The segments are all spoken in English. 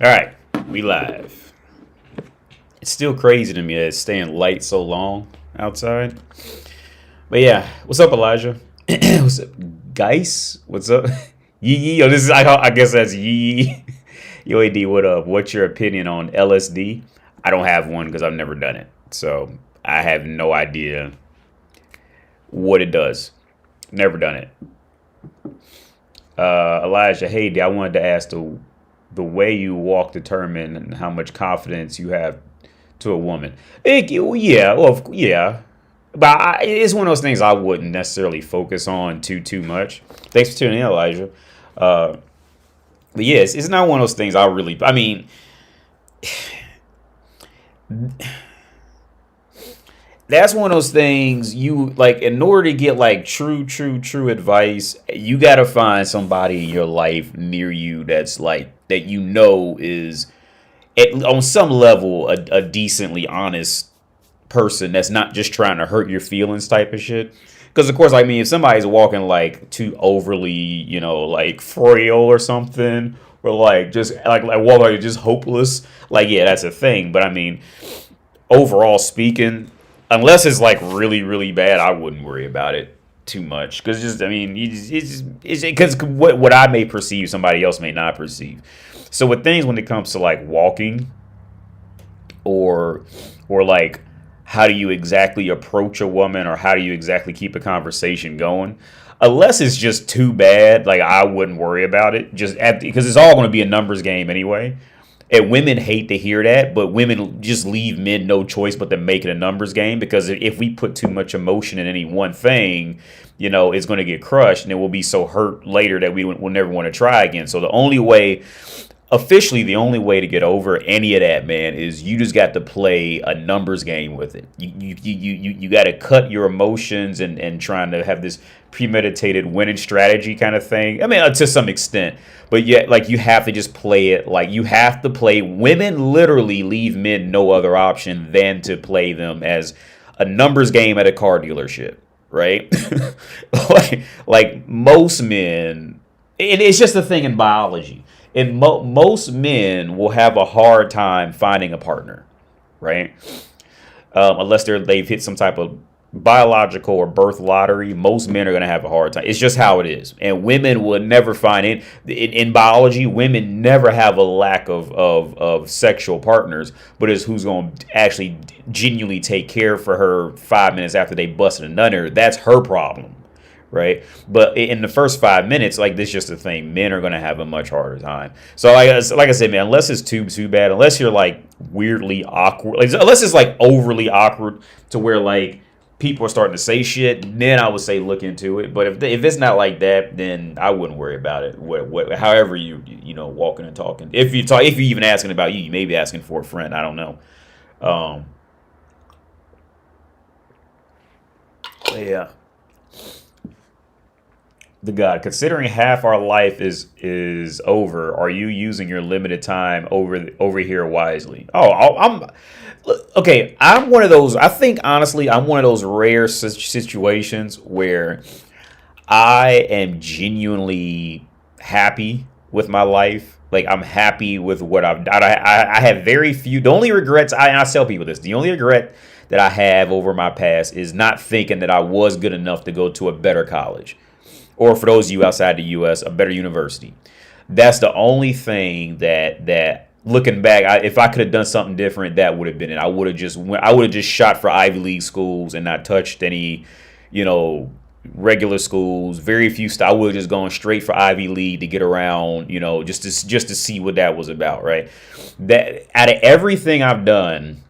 All right, we live. It's still crazy to me that it's staying light so long outside. But yeah, what's up, Elijah? What's up, Geis? What's up? Yee yee. Yo, this is I guess that's yee yee. Yo, AD, what up? What's your opinion on LSD? I don't have one because I've never done it, so I have no idea what it does. Never done it. Elijah, hey, I wanted to ask the way you walk determine how much confidence you have to a woman. Yeah, well, yeah. But it's one of those things I wouldn't necessarily focus on too much. Thanks for tuning in, Elijah. But yes, it's not one of those things I mean, that's one of those things you like in order to get like true advice, you got to find somebody in your life near you that's like that is on some level a decently honest person that's not just trying to hurt your feelings type of shit. Because of course, I mean, if somebody's walking like too overly, like frail or something, or like just like walking just hopeless, like yeah, that's a thing. But I mean, overall speaking, unless it's like really bad, I wouldn't worry about it too much. Because just I mean, it's because what I may perceive, somebody else may not perceive. So with things when it comes to like walking, or like how do you exactly approach a woman, or how do you exactly keep a conversation going? Unless it's just too bad, like I wouldn't worry about it. Because it's all going to be a numbers game anyway. And women hate to hear that, but women just leave men no choice but to make it a numbers game. Because if we put too much emotion in any one thing, it's going to get crushed, and it will be so hurt later that we'll never want to try again. So the only way to get over any of that, man, is you just got to play a numbers game with it. You got to cut your emotions and trying to have this premeditated winning strategy kind of thing. I mean, to some extent, but yet, like, you have to just play it. Like, you have to play. Women literally leave men no other option than to play them as a numbers game at a car dealership, right? like most men, and it's just a thing in biology. And most men will have a hard time finding a partner, right? Unless they've hit some type of biological or birth lottery, most men are going to have a hard time. It's just how it is. And women will never find it. In biology, women never have a lack of sexual partners, but it's who's going to actually genuinely take care for her 5 minutes after they busted a nut in her. That's her problem. Right. But in the first 5 minutes, like this, just a thing, men are going to have a much harder time. So like I said, man, unless it's too bad, unless you're like weirdly awkward, like, unless it's like overly awkward to where like people are starting to say shit, then I would say look into it. But if it's not like that, then I wouldn't worry about it. However you walking and talking. If you're even asking about you may be asking for a friend. I don't know. Yeah. The God, considering half our life is over, are you using your limited time over here wisely? I'm okay. I'm one of those. I think honestly, I'm one of those rare situations where I am genuinely happy with my life. Like I'm happy with what I've done. I have very few. The only regrets I tell people this. The only regret that I have over my past is not thinking that I was good enough to go to a better college. Or for those of you outside the U.S., a better university. That's the only thing that looking back, if I could have done something different, that would have been it. I would have just shot for Ivy League schools and not touched any, regular schools. Very few. I would have just gone straight for Ivy League to get around, just to see what that was about, right? That out of everything I've done,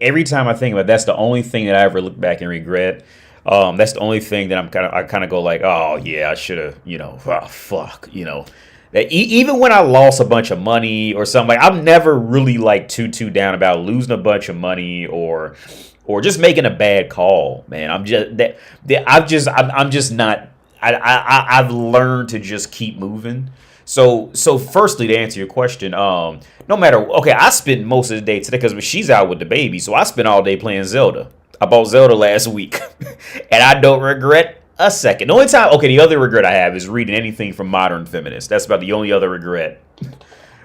every time I think about it, that's the only thing that I ever look back and regret. That's the only thing that I kind of go like, oh yeah, I should have, oh, fuck, That even when I lost a bunch of money or something, like I'm never really like too down about losing a bunch of money or just making a bad call, man. I'm just not. I've learned to just keep moving. So firstly, to answer your question, no matter, okay, I spent most of the day today because she's out with the baby, so I spent all day playing Zelda. I bought Zelda last week, and I don't regret a second. The only time, okay, the other regret I have is reading anything from modern feminists. That's about the only other regret.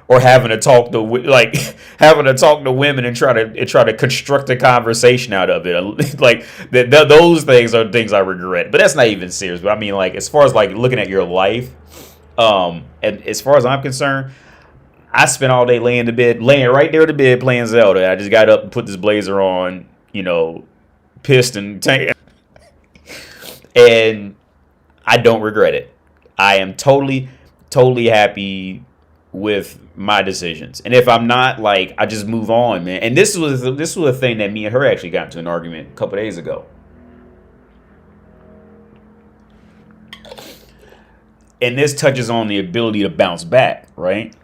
Or having to talk to women and try to construct a conversation out of it. Like those things are things I regret. But that's not even serious. But I mean, like, as far as like looking at your life, and as far as I'm concerned, I spent all day laying right there in the bed playing Zelda. I just got up and put this blazer on, pissed and and I don't regret it. I am totally happy with my decisions. And if I'm not, like, I just move on, man. And this was a thing that me and her actually got into an argument a couple days ago. And this touches on the ability to bounce back, right?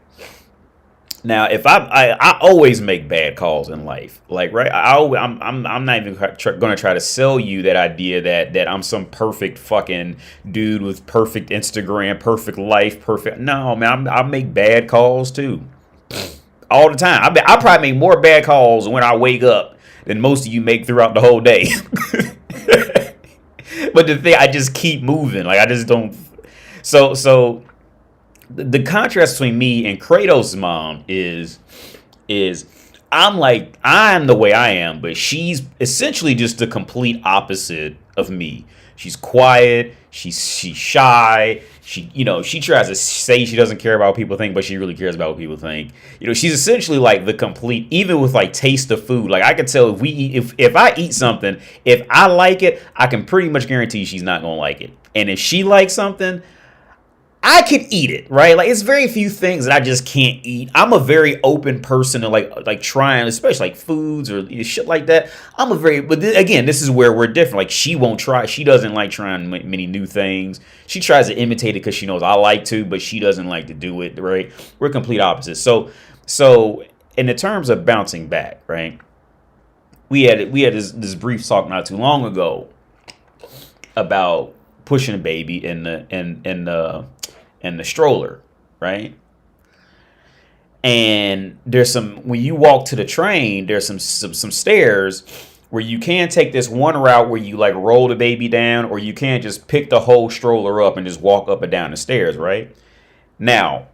Now, if I always make bad calls in life, like, right? I'm not even going to try to sell you that idea that I'm some perfect fucking dude with perfect Instagram, perfect life, perfect. No, man, I make bad calls too, all the time. I probably make more bad calls when I wake up than most of you make throughout the whole day. But the thing, I just keep moving. Like, I just don't. So. The contrast between me and Kratos' mom is I'm the way I am, but she's essentially just the complete opposite of me. She's quiet, she's shy, she tries to say she doesn't care about what people think, but she really cares about what people think. She's essentially like the complete, even with like taste of food. Like, I can tell if I eat something, if I like it, I can pretty much guarantee she's not gonna like it. And if she likes something, I could eat it, right? Like, it's very few things that I just can't eat. I'm a very open person to like trying, especially like foods or shit like that. But again, this is where we're different. Like, she won't try. She doesn't like trying many new things. She tries to imitate it because she knows I like to, but she doesn't like to do it, right? We're complete opposites. So in the terms of bouncing back, right? We had this brief talk not too long ago about pushing a baby in the stroller, right? And there's when you walk to the train, there's some stairs where you can take this one route where you like roll the baby down, or you can just pick the whole stroller up and just walk up and down the stairs, right? Now,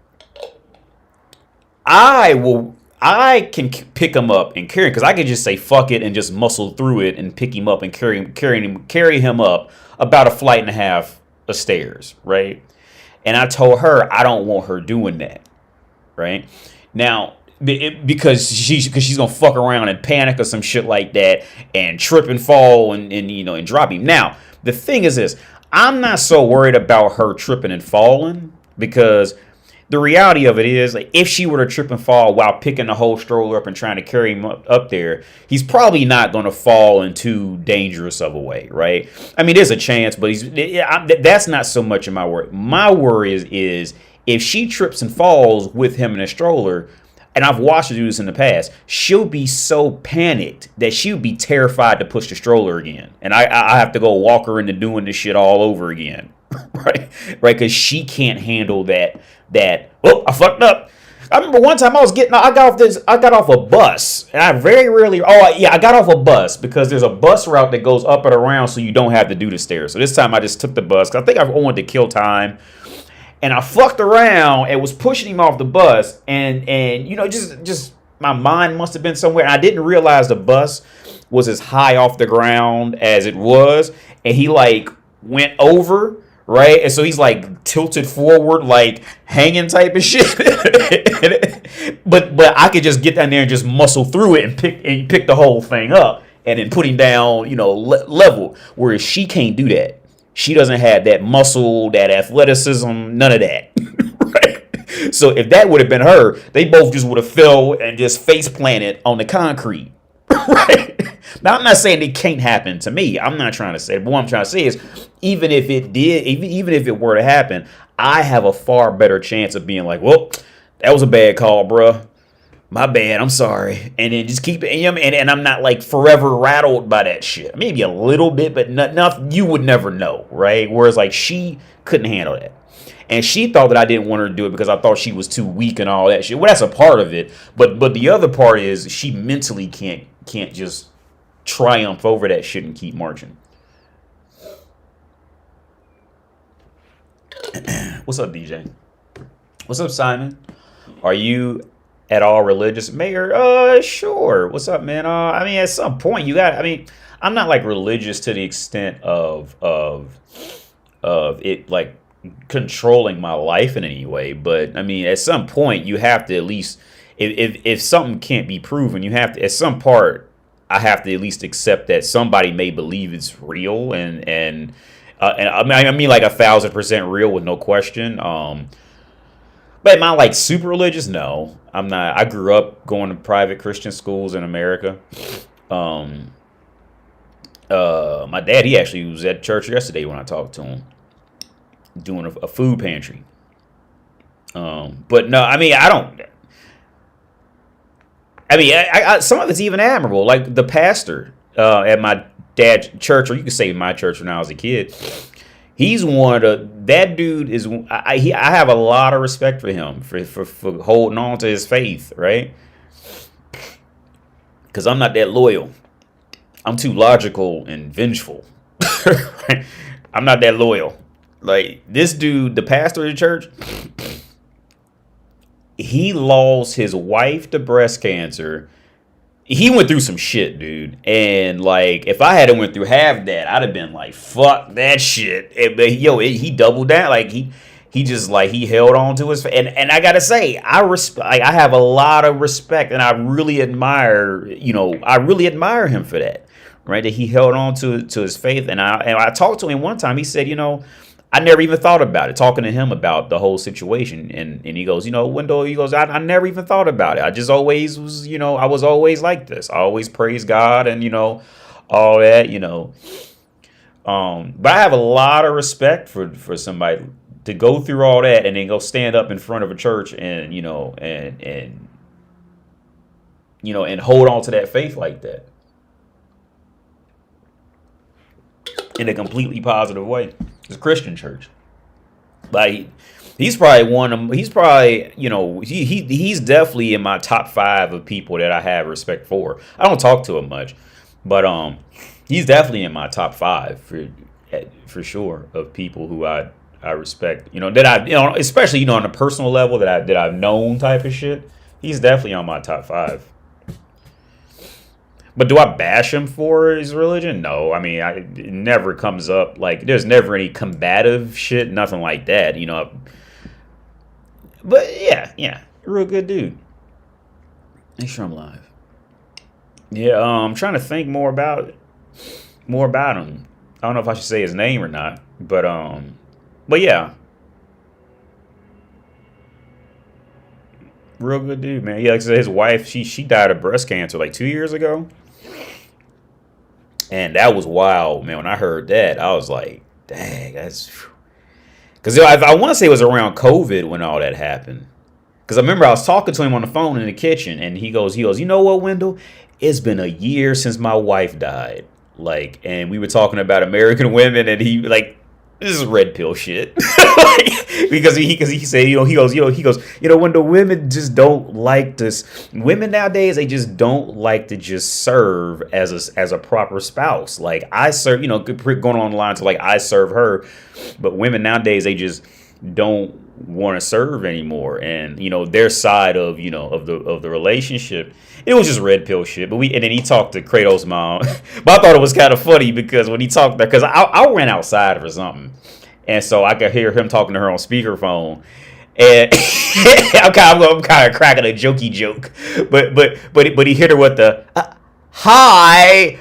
I can pick him up and carry him, because I could just say fuck it and just muscle through it and pick him up and carry him up about a flight and a half of stairs, right? And I told her I don't want her doing that, right? Now, because she's gonna fuck around and panic or some shit like that and trip and fall and drop him. Now, the thing is this: I'm not so worried about her tripping and falling, because the reality of it is, like, if she were to trip and fall while picking the whole stroller up and trying to carry him up there, he's probably not going to fall in too dangerous of a way, right? I mean, there's a chance, but that's not so much in my worry. My worry is if she trips and falls with him in a stroller, and I've watched her do this in the past, she'll be so panicked that she'll be terrified to push the stroller again. And I have to go walk her into doing this shit all over again, right? Because she can't handle that, oh, I fucked up. I remember one time I got off a bus, and I very rarely, I got off a bus because there's a bus route that goes up and around so you don't have to do the stairs. So this time I just took the bus, because I think I wanted to kill time. And I fucked around and was pushing him off the bus, and just my mind must have been somewhere. And I didn't realize the bus was as high off the ground as it was, and he like went over, right? And so he's like tilted forward, like hanging type of shit. but I could just get down there and just muscle through it and pick the whole thing up and then put him down, level. Whereas she can't do that. She doesn't have that muscle, that athleticism, none of that. Right? So if that would have been her, they both just would have fell and just face planted on the concrete. Right? Now, I'm not saying it can't happen to me. I'm not trying to say, but what I'm trying to say is, even if it did, even if it were to happen, I have a far better chance of being like, well, that was a bad call, bruh. My bad, I'm sorry. And then just keep it in him, and I'm not like forever rattled by that shit. Maybe a little bit, but not enough. You would never know, right? Whereas like she couldn't handle that. And she thought that I didn't want her to do it because I thought she was too weak and all that shit. Well, that's a part of it. But the other part is she mentally can't just triumph over that shit and keep marching. What's up, DJ? What's up, Simon? Are you at all religious, Mayor? Sure. What's up, man? I mean, at some point, you got. I mean, I'm not like religious to the extent of it like controlling my life in any way, but I mean, at some point, you have to at least, if something can't be proven, you have to at some part. I have to at least accept that somebody may believe it's real, and I mean like 1,000% real with no question. But am I like super religious? No, I'm not. I grew up going to private Christian schools in America. Um, my dad, he actually was at church yesterday when I talked to him, doing a food pantry. But no, I mean, I don't. I mean, some of it's even admirable. Like the pastor at my dad's church, or you could say my church when I was a kid. He's one of that dude is. I have a lot of respect for him for holding on to his faith, right? Because I'm not that loyal. I'm too logical and vengeful. I'm not that loyal. Like this dude, the pastor of the church, he lost his wife to breast cancer. He went through some shit, dude. And like, if I hadn't went through half that, I'd have been like, fuck that shit. But he doubled down. Like he just like he held on to his and I gotta say, I have a lot of respect, and I really admire, I really admire him for that. Right, that he held on to his faith, and I talked to him one time. He said, I never even thought about it. Talking to him about the whole situation, and he goes, Wendell, he goes, I never even thought about it. I just always was, I was always like this. I always praise God, and all that, But I have a lot of respect for somebody to go through all that and then go stand up in front of a church and and hold on to that faith like that in a completely positive way. It's a Christian church. Like he's probably he's definitely in my top 5 of people that I have respect for. I don't talk to him much, but he's definitely in my top 5 for sure of people who I respect. That I especially on a personal level that I've known type of shit. He's definitely on my top 5. But do I bash him for his religion? No. I mean, it never comes up. Like, there's never any combative shit, nothing like that, But, yeah. Real good dude. Make sure I'm live. Yeah, I'm trying to think more about him. I don't know if I should say his name or not. But yeah. Real good dude, man. Yeah, like I said, his wife, she died of breast cancer like 2 years ago. And that was wild, man. When I heard that, I was like, dang, that's... Because I want to say it was around COVID when all that happened. Because I remember I was talking to him on the phone in the kitchen, and he goes, you know what, Wendell? It's been a year since my wife died. Like, and we were talking about American women, and he, like, this is red pill shit. because he said, he goes, when the women just don't like this, women nowadays, they just don't like to just serve as a proper spouse. Like I serve, going on the line to like I serve her, but women nowadays, they just don't want to serve anymore. And their side of the relationship, it was just red pill shit. And then he talked to Kratos' mom. But I thought it was kind of funny because when he talked, because I went outside for something, and so I could hear him talking to her on speakerphone. And I'm kind of cracking a jokey joke, but he hit her with the hi.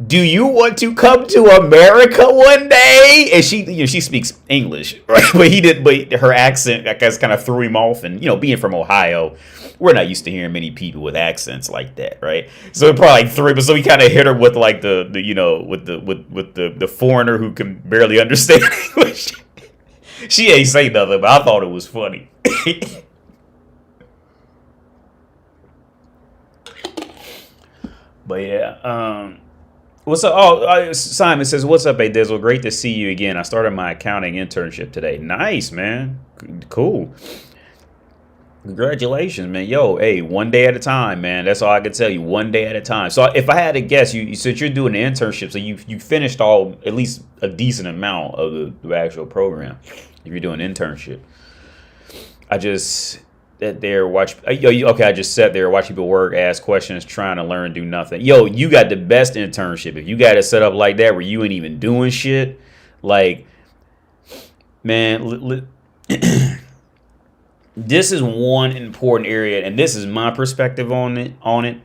Do you want to come to America one day? And she speaks English, right? But her accent, I guess, kind of threw him off. And being from Ohio, we're not used to hearing many people with accents like that, right? So it probably like threw him. So he kind of hit her with like the foreigner who can barely understand English. She ain't say nothing, but I thought it was funny. But yeah, what's up? Oh, Simon says, "What's up, A Dizzle? Great to see you again. I started my accounting internship today. Nice, man. Cool. Congratulations, man. Yo, hey, one day at a time, man. That's all I can tell you. One day at a time. So if I had to guess, you said you're doing the internship, so you finished at least a decent amount of the actual program. if you're doing an internship. I just sat there, watch. Okay, I just sat there, watch people work, ask questions, trying to learn, do nothing. Yo, you got the best internship. If you got it set up like that where you ain't even doing shit, like, man, this is one important area, and this is my perspective on it.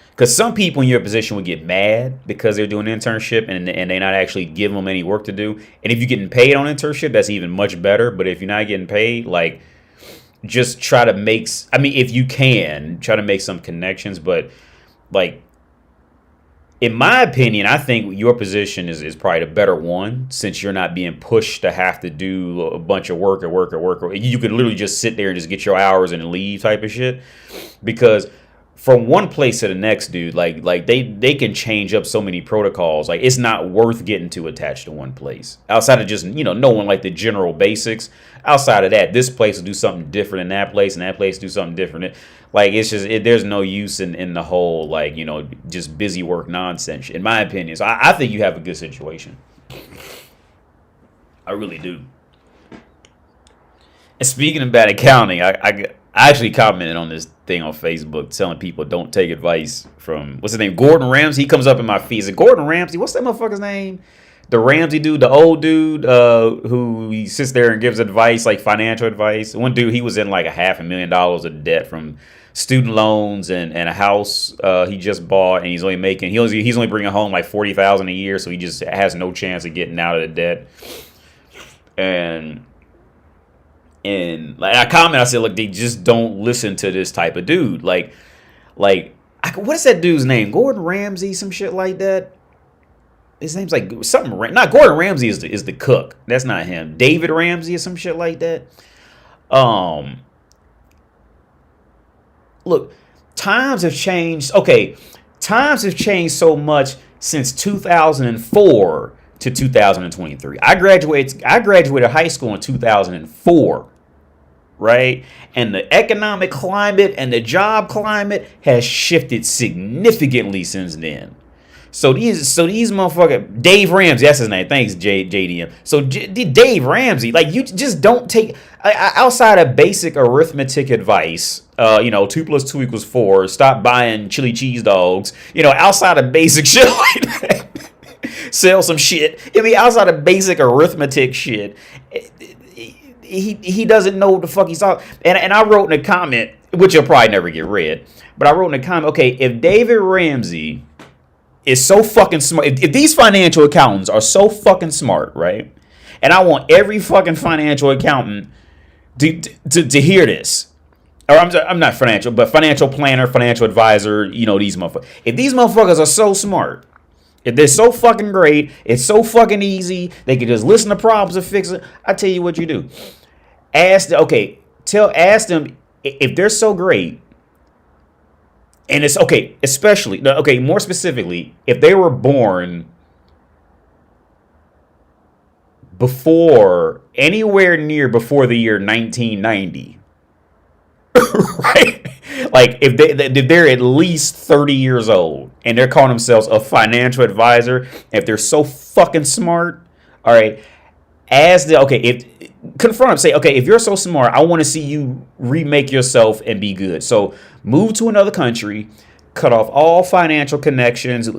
Because some people in your position would get mad because they're doing an internship and they're not actually giving them any work to do. And if you're getting paid on internship, that's even much better. But if you're not getting paid, like, just try to make, I mean, if you can, try to make some connections. But, like, in my opinion, I think your position is probably the better one, since you're not being pushed to have to do a bunch of work. You could literally just sit there and just get your hours and leave type of shit. Because from one place to the next, dude, like they can change up so many protocols. Like, it's not worth getting too attached to one place. Outside of just, knowing like the general basics. Outside of that, this place will do something different than that place, and that place do something different. Like, it's just, there's no use in the whole, like, just busy work nonsense, in my opinion. So I think you have a good situation. I really do. And speaking of bad accounting, I actually commented on this thing on Facebook telling people don't take advice from, what's his name, Gordon Ramsay. He comes up in my feed. Is it Gordon Ramsay? What's that motherfucker's name? The Ramsay dude, the old dude who he sits there and gives advice, like financial advice. One dude, he was in like $500,000 of debt from student loans and a house he just bought, and he's only bringing home like $40,000 a year, so he just has no chance of getting out of the debt. And like I commented, I said, look, they just don't listen to this type of dude. Like, what is that dude's name? Gordon Ramsay, some shit like that. His name's like something. Not Gordon Ramsay is the cook. That's not him. David Ramsay or some shit like that. Look, times have changed. Okay, times have changed so much since 2004 to 2023. I graduated high school in 2004. Right? And the economic climate and the job climate has shifted significantly since then. So these motherfuckers, Dave Ramsey, that's his name. Thanks, JDM. So Dave Ramsey, like, you just don't take, outside of basic arithmetic advice, 2 + 2 = 4, stop buying chili cheese dogs, outside of basic shit like that, sell some shit. I mean, outside of basic arithmetic shit, he doesn't know what the fuck he's talking. And I wrote in a comment, which you'll probably never get read, but I wrote in a comment, okay, if David Ramsey is so fucking smart, if these financial accountants are so fucking smart, right? And I want every fucking financial accountant to hear this. Or I'm not financial, but financial planner, financial advisor, these motherfuckers. If these motherfuckers are so smart, if they're so fucking great, it's so fucking easy, they can just listen to problems and fix it, I tell you what you do. Ask them if they're so great. And it's okay, more specifically, if they were born anywhere before the year 1990, right? Like, if they're at least 30 years old and they're calling themselves a financial advisor, if they're so fucking smart, all right, confront them, say, okay, if you're so smart, I want to see you remake yourself and be good. So move to another country, cut off all financial connections,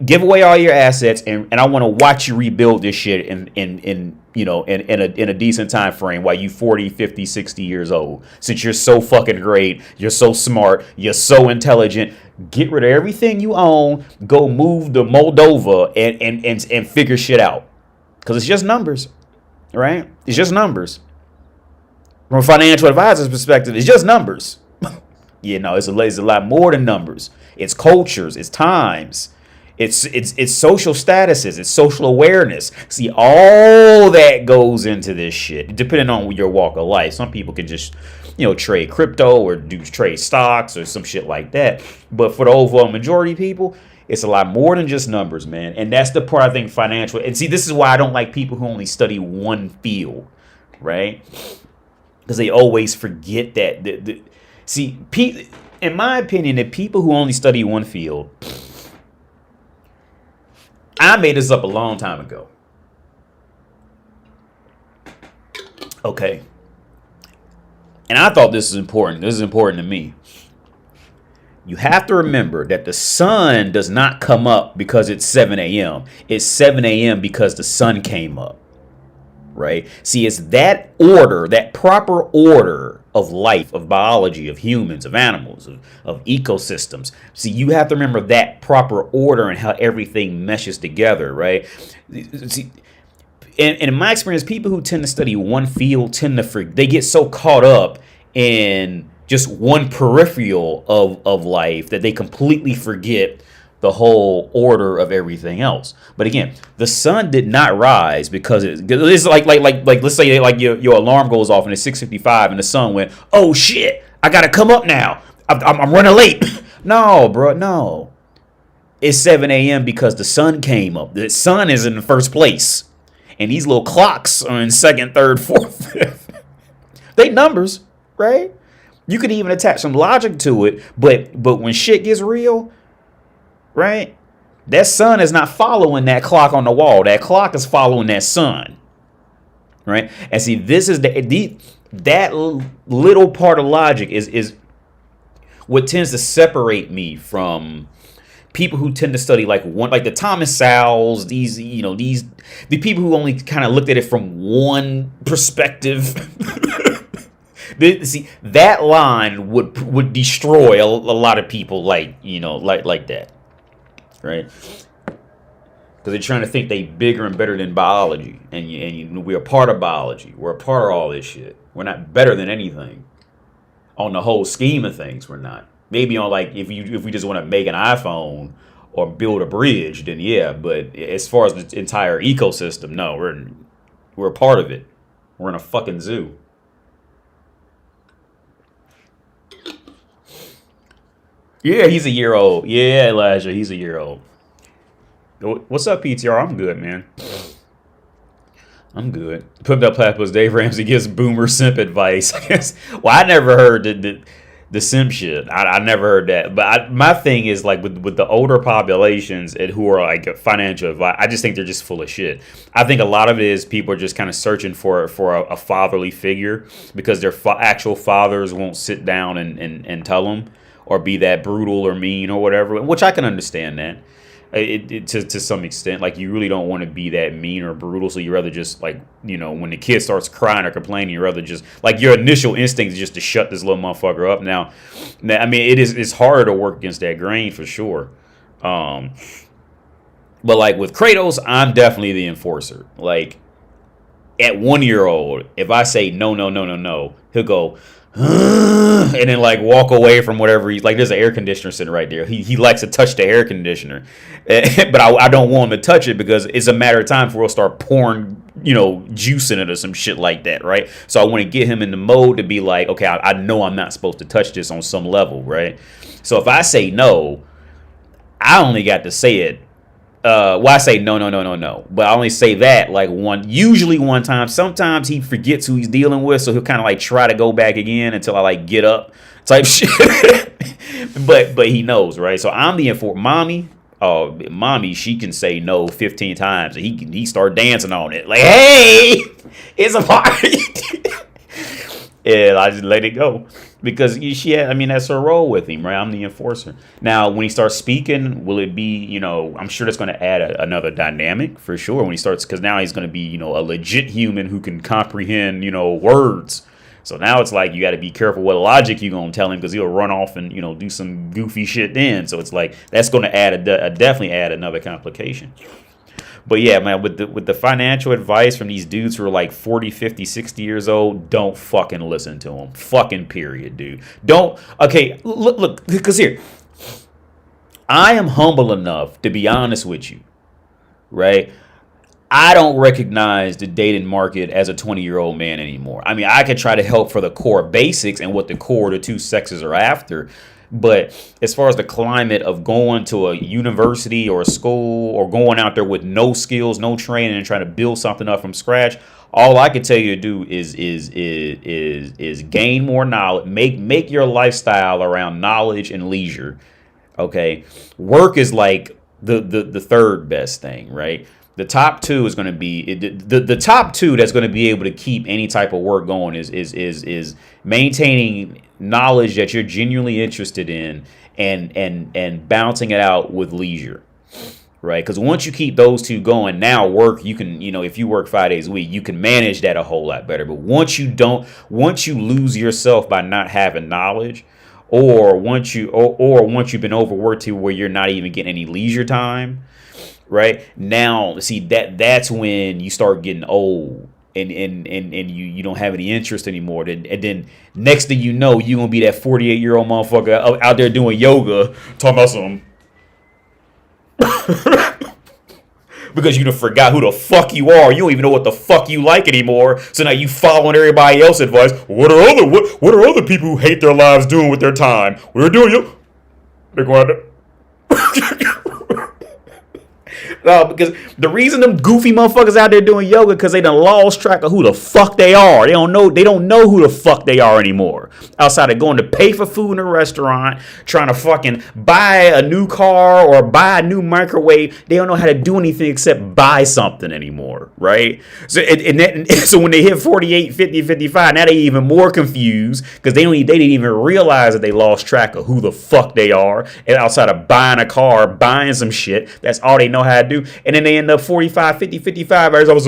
give away all your assets, and I want to watch you rebuild this shit in a decent time frame while you 40, 50, 60 years old. Since you're so fucking great, you're so smart, you're so intelligent, get rid of everything you own, go move to Moldova and figure shit out. Because it's just numbers, right? It's just numbers. From a financial advisor's perspective, it's just numbers. It's a lot more than numbers. It's cultures, it's times, it's social statuses, it's social awareness. See, all that goes into this shit, depending on your walk of life. Some people can just, trade crypto or trade stocks or some shit like that. But for the overall majority of people, it's a lot more than just numbers, man. And that's the part I think financial. And see, this is why I don't like people who only study one field, right? Because they always forget that. See, in my opinion, the people who only study one field, I made this up a long time ago. Okay. And I thought this is important. This is important to me. You have to remember that the sun does not come up because it's 7 a.m. It's 7 a.m. because the sun came up. Right? See, it's that order, that proper order of life, of biology, of humans, of animals, of ecosystems. See, you have to remember that proper order and how everything meshes together, right? See, and in my experience, people who tend to study one field tend to they get so caught up in just one peripheral of life that they completely forget the whole order of everything else. But again, the sun did not rise because it's like let's say like your alarm goes off and it's 6:55 and the sun went, oh shit, I gotta come up now. I'm running late. No, bro, no. It's 7 a.m. because the sun came up. The sun is in the first place. And these little clocks are in second, third, fourth, fifth. They numbers, right? You could even attach some logic to it, but when shit gets real, right? That sun is not following that clock on the wall. That clock is following that sun, right? And see, this is that little part of logic is what tends to separate me from people who tend to study like the Thomas Sowells, the people who only kind of looked at it from one perspective. See, that line would destroy a lot of people like that, right? Because they're trying to think they bigger and better than biology, and we're a part of biology. We're a part of all this shit. We're not better than anything. On the whole scheme of things, we're not. Maybe on like if we just want to make an iPhone or build a bridge, then yeah. But as far as the entire ecosystem, no, we're a part of it. We're in a fucking zoo. Yeah, he's a year old. Yeah, Elijah, he's a year old. What's up, PTR? I'm good, man. I'm good. Putting up platypus. Dave Ramsey gives boomer simp advice. I guess. Well, I never heard the simp shit. I never heard that. But my thing is like with the older populations and who are like financial advice, I just think they're just full of shit. I think a lot of it is people are just kind of searching for a fatherly figure because their actual fathers won't sit down and tell them or be that brutal or mean or whatever, which I can understand that. To some extent, like you really don't want to be that mean or brutal, so you rather just like when the kid starts crying or complaining, you rather just like your initial instinct is just to shut this little motherfucker up. Now I mean it's harder to work against that grain for sure, but like with Kratos, I'm definitely the enforcer. Like at 1 year old, if I say no, he'll go and then like walk away from whatever he's like. There's an air conditioner sitting right there. He likes to touch the air conditioner, but I don't want him to touch it because it's a matter of time before we'll start pouring juice in it or some shit like that, right? So I want to get him in the mode to be like, okay, I know I'm not supposed to touch this on some level, right? So if I say no, I only got to say it. I say no, but I only say that like usually one time. Sometimes he forgets who he's dealing with, so he'll kind of like try to go back again until I like get up type shit. but he knows, right? So I'm the mommy, she can say no 15 times and he start dancing on it like, hey, it's a party. And I just let it go because that's her role with him, right? I'm the enforcer. Now, when he starts speaking, will it be, I'm sure that's going to add another dynamic for sure when he starts, because now he's going to be, a legit human who can comprehend, words. So now it's like you got to be careful what logic you're going to tell him because he'll run off and, do some goofy shit then. So it's like that's going to definitely add another complication. But yeah, man, with the financial advice from these dudes who are like 40, 50, 60 years old, don't fucking listen to them. Fucking period, dude. Don't. Okay, look, because here, I am humble enough to be honest with you, right? I don't recognize the dating market as a 20-year-old man anymore. I mean, I could try to help for the core basics and what the core of the two sexes are after. But as far as the climate of going to a university or a school or going out there with no skills, no training, and trying to build something up from scratch, all I can tell you to do is gain more knowledge, make your lifestyle around knowledge and leisure. Okay, work is like the third best thing, right? The top two is going to be the top two that's going to be able to keep any type of work going is maintaining knowledge that you're genuinely interested in and balancing it out with leisure. Right, because once you keep those two going, now work, you can, if you work 5 days a week, you can manage that a whole lot better. But once you lose yourself by not having knowledge, or once you've been overworked to where you're not even getting any leisure time, right? Now, see, that's when you start getting old and you don't have any interest anymore. And then next thing you know, you're gonna be that 48-year-old motherfucker out there doing yoga, talking about some. Because you done forgot who the fuck you are. You don't even know what the fuck you like anymore. So now you following everybody else's advice. What are other people who hate their lives doing with their time? We're doing you. They're going to. No, because the reason them goofy motherfuckers out there doing yoga because they done lost track of who the fuck they are. They don't know who the fuck they are anymore. Outside of going to pay for food in a restaurant, trying to fucking buy a new car or buy a new microwave, they don't know how to do anything except buy something anymore, right? So so when they hit 48, 50, 55, now they even more confused because they didn't even realize that they lost track of who the fuck they are. And outside of buying a car, buying some shit, that's all they know how to do. And then they end up 45, 50, 55 hours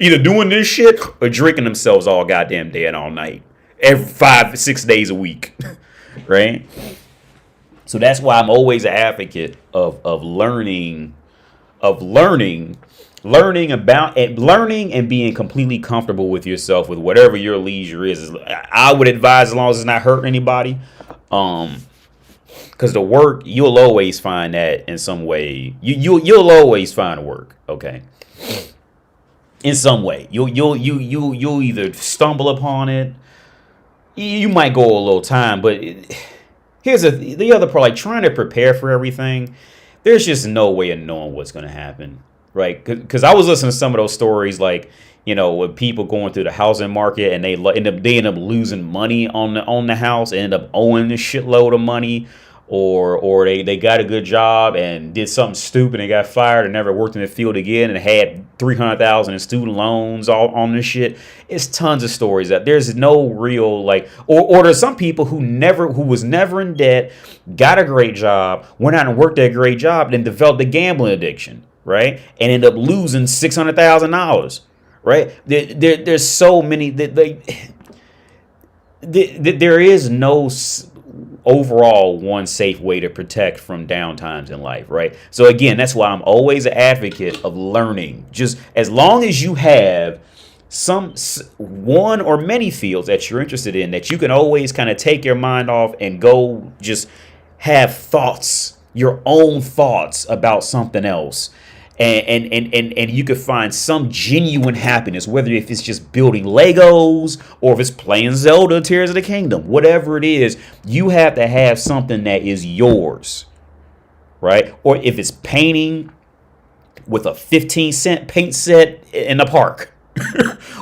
either doing this shit or drinking themselves all goddamn day and all night. Every 5, 6 days a week. Right? So that's why I'm always an advocate of learning and being completely comfortable with yourself with whatever your leisure is. I would advise, as long as it's not hurting anybody, because the work, you'll always find that in some way. You'll always find work, okay? In some way, you'll either stumble upon it. You might go a little time, but here's the other part. Like trying to prepare for everything, there's just no way of knowing what's going to happen, right? Because I was listening to some of those stories, like with people going through the housing market and they end up losing money on the house, and end up owing a shitload of money. Or they got a good job and did something stupid and got fired and never worked in the field again and had $300,000 in student loans all on this shit. It's tons of stories that there's no real or there's some people who was never in debt, got a great job, went out and worked that great job, then developed a gambling addiction, right? And end up losing $600,000, right? There's so many there is no overall one safe way to protect from downtimes in life, right? So again, that's why I'm always an advocate of learning. Just as long as you have one or many fields that you're interested in, that you can always kind of take your mind off and go just have thoughts, your own thoughts about something else. And you could find some genuine happiness, whether if it's just building Legos or if it's playing Zelda Tears of the Kingdom, whatever it is, you have to have something that is yours, right? Or if it's painting with a 15-cent paint set in the park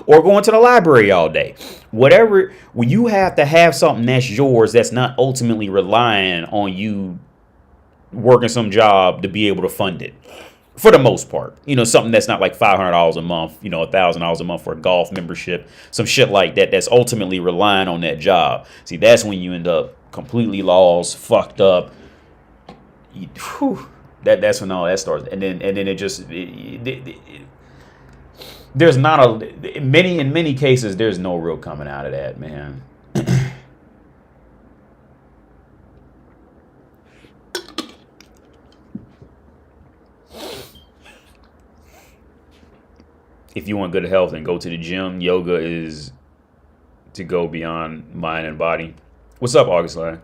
or going to the library all day, whatever, when you have to have something that's yours, that's not ultimately relying on you working some job to be able to fund it. For the most part, something that's not like $500 a month, $1,000 a month for a golf membership, some shit like that, that's ultimately relying on that job. See, that's when you end up completely lost, fucked up. That's when all that starts. And then it just, there's not in many cases, there's no real coming out of that, man. If you want good health, then go to the gym. Yoga is to go beyond mind and body. What's up, August Line?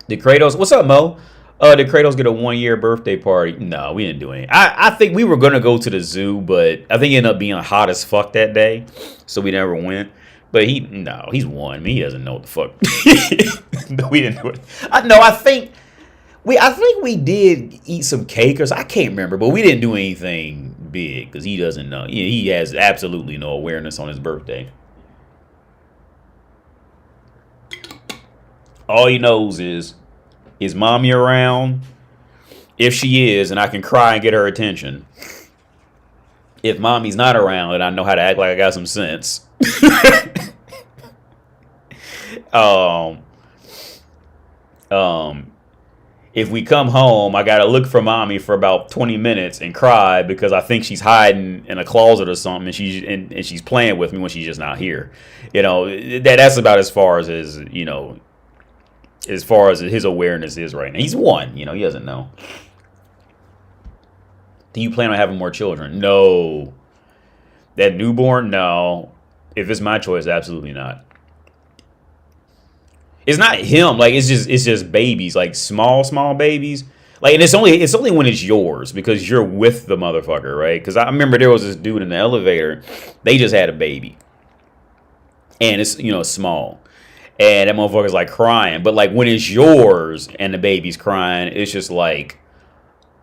Did Kratos? What's up, Mo? Did Kratos get a 1-year birthday party? No, we didn't do anything. I think we were gonna go to the zoo, but I think it ended up being hot as fuck that day, so we never went. But he's 1. I mean, he doesn't know what the fuck. No, we didn't do it. I think we did eat some cake or something. I can't remember, but we didn't do anything big because he doesn't know. He has absolutely no awareness on his birthday. All he knows is mommy around? If she is, and I can cry and get her attention. If mommy's not around and I know how to act like I got some sense. um, if we come home, I gotta look for mommy for about 20 minutes and cry because I think she's hiding in a closet or something, and she's playing with me when she's just not here. That's about as far as his awareness is right now. He's one, he doesn't know. Do you plan on having more children? No. That newborn? No. If it's my choice, absolutely not. It's not him. Like, it's just babies, like small babies. Like, and it's only when it's yours because you're with the motherfucker, right? Because I remember there was this dude in the elevator. They just had a baby, and it's small, and that motherfucker's like crying. But like when it's yours and the baby's crying, it's just like.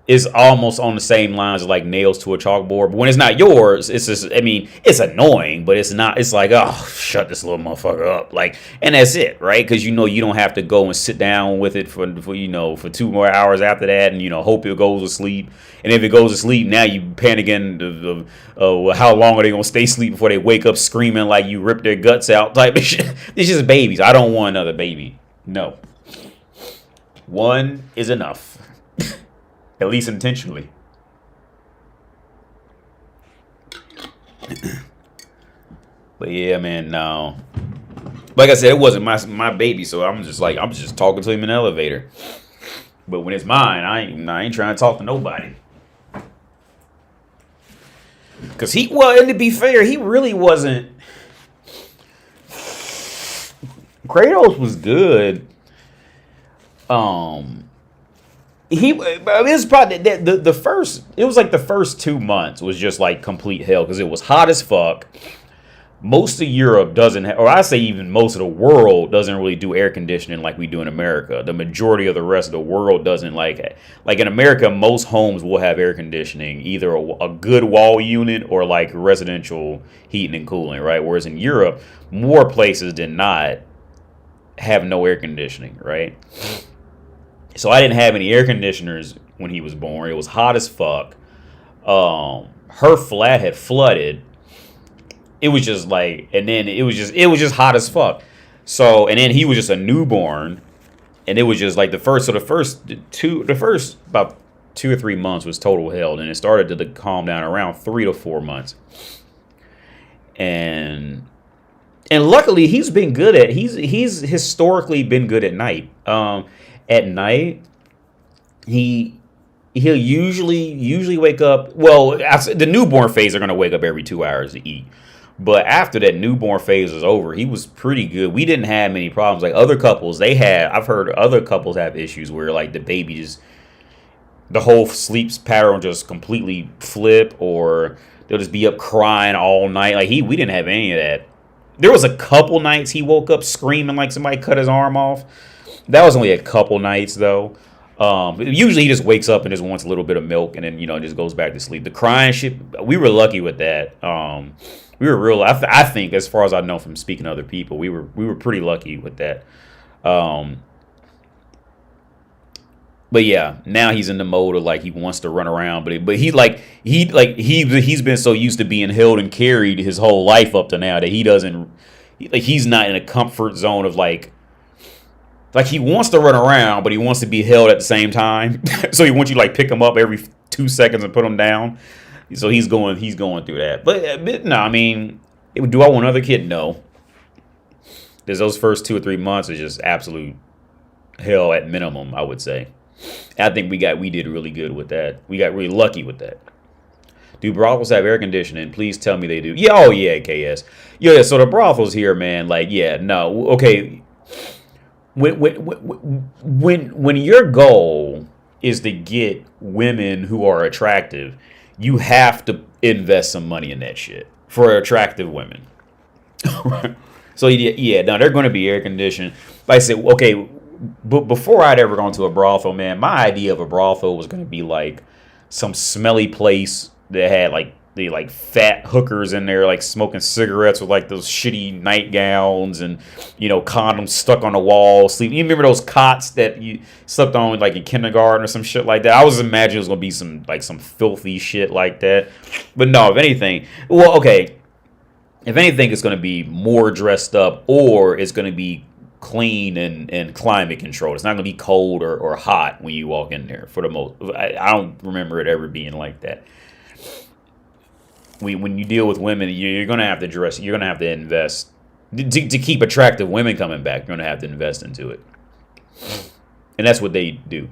Is almost on the same lines as like nails to a chalkboard. But when it's not yours, it's just, it's annoying, but it's not, it's like, oh, shut this little motherfucker up. Like, and that's it, right? Because you don't have to go and sit down with it for 2 more hours after that and, hope it goes to sleep. And if it goes to sleep, now you panicking how long are they going to stay asleep before they wake up screaming like you ripped their guts out type of shit. It's just babies. I don't want another baby. No. One is enough. At least intentionally. But yeah, man, no. Like I said, it wasn't my baby, so I'm just talking to him in the elevator. But when it's mine, I ain't trying to talk to nobody. Cause and to be fair, he really wasn't. Kratos was good. It was probably the first. It was like the first 2 months was just like complete hell because it was hot as fuck. Most of Europe doesn't, or I say even most of the world doesn't really do air conditioning like we do in America. The majority of the rest of the world doesn't like it. Like in America, most homes will have air conditioning, either a good wall unit or like residential heating and cooling, right? Whereas in Europe, more places did not have no air conditioning, right? So I didn't have any air conditioners when he was born. It was hot as fuck. Her flat had flooded. It was just like, and then it was just hot as fuck. So, and then he was just a newborn, and it was just like the first about 2 or 3 months was total hell. And it started to calm down around 3 to 4 months. And luckily he's been good he's historically been good at night. At night, he'll usually wake up. Well, after the newborn phase, they're gonna wake up every 2 hours to eat. But after that newborn phase is over, he was pretty good. We didn't have many problems. Like other couples, I've heard other couples have issues where like the baby just, the whole sleep pattern just completely flip, or they'll just be up crying all night. Like we didn't have any of that. There was a couple nights he woke up screaming like somebody cut his arm off. That was only a couple nights, though. Usually he just wakes up and just wants a little bit of milk and then, just goes back to sleep. The crying shit, we were lucky with that. We were real. I think, as far as I know from speaking to other people, we were pretty lucky with that. But yeah, now he's in the mode of like he wants to run around, but he's been so used to being held and carried his whole life up to now that he's not in a comfort zone of like he wants to run around, but he wants to be held at the same time. So he wants you to like pick him up every 2 seconds and put him down. So he's going through that. But no, do I want another kid? No. There's those first 2 or 3 months is just absolute hell at minimum, I would say. I think we did really good with that. We got really lucky with that. Do brothels have air conditioning? Please tell me they do. Yeah, oh yeah, KS. Yeah, so the brothels here, man, like, yeah, no, okay. When your goal is to get women who are attractive, you have to invest some money in that shit for attractive women. So yeah, no, they're going to be air conditioned. Like I said, okay, but before I'd ever gone to a brothel, man, my idea of a brothel was going to be like some smelly place that had like the like fat hookers in there, like smoking cigarettes with like those shitty nightgowns and, you know, condoms stuck on the wall, sleeping. You remember those cots that you slept on like in kindergarten or some shit like that? I was imagining it was gonna be some filthy shit like that. But no, if anything, well, okay, if anything, it's gonna be more dressed up, or it's gonna be clean and climate controlled. It's not gonna be cold or hot when you walk in there. For the most, I don't remember it ever being like that. When you deal with women, you're going to have to dress. You're going to have to invest to keep attractive women coming back. You're going to have to invest into it, and that's what they do.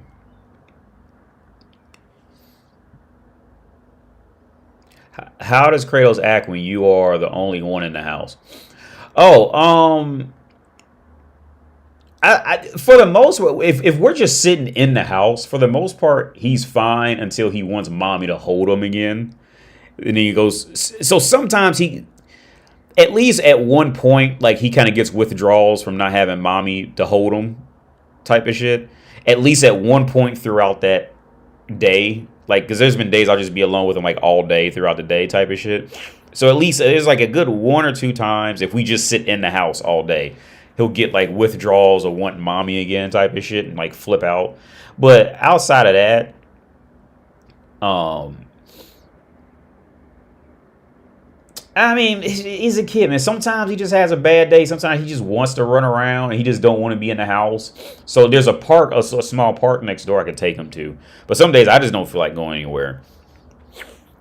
How does Kratos act when you are the only one in the house? Oh, for the most part, if we're just sitting in the house, for the most part, he's fine until he wants mommy to hold him again. And then he goes, so sometimes he, at least at one point, like he kind of gets withdrawals from not having mommy to hold him type of shit. At least at one point throughout that day, like, because there's been days I'll just be alone with him like all day throughout the day type of shit. So at least there's like a good 1 or 2 times if we just sit in the house all day, he'll get like withdrawals or want mommy again type of shit and like flip out. But outside of that, I mean, he's a kid, man. Sometimes he just has a bad day. Sometimes he just wants to run around and he just don't want to be in the house. So there's a park, a small park next door I could take him to. But some days I just don't feel like going anywhere.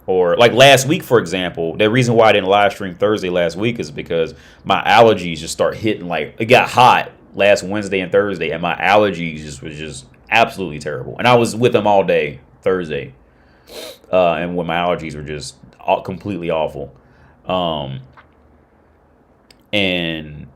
Or like last week, for example, the reason why I didn't live stream Thursday last week is because my allergies just start hitting. Like, it got hot last Wednesday and Thursday, and my allergies was just absolutely terrible. And I was with him all day Thursday, and when my allergies were just completely awful. And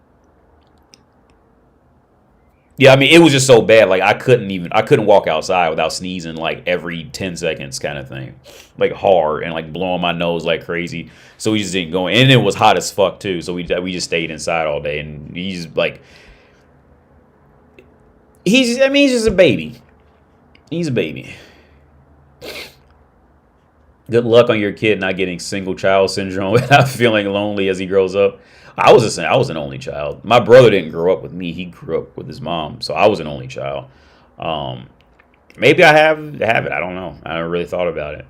yeah, I mean, it was just so bad. Like, I couldn't walk outside without sneezing like every 10 seconds kind of thing, like hard, and like blowing my nose like crazy. So we just didn't go in. And it was hot as fuck too. So we just stayed inside all day. And he's like, he's just a baby. He's a baby. Good luck on your kid not getting single child syndrome without feeling lonely as he grows up. I was an only child. My brother didn't grow up with me. He grew up with his mom. So I was an only child. Maybe I have it. I don't know. I never really thought about it.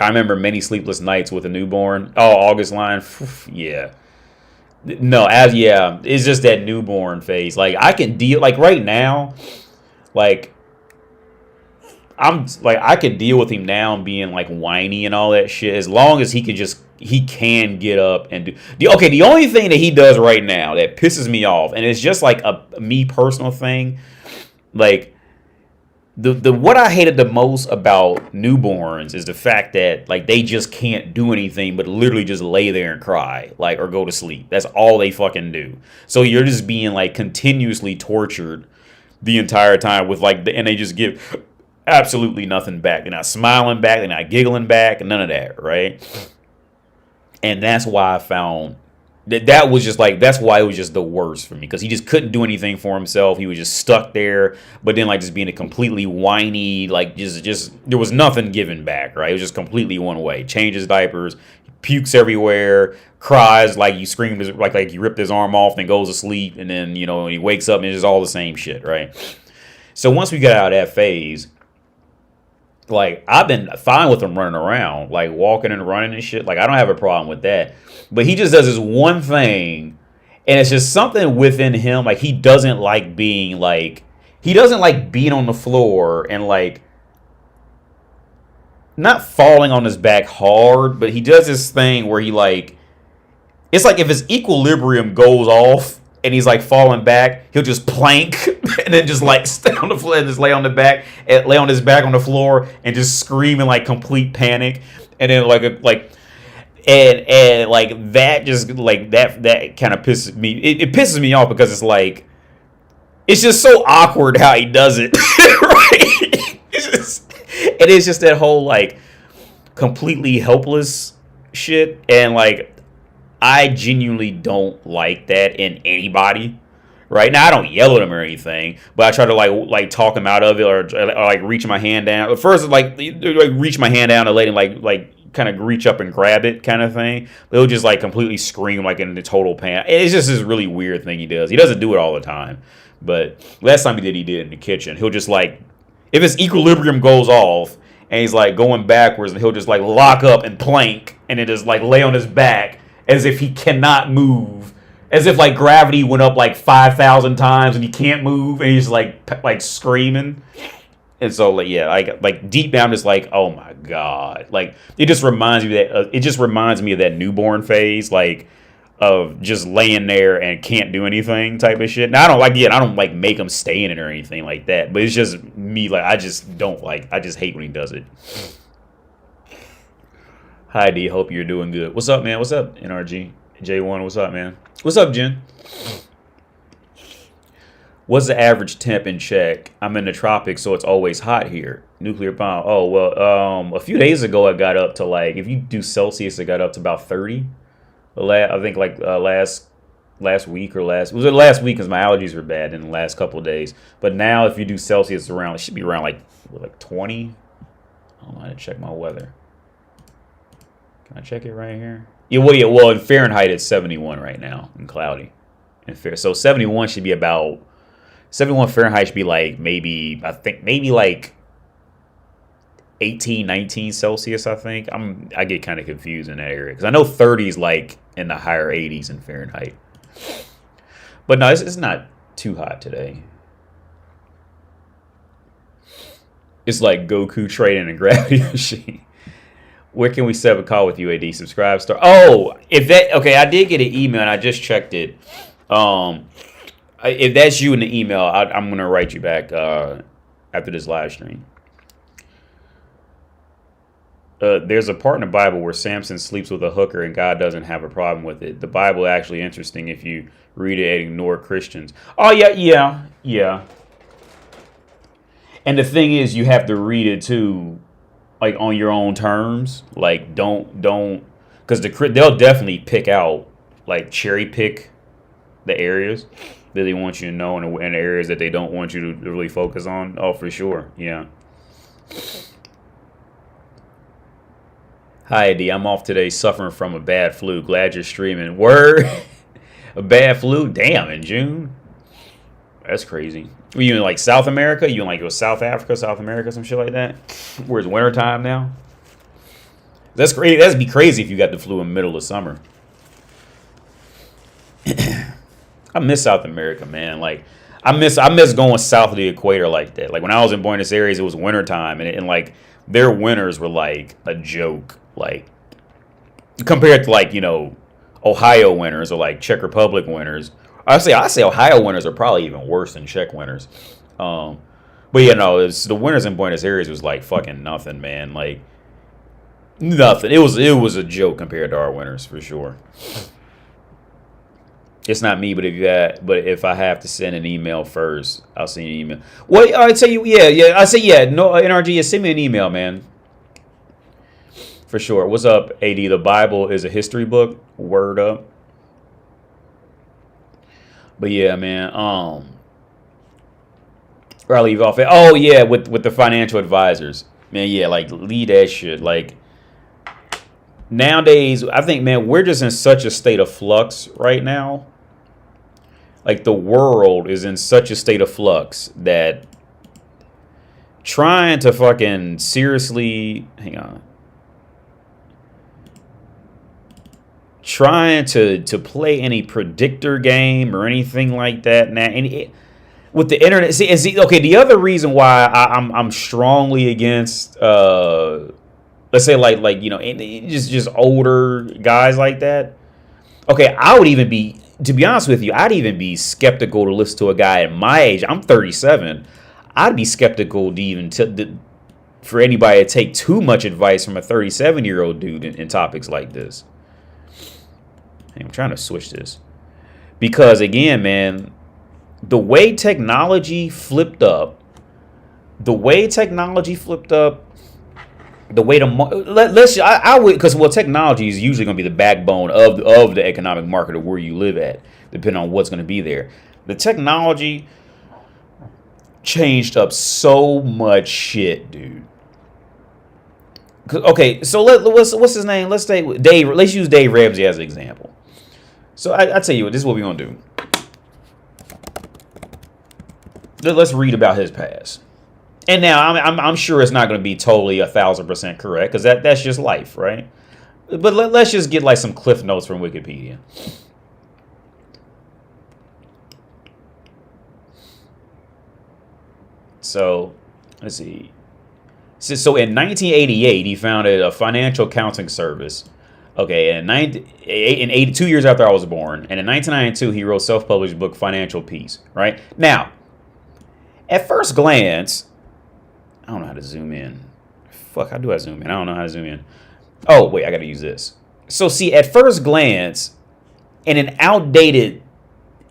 I remember many sleepless nights with a newborn. Oh, August line. Yeah. No, it's just that newborn phase. Like, I can deal, like right now, like, I could deal with him now and being like whiny and all that shit as long as he can get up and do. The only thing that he does right now that pisses me off, and it's just like a me personal thing, like the what I hated the most about newborns is the fact that like they just can't do anything but literally just lay there and cry, like, or go to sleep. That's all they fucking do. So you're just being like continuously tortured the entire time with like and they just give absolutely nothing back. They're not smiling back. They're not giggling back. None of that, right? And that's why I found that was just like, that's why it was just the worst for me, because he just couldn't do anything for himself. He was just stuck there, but then like just being a completely whiny, like just there was nothing given back, right? It was just completely one way. Changes diapers, pukes everywhere, cries like you screamed, like you ripped his arm off, and goes to sleep, and then, you know, when he wakes up and it's just all the same shit, right? So once we got out of that phase, like, I've been fine with him running around, like walking and running and shit. Like, I don't have a problem with that. But he just does this one thing, and it's just something within him. Like, he doesn't like being on the floor and like not falling on his back hard, but he does this thing where he like, it's like if his equilibrium goes off and he's like falling back, he'll just plank and then just like stay on the floor and just lay on his back on the floor and just scream in like complete panic. And then and like that just like that kind of pisses me. It pisses me off because it's like, it's just so awkward how he does it. Right? It's just that whole like completely helpless shit. And like, I genuinely don't like that in anybody. Right now, I don't yell at him or anything, but I try to like talk him out of it, or like reach my hand down. At first, like reach my hand down and let him like kind of reach up and grab it kind of thing. He'll just like completely scream like in the total pan. It's just this really weird thing he does. He doesn't do it all the time, but last time he did it in the kitchen. He'll just like, if his equilibrium goes off and he's like going backwards, and he'll just like lock up and plank and then just like lay on his back as if he cannot move, as if like gravity went up like 5,000 times and he can't move, and he's like screaming. And so, like, yeah, like deep down, it's like, oh my god, like it just reminds me of that newborn phase, like of just laying there and can't do anything type of shit. Now, I don't like make him stay in it or anything like that, but it's just me, like I just hate when he does it. Hi D, hope you're doing good. What's up, man? What's up, NRG J1? What's up, man? What's up, Jen? What's the average temp in Czech? I'm in the tropics, so it's always hot here. Nuclear bomb. Oh, well, a few days ago, I got up to like, if you do Celsius, it got up to about 30. I think like last week or it was last week because my allergies were bad in the last couple of days. But now, if you do Celsius, it should be around like 20. I don't know how to check my weather. Can I check it right here? Yeah, well, in Fahrenheit, it's 71 right now and cloudy. So 71 should be about. 71 Fahrenheit should be like maybe like 18, 19 Celsius, I think. I get kind of confused in that area because I know 30 is like in the higher 80s in Fahrenheit. But no, it's not too hot today. It's like Goku trading a gravity machine. Where can we set up a call with you, AD? Subscribe, star. Oh, I did get an email and I just checked it. If that's you in the email, I'm going to write you back after this live stream. There's a part in the Bible where Samson sleeps with a hooker and God doesn't have a problem with it. The Bible is actually interesting if you read it and ignore Christians. Oh, yeah. And the thing is, you have to read it too, like on your own terms. Like, don't, because they'll definitely cherry pick the areas that they want you to know and areas that they don't want you to really focus on. Oh, for sure. Yeah. Hi, Eddie. I'm off today suffering from a bad flu. Glad you're streaming. Word? A bad flu? Damn, in June? That's crazy. Were you in like South America? You in like South Africa, South America, some shit like that? Where it's wintertime now? That's crazy. That'd be crazy if you got the flu in the middle of summer. I miss South America, man. Like, I miss going south of the equator like that. Like when I was in Buenos Aires, it was wintertime, and like their winters were like a joke. Like compared to like Ohio winters or like Czech Republic winters. I say Ohio winters are probably even worse than Czech winters. But the winters in Buenos Aires was like fucking nothing, man. Like nothing. It was a joke compared to our winters for sure. It's not me, but if I have to send an email first, I'll send you an email. Well, I tell you, yeah. I say, yeah. No, NRG, send me an email, man. For sure. What's up, AD? The Bible is a history book. Word up. But yeah, man. Where I leave off at? Oh yeah, with the financial advisors, man. Yeah, like lead that shit. Like nowadays, I think, man, we're just in such a state of flux right now. Like the world is in such a state of flux that trying to fucking seriously, trying to play any predictor game or anything like that now, with the internet. Okay, the other reason why I'm strongly against let's say like just older guys like that. Okay, I would even be, to be honest with you, I'd even be skeptical to listen to a guy at my age. I'm 37. I'd be skeptical to even for anybody to take too much advice from a 37-year-old dude in topics like this. Hey, I'm trying to switch this because again, man, the way technology flipped up, the way technology I would, because technology is usually going to be the backbone of the economic market of where you live at, depending on what's going to be there. The technology changed up so much shit, dude. Okay, so what's his name? Let's say Dave. Let's use Dave Ramsey as an example. So I tell you what, this is what we're gonna do. Let's read about his past. And now I'm sure it's not going to be totally 1,000% correct because that's just life, right? But let's just get like some cliff notes from Wikipedia. So let's see. So in 1988, he founded a financial accounting service. Okay, and 82 years after I was born, and in 1992 he wrote self-published book Financial Peace. Right now, at first glance, I don't know how to zoom in. Fuck, how do I zoom in? I don't know how to zoom in. Oh, wait, I got to use this. So, see, at first glance, in an outdated,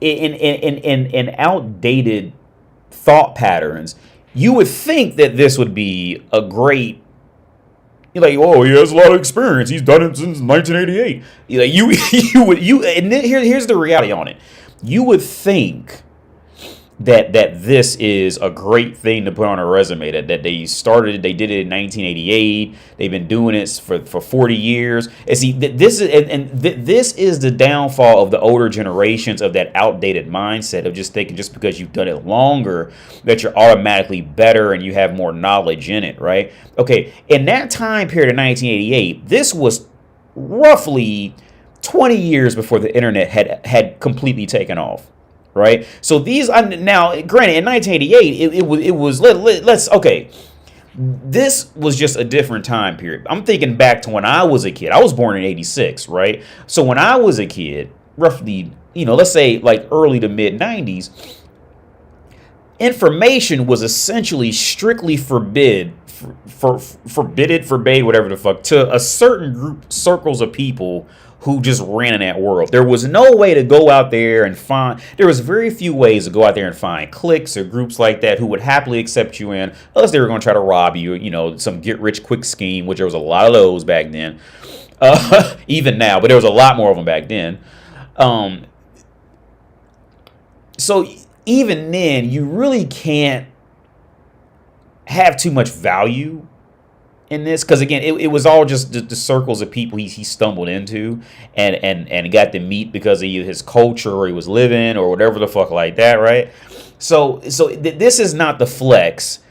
in outdated thought patterns, you would think that this would be a great. You're like, oh, he has a lot of experience. He's done it since 1988. You're like, and then here's the reality on it. You would think that this is a great thing to put on a resume, that they did it in 1988. They've been doing it for 40 years. And see, this is the downfall of the older generations, of that outdated mindset of just thinking just because you've done it longer that you're automatically better and you have more knowledge in it, right? Okay, in that time period of 1988, this was roughly 20 years before the internet had completely taken off. Right, so these now, granted, in 1988, it was let's okay. This was just a different time period. I'm thinking back to when I was a kid. I was born in '86, right? So when I was a kid, roughly, let's say like early to mid '90s, information was essentially strictly forbade, whatever the fuck, to a certain circles of people who just ran in that world. There was no way to go out there and there was very few ways to go out there and find cliques or groups like that who would happily accept you in, unless they were going to try to rob you, some get-rich-quick scheme, which there was a lot of those back then. Even now, but there was a lot more of them back then. So even then, you really can't have too much value in this, because again, it was all just the circles of people he stumbled into and got to meet because of his culture or he was living or whatever the fuck like that, right? So this is not the flex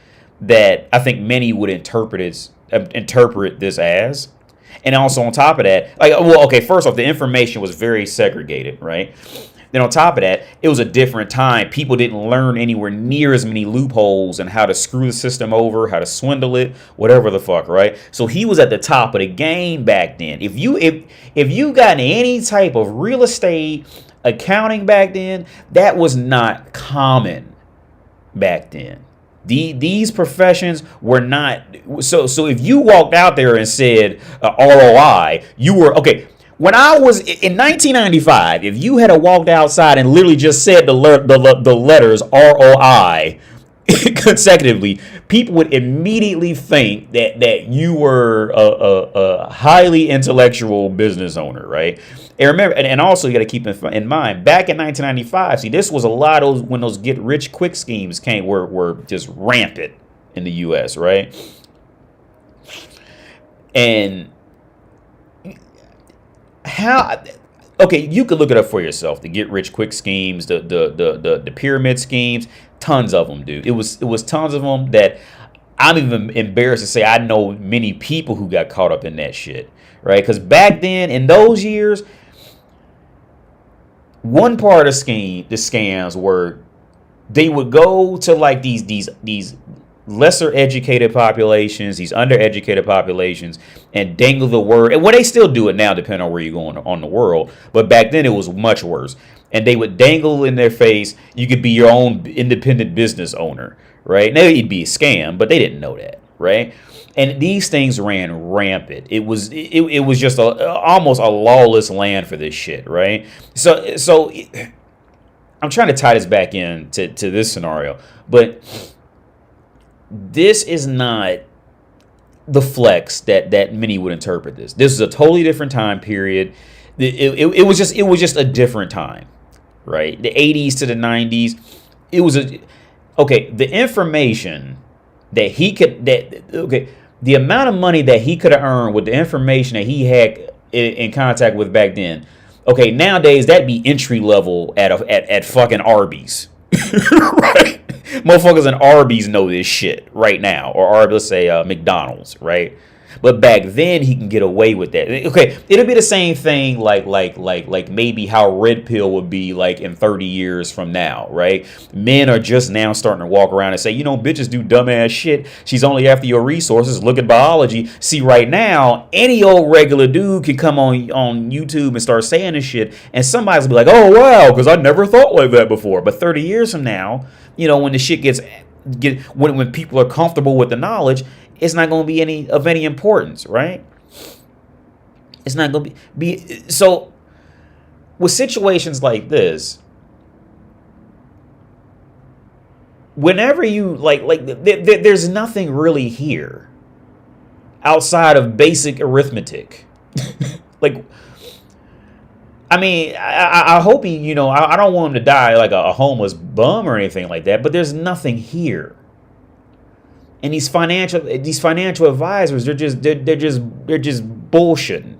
that I think many would interpret this as. And also on top of that, first off, the information was very segregated, right? Then on top of that, it was a different time. People didn't learn anywhere near as many loopholes and how to screw the system over, how to swindle it, whatever the fuck, right? So he was at the top of the game back then. If you got any type of real estate accounting back then, that was not common back then. These professions were not. So if you walked out there and said ROI, you were okay. When I was in 1995, if you had walked outside and literally just said the letters ROI consecutively, people would immediately think that you were a highly intellectual business owner, right? And remember, and also you got to keep in mind, back in 1995, see, this was a lot of when those get-rich-quick schemes were just rampant in the U.S., right? And you could look it up for yourself. The get rich quick schemes, the pyramid schemes, tons of them, dude. It was tons of them that I'm even embarrassed to say I know many people who got caught up in that shit, right? Because back then, in those years, one part of the scams were they would go to like these lesser educated populations, these undereducated populations, and dangle the word. And they still do it now, depending on where you're going on the world. But back then it was much worse. And they would dangle in their face, you could be your own independent business owner, right? Now it'd be a scam, but they didn't know that, right? And these things ran rampant. It was just almost a lawless land for this shit, right? So I'm trying to tie this back in to this scenario, but this is not the flex that many would interpret this. This is a totally different time period. It was just a different time, right? The 80s to the 90s. It was the information that the amount of money that he could have earned with the information that he had in contact with back then. Okay, nowadays that'd be entry level at fucking Arby's. Right? Motherfuckers in Arby's know this shit right now, or Arby's, let's say McDonald's, right? But back then he can get away with that. Okay, it'll be the same thing like maybe how Red Pill would be like in 30 years from now, right? Men are just now starting to walk around and say, you know, bitches do dumbass shit. She's only after your resources. Look at biology. See, right now, any old regular dude can come on YouTube and start saying this shit, and somebody's gonna be like, oh wow, because I never thought like that before. But 30 years from now, you know, when the shit when people are comfortable with the knowledge, it's not going to be any importance, right? It's not going to be so. With situations like this, whenever you there's nothing really here outside of basic arithmetic. Like, I mean, I hope he, you know, I don't want him to die like a homeless bum or anything like that, but there's nothing here. And these financial advisors, they're just bullshitting.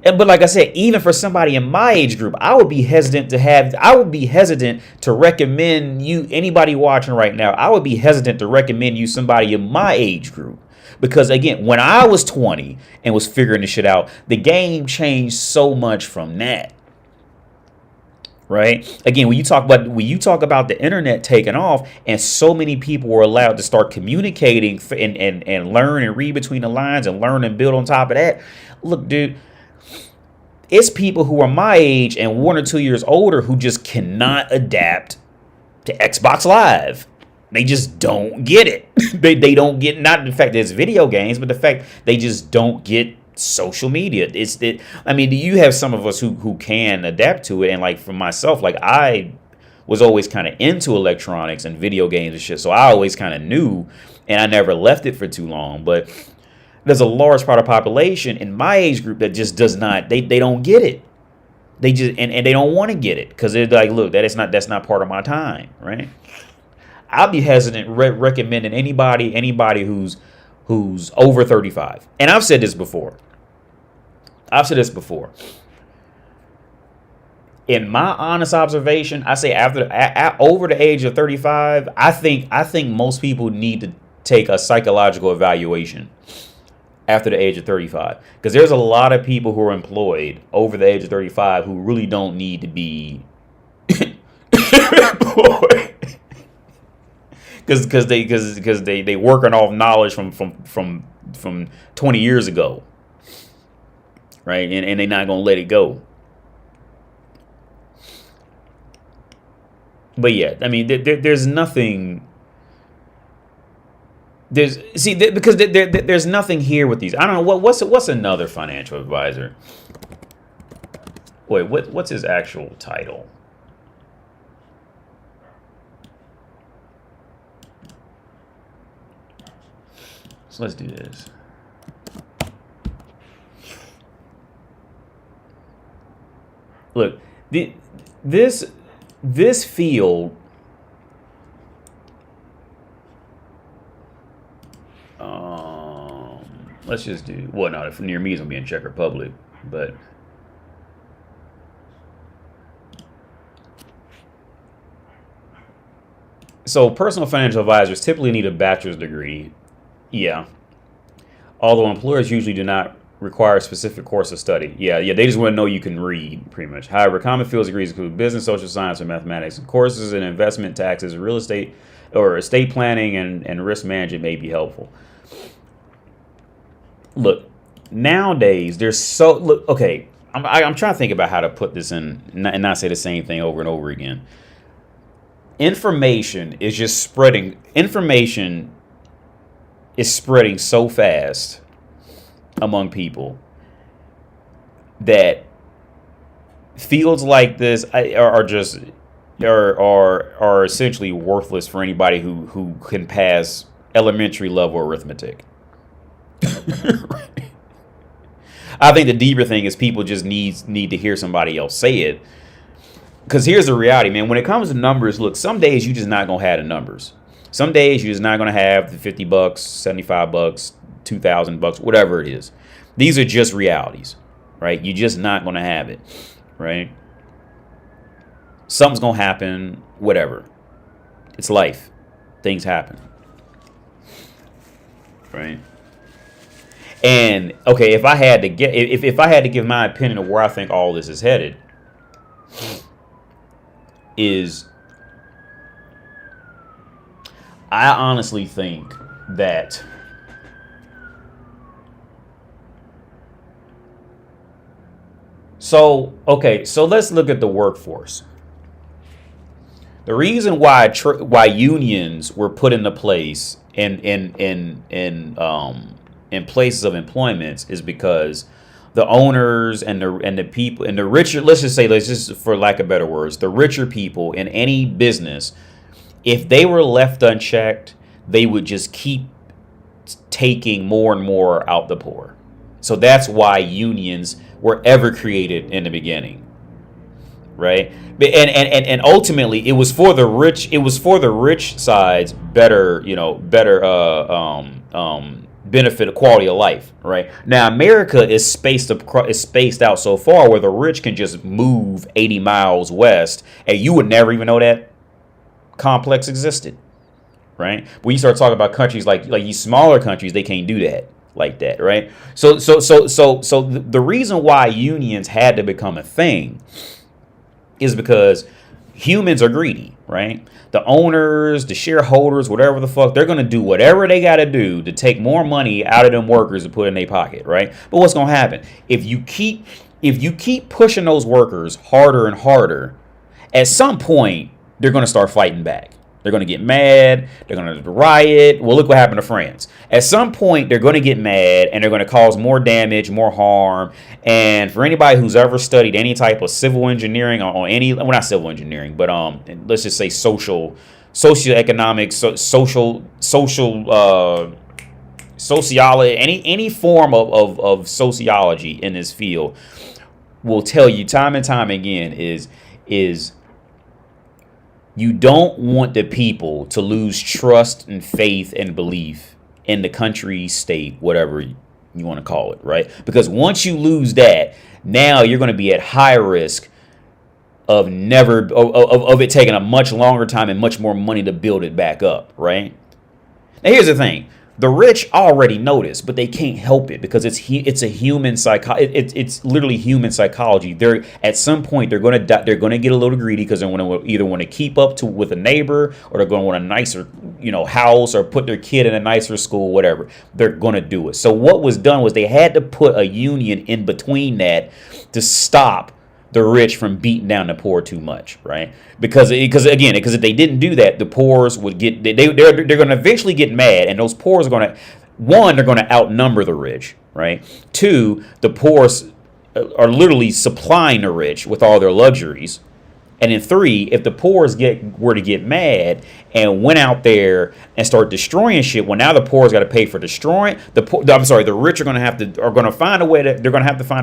But like I said, even for somebody in my age group, I would be hesitant to recommend you, anybody watching right now, I would be hesitant to recommend you somebody in my age group. Because again, when I was 20 and was figuring this shit out, the game changed so much from that. Right? Again, when you talk about the internet taking off and so many people were allowed to start communicating and learn and read between the lines and learn and build on top of that. Look, dude, it's people who are my age and 1 or 2 years older who just cannot adapt to Xbox Live. They just don't get it. They don't get, not the fact that it's video games, but the fact they just don't get social media. I mean, you have some of us who can adapt to it, and like for myself, like I was always kind of into electronics and video games and shit, so I always kind of knew, and I never left it for too long. But there's a large part of the population in my age group that just does not, they don't get it. They just and they don't want to get it because they're like, look, that's not part of my time, right? I'll be hesitant recommending anybody who's over 35. And I've said this before. In my honest observation, I say over the age of 35, I think most people need to take a psychological evaluation after the age of 35, because there's a lot of people who are employed over the age of 35 who really don't need to be employed. Because they working off knowledge from 20 years ago, right? And they're not gonna let it go. But yeah, I mean, there's nothing. Because there's nothing here with these. I don't know what's another financial advisor. Wait, what's his actual title? So let's do this. Look, this field, let's just do, well, no, if near me is gonna be in Czech Republic, but so personal financial advisors typically need a bachelor's degree. Yeah. Although employers usually do not require a specific course of study. Yeah, they just want to know you can read, pretty much. However, common fields degrees include business, social science, and mathematics. Courses in investment, taxes, real estate, or estate planning and risk management may be helpful. Look, nowadays, okay, I'm trying to think about how to put this in and not say the same thing over and over again. Information is just spreading. Information is spreading so fast among people that fields like this are essentially worthless for anybody who can pass elementary level arithmetic. I think the deeper thing is people just need to hear somebody else say it. Because here's the reality, man. When it comes to numbers, look, some days you just not gonna have the numbers. Some days you're just not going to have the $50, $75, $2,000, whatever it is. These are just realities, right? You're just not going to have it, right? Something's going to happen, whatever. It's life. Things happen, right? And okay, if I had to get, if I had to give my opinion of where I think all this is headed, is I honestly think that so let's look at the workforce. The reason why unions were put into place in places of employment is because the owners and the people and the richer, let's just for lack of better words, the richer people in any business, if they were left unchecked, they would just keep taking more and more out the poor. So that's why unions were ever created in the beginning, right? And ultimately, it was for the rich. It was for the rich side's better benefit of quality of life, right? Now America is spaced out so far where the rich can just move 80 miles west, and you would never even know that complex existed, right? When you start talking about countries like these smaller countries, they can't do that like that, right? So the reason why unions had to become a thing is because humans are greedy, right? The owners, the shareholders, whatever the fuck, they're going to do whatever they got to do to take more money out of them workers and put in their pocket, right? But what's going to happen? If you keep pushing those workers harder and harder, at some point, they're going to start fighting back. They're going to get mad. They're going to riot. Well, look what happened to France. At some point, they're going to get mad and they're going to cause more damage, more harm. And for anybody who's ever studied any type of civil engineering or any, well, not civil engineering, but let's just say socioeconomic, sociology, any form of sociology in this field will tell you time and time again is you don't want the people to lose trust and faith and belief in the country, state, whatever you want to call it, right? Because once you lose that, now you're going to be at high risk of it taking a much longer time and much more money to build it back up, right? Now here's the thing. The rich already know this, but they can't help it because it's a human it's literally human psychology. They're at some point they're gonna get a little greedy because they either want to keep up with a neighbor, or they're gonna want a nicer house, or put their kid in a nicer school, whatever. They're gonna do it. So what was done was they had to put a union in between that to stop the rich from beating down the poor too much, right? Because if they didn't do that, the poors would get they're going to eventually get mad, and those poors are going to, one, they're going to outnumber the rich, right? Two, the poors are literally supplying the rich with all their luxuries. And then three, if the poors were to get mad and went out there and start destroying shit, well, now the poor's got to pay for destroying the rich are going to have to find a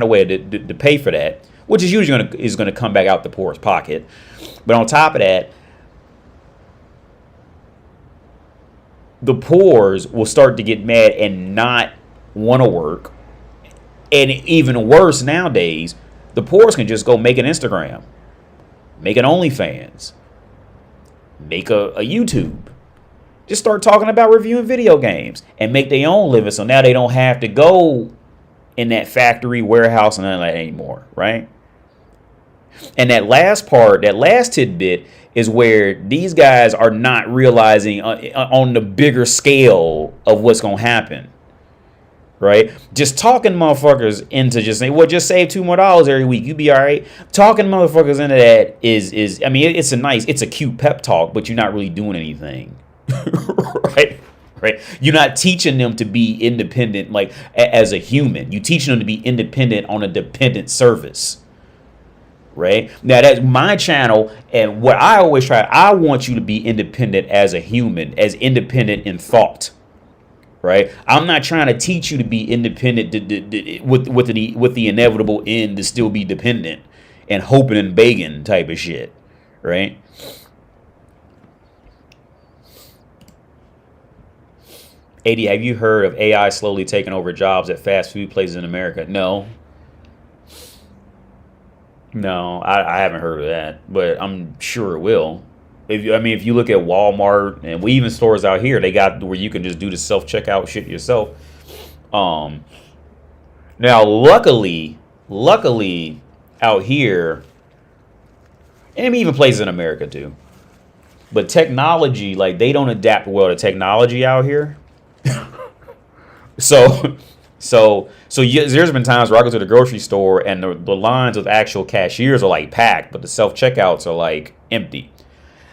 way to pay for that, which is usually going to come back out the poor's pocket. But on top of that, the poors will start to get mad and not want to work. And even worse nowadays, the poors can just go make an Instagram, make an OnlyFans, make a YouTube. Just start talking about reviewing video games and make their own living. So now they don't have to go in that factory, warehouse, and none of that anymore, right? And that last tidbit is where these guys are not realizing on the bigger scale of what's going to happen, right? Just talking motherfuckers into just saying, well, just save $2 more every week, you be all right. Talking motherfuckers into that is I mean, it's a cute pep talk, but you're not really doing anything, right? Right? You're not teaching them to be independent, like as a human. You're teaching them to be independent on a dependent service. Right? Now that's my channel, and what I always try, I want you to be independent as a human, as independent in thought. Right? I'm not trying to teach you to be independent with the inevitable end to still be dependent and hoping and begging type of shit. Right? AD, have you heard of AI slowly taking over jobs at fast food places in America? No. No, I haven't heard of that, but I'm sure it will. If you look at Walmart and we even stores out here, they got where you can just do the self checkout shit yourself. Um, Now, luckily, out here, and even places in America too, but technology, like they don't adapt well to technology out here. So, there's been times where I go to the grocery store and the lines with actual cashiers are like packed, but the self checkouts are like empty.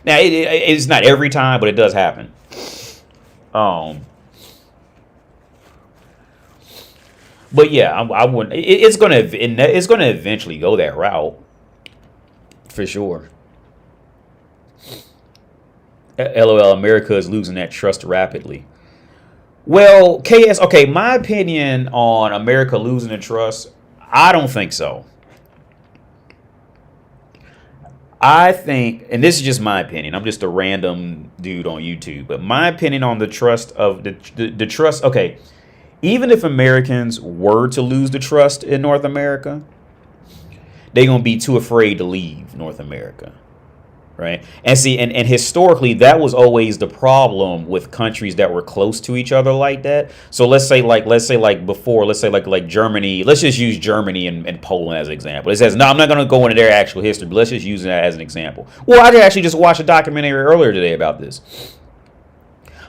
Now, it's not every time, but it does happen. Um, but yeah, I wouldn't. It's gonna eventually go that route for sure. LOL, America is losing that trust rapidly. Well, KS, okay, my opinion on America losing the trust, I don't think so. I think, and this is just my opinion, I'm just a random dude on YouTube, but my opinion on the trust of the trust, okay, even if Americans were to lose the trust in North America, they're going to be too afraid to leave North America. Right. And see, and historically, that was always the problem with countries that were close to each other like that. So let's say like Germany. Let's just use Germany and Poland as an example. It says, no, I'm not going to go into their actual history, but let's just use that as an example. Well, I actually just watched a documentary earlier today about this.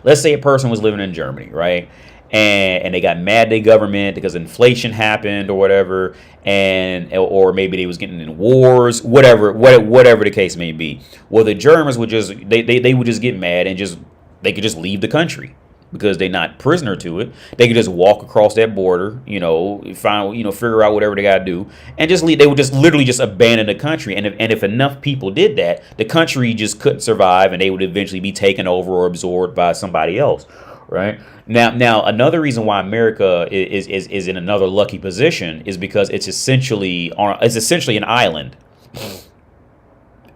Let's say a person was living in Germany, right? And they got mad at the government because inflation happened or whatever, or maybe they was getting in wars, whatever the case may be. Well, the Germans would just they would just get mad and they could just leave the country because they're not prisoner to it. They could just walk across that border, figure out whatever they got to do, and just leave. They would just literally just abandon the country. And if enough people did that, the country just couldn't survive, and they would eventually be taken over or absorbed by somebody else. Right. Now, another reason why America is in another lucky position is because it's essentially an island,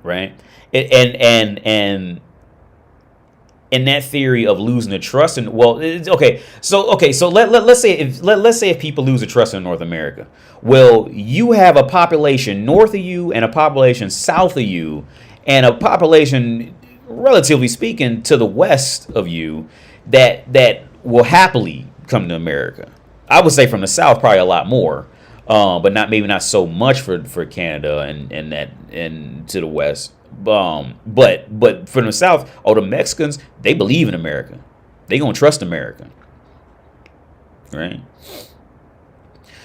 right? And in that theory of losing the trust, and well, so let's say if people lose the trust in North America, well, you have a population north of you and a population south of you, and a population, relatively speaking, to the west of you that will happily come to America. I would say from the South probably a lot more, but not so much for Canada and to the West. But from the South, the Mexicans, they believe in America. They gonna trust America, right?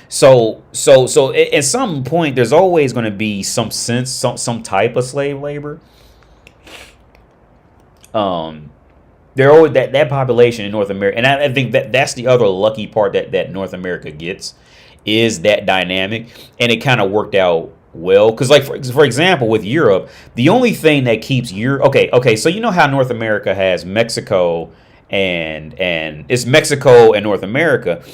So at some point, there's always gonna be some type of slave labor. There always that population in North America, and I think that's the other lucky part that North America gets is that dynamic, and it kind of worked out well because, like for example, with Europe, the only thing that keeps Europe so you know how North America has Mexico and it's Mexico and North America,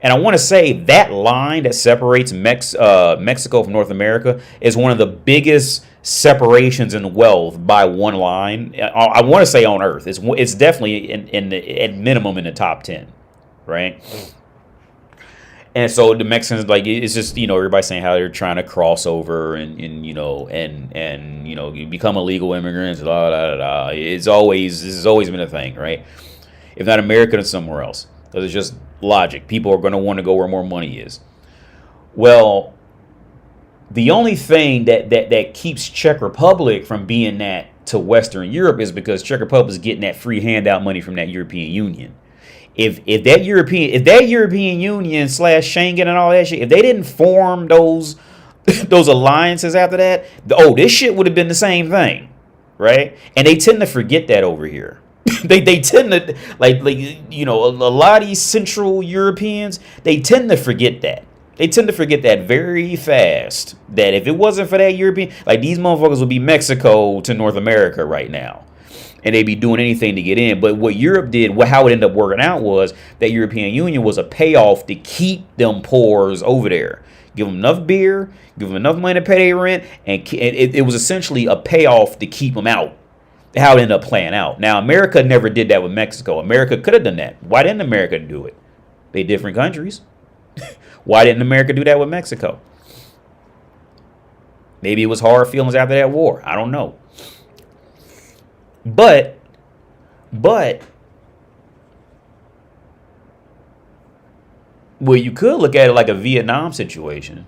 and I want to say that line that separates Mexico from North America is one of the biggest separations in wealth by one line. I want to say on Earth. It's definitely at minimum in the top 10, right? And so the Mexicans, like, it's just, everybody saying how they're trying to cross over and become illegal immigrants. Blah, blah, blah, blah. This has always been a thing, right? If not America, then somewhere else. Because it's just logic. People are going to want to go where more money is. Well, the only thing that keeps Czech Republic from being that to Western Europe is because Czech Republic is getting that free handout money from that European Union. If that European Union / Schengen and all that shit, if they didn't form those alliances after that, this shit would have been the same thing, right? And they tend to forget that over here. they tend to a lot of these Central Europeans, they tend to forget that. They tend to forget that very fast. That if it wasn't for that European, like these motherfuckers would be Mexico to North America right now, and they'd be doing anything to get in. But what Europe did, how it ended up working out was that European Union was a payoff to keep them poors over there. Give them enough beer, give them enough money to pay their rent, and it was essentially a payoff to keep them out. how it ended up playing out. Now, America never did that with Mexico. America could have done that. Why didn't America do it? They different countries. Why didn't America do that with Mexico? Maybe it was hard feelings after that war. I don't know. But well, you could look at it like a Vietnam situation.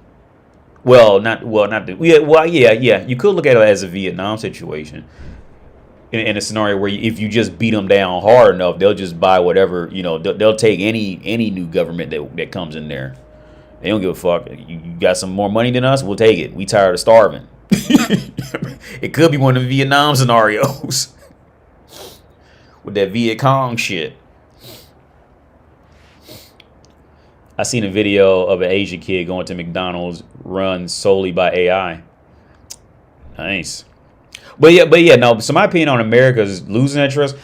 Yeah. You could look at it as a Vietnam situation. In a scenario where if you just beat them down hard enough, they'll just buy whatever, they'll take any new government that comes in there. They don't give a fuck. You got some more money than us, we'll take it. We tired of starving. It could be one of the Vietnam scenarios with that Viet Cong shit. I seen a video of an Asian kid going to McDonald's run solely by AI. Nice. But yeah, no. So my opinion on America is losing that trust.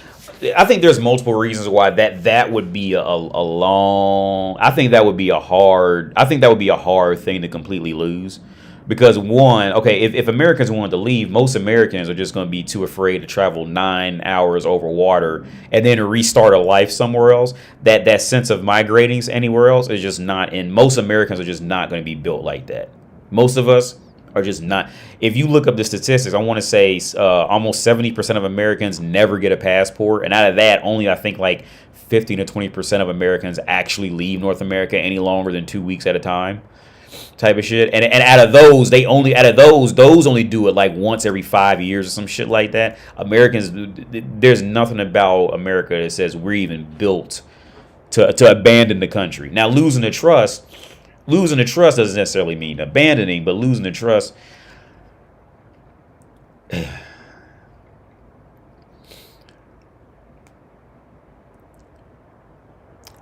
I think there's multiple reasons why that would be a long. I think that would be a hard thing to completely lose, because one, okay, if Americans wanted to leave, most Americans are just going to be too afraid to travel 9 hours over water and then restart a life somewhere else. That sense of migrating anywhere else is just not in. Most Americans are just not going to be built like that. Most of us are just not. If you look up the statistics, I want to say almost 70% of Americans never get a passport, and out of that, only I think like 15 to 20% of Americans actually leave North America any longer than 2 weeks at a time, type of shit. And out of those, those only do it like once every 5 years or some shit like that. Americans, there's nothing about America that says we're even built to abandon the country. Now, losing the trust doesn't necessarily mean abandoning, but losing the trust.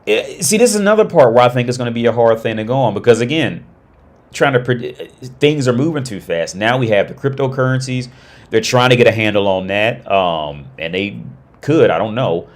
See, this is another part where I think it's going to be a hard thing to go on, because again, trying to predict, things are moving too fast. Now we have the cryptocurrencies. They're trying to get a handle on that, and they could. I don't know.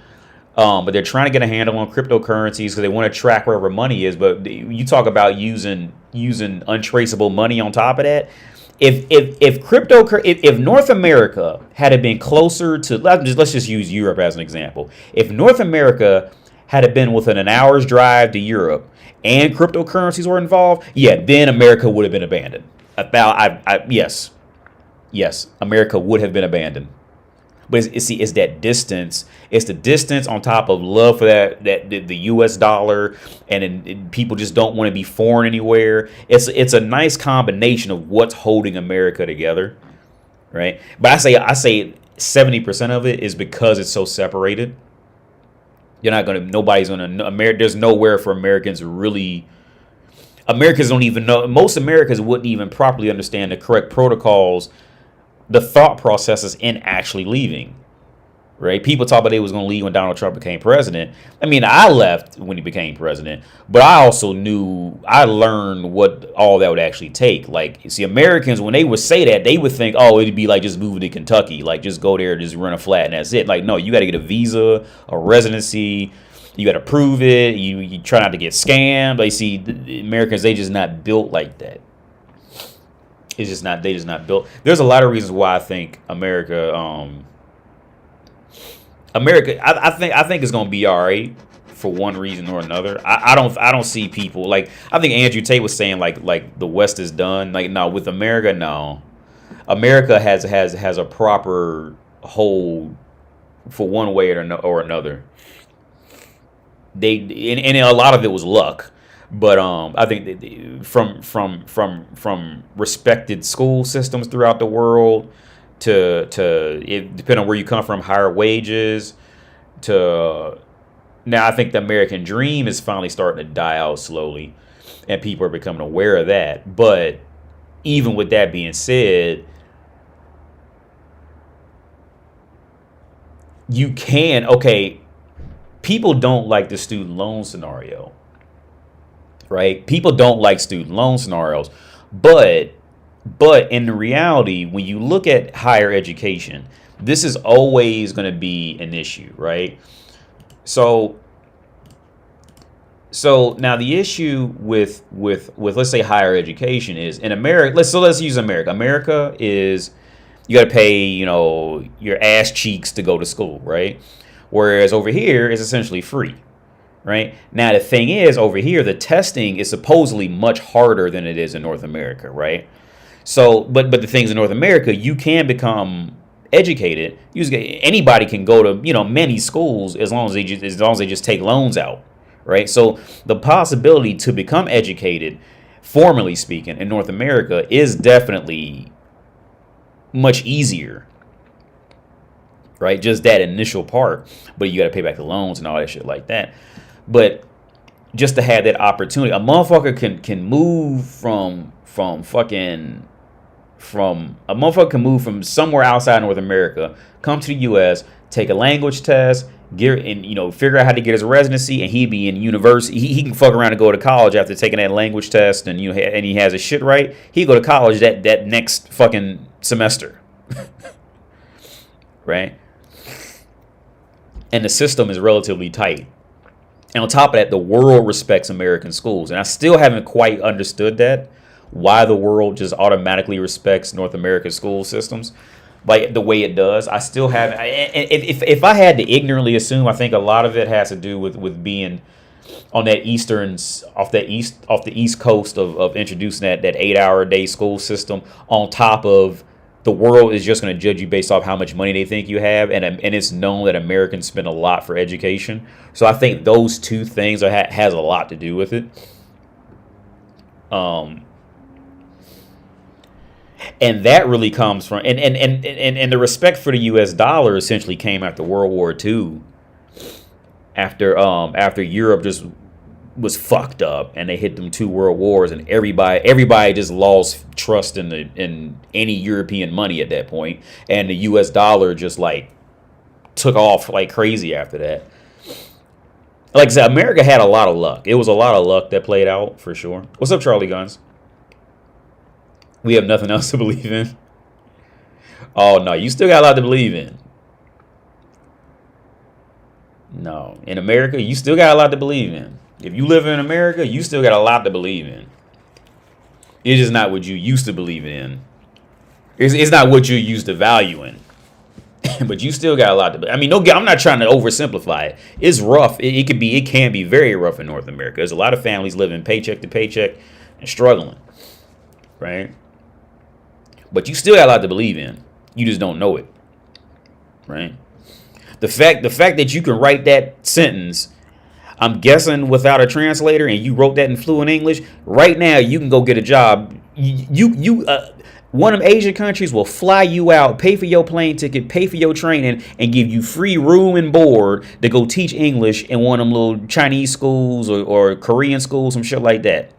But they're trying to get a handle on cryptocurrencies because they want to track wherever money is. But you talk about using untraceable money on top of that. If North America had been closer to, let's just use Europe as an example. If North America had been within an hour's drive to Europe and cryptocurrencies were involved, yeah, then America would have been abandoned. Yes, America would have been abandoned. But it's that distance. It's the distance on top of love for the U.S. dollar, and people just don't want to be foreign anywhere. It's a nice combination of what's holding America together, right? But I say 70% of it is because it's so separated. Nobody's gonna know. There's nowhere for Americans really. Americans don't even know. Most Americans wouldn't even properly understand the correct protocols, the thought processes in actually leaving, right? People talk about they was going to leave when Donald Trump became president. I mean, I left when he became president, but I also I learned what all that would actually take. Like, see, Americans, when they would say that, they would think, oh, it'd be like just moving to Kentucky, like just go there, just run a flat, and that's it. Like, no, you got to get a visa, a residency. You got to prove it. You try not to get scammed. Like, see, the Americans, they just not built like that. It's just not. They just not built. There's a lot of reasons why I think America. I think it's gonna be all right for one reason or another. I don't see people like. I think Andrew Tate was saying like the West is done. Like, no, with America, no. America has a proper hold for one way or another. And a lot of it was luck. But I think from respected school systems throughout the world to depending on where you come from, higher wages, to now I think the American dream is finally starting to die out slowly, and people are becoming aware of that. But even with that being said, people don't like the student loan scenario. Right? People don't like student loan scenarios, but in reality, when you look at higher education, this is always going to be an issue, right? So now the issue with let's say higher education is in America. Let's use America. America is, You got to pay, your ass cheeks to go to school, right? Whereas over here, it's essentially free, right? Now, the thing is, over here, the testing is supposedly much harder than it is in North America, right? So, but the things in North America, you can become educated. Anybody can go to, many schools as long as they just take loans out, right? So the possibility to become educated, formally speaking, in North America is definitely much easier, right? Just that initial part, but you got to pay back the loans and all that shit like that. But just to have that opportunity, a motherfucker can move from somewhere outside North America, come to the U.S., take a language test, figure out how to get his residency, and he'd be in university. He can fuck around and go to college after taking that language test, and and he has his shit right. He go to college that next fucking semester, right? And the system is relatively tight. And on top of that, the world respects American schools, and I still haven't quite understood that. Why the world just automatically respects North American school systems like the way it does. I still have, if I had to ignorantly assume, I think a lot of it has to do with being on that off the east coast of introducing that 8-hour a day school system, on top of the world is just going to judge you based off how much money they think you have, and it's known that Americans spend a lot for education. So I think those two things has a lot to do with it. And that really comes from and the respect for the U.S. dollar essentially came after World War II, after Europe just was fucked up and they hit them 2 world wars, and everybody just lost trust in any European money at that point, and the U.S. dollar just like took off like crazy after that. Like I said, America had a lot of luck. It was a lot of luck that played out for sure. What's up, Charlie Guns? We have nothing else to believe in. Oh no, you still got a lot to believe in. No, in America, you still got a lot to believe in. If you live in America, you still got a lot to believe in. It's just not what you used to believe in. It's not what you're used to valuing. But you still got a lot to. I mean, I'm not trying to oversimplify it. It's rough. It can be very rough in North America. There's a lot of families living paycheck to paycheck and struggling, right? But you still got a lot to believe in. You just don't know it, right? The fact that you can write that sentence, I'm guessing without a translator, and you wrote that in fluent English, right now you can go get a job. One of them Asian countries will fly you out, pay for your plane ticket, pay for your training, and give you free room and board to go teach English in one of them little Chinese schools or Korean schools, some shit like that.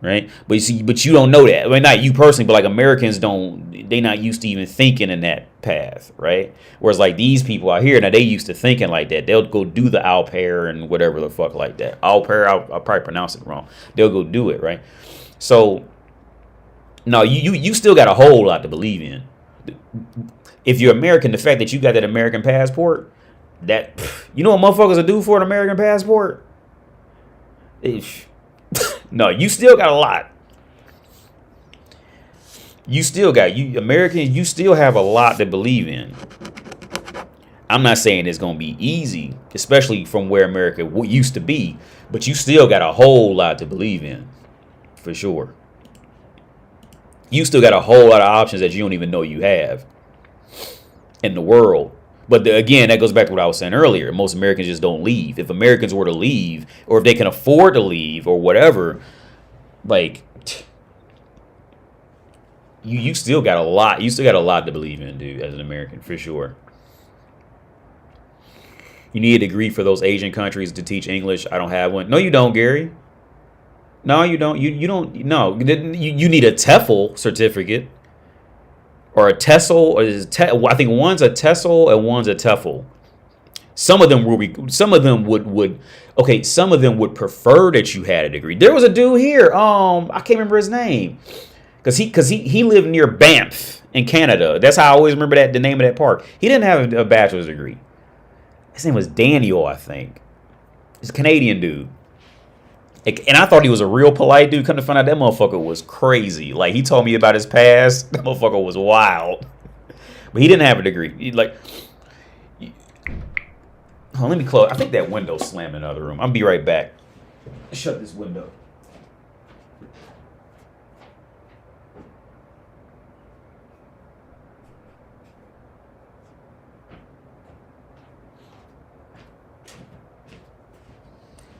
Right? But you don't know that. I mean, not you personally, but like Americans they're not used to even thinking in that path, right? Whereas like these people out here, now they used to thinking like that. They'll go do the au pair and whatever the fuck like that. Au pair, I'll probably pronounce it wrong. They'll go do it, right? So, no, you still got a whole lot to believe in. If you're American, the fact that you got that American passport, that, you know what motherfuckers will do for an American passport? No, you still got a lot. Americans, you still have a lot to believe in. I'm not saying it's going to be easy, especially from where America used to be, but you still got a whole lot to believe in, for sure. You still got a whole lot of options that you don't even know you have in the world. But again, that goes back to what I was saying earlier. Most Americans just don't leave. If Americans were to leave, or if they can afford to leave, or whatever, like, you still got a lot. You still got a lot to believe in, dude, as an American, for sure. You need a degree for those Asian countries to teach English. I don't have one. No, you don't, Gary. No, you don't. You don't. No, you need a TEFL certificate. Or a TESOL, or I think one's a TESOL and one's a TEFL. Some of them would prefer that you had a degree. There was a dude here, I can't remember his name, because he lived near Banff in Canada. That's how I always remember the name of that park. He didn't have a bachelor's degree. His name was Daniel, I think. He's a Canadian dude. And I thought he was a real polite dude. Come to find out, that motherfucker was crazy. Like, he told me about his past. That motherfucker was wild. But he didn't have a degree. Oh, let me close. I think that window's slamming in the other room. I'll be right back. Shut this window.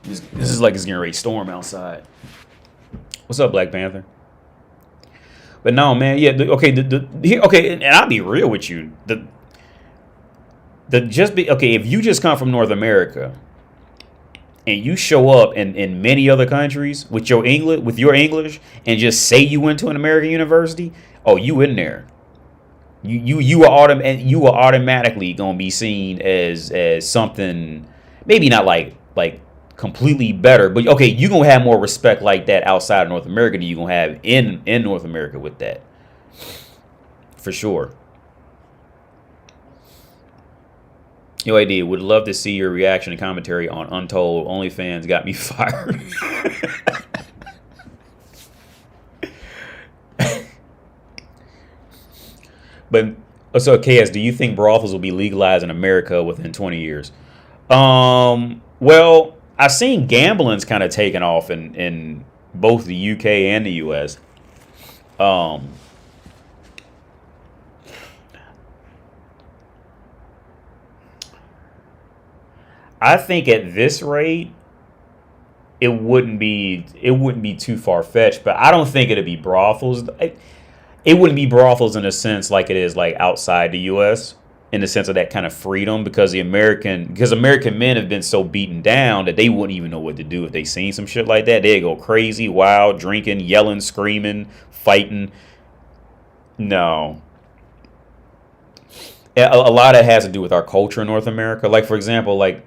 This is like it's getting ready to storm outside. What's up, Black Panther? But no, man. Yeah. Okay. And I'll be real with you. If you just come from North America and you show up in many other countries with your English and just say you went to an American university, oh, you in there. You are automatically gonna be seen as something, maybe not like completely better, but okay, you gonna have more respect like that outside of North America than you gonna have in North America with that, for sure. Yo, idea. Would love to see your reaction and commentary on Untold. OnlyFans got me fired. But so, KS, do you think brothels will be legalized in America within 20 years? Well, I've seen gambling's kind of taken off in both the UK and the US. I think at this rate, it wouldn't be too far fetched, but I don't think it'd be brothels. It wouldn't be brothels in a sense like it is like outside the U.S. in the sense of that kind of freedom, because American men have been so beaten down that they wouldn't even know what to do if they seen some shit like that. They'd go crazy, wild, drinking, yelling, screaming, fighting. No. A lot of it has to do with our culture in North America. Like, for example, like,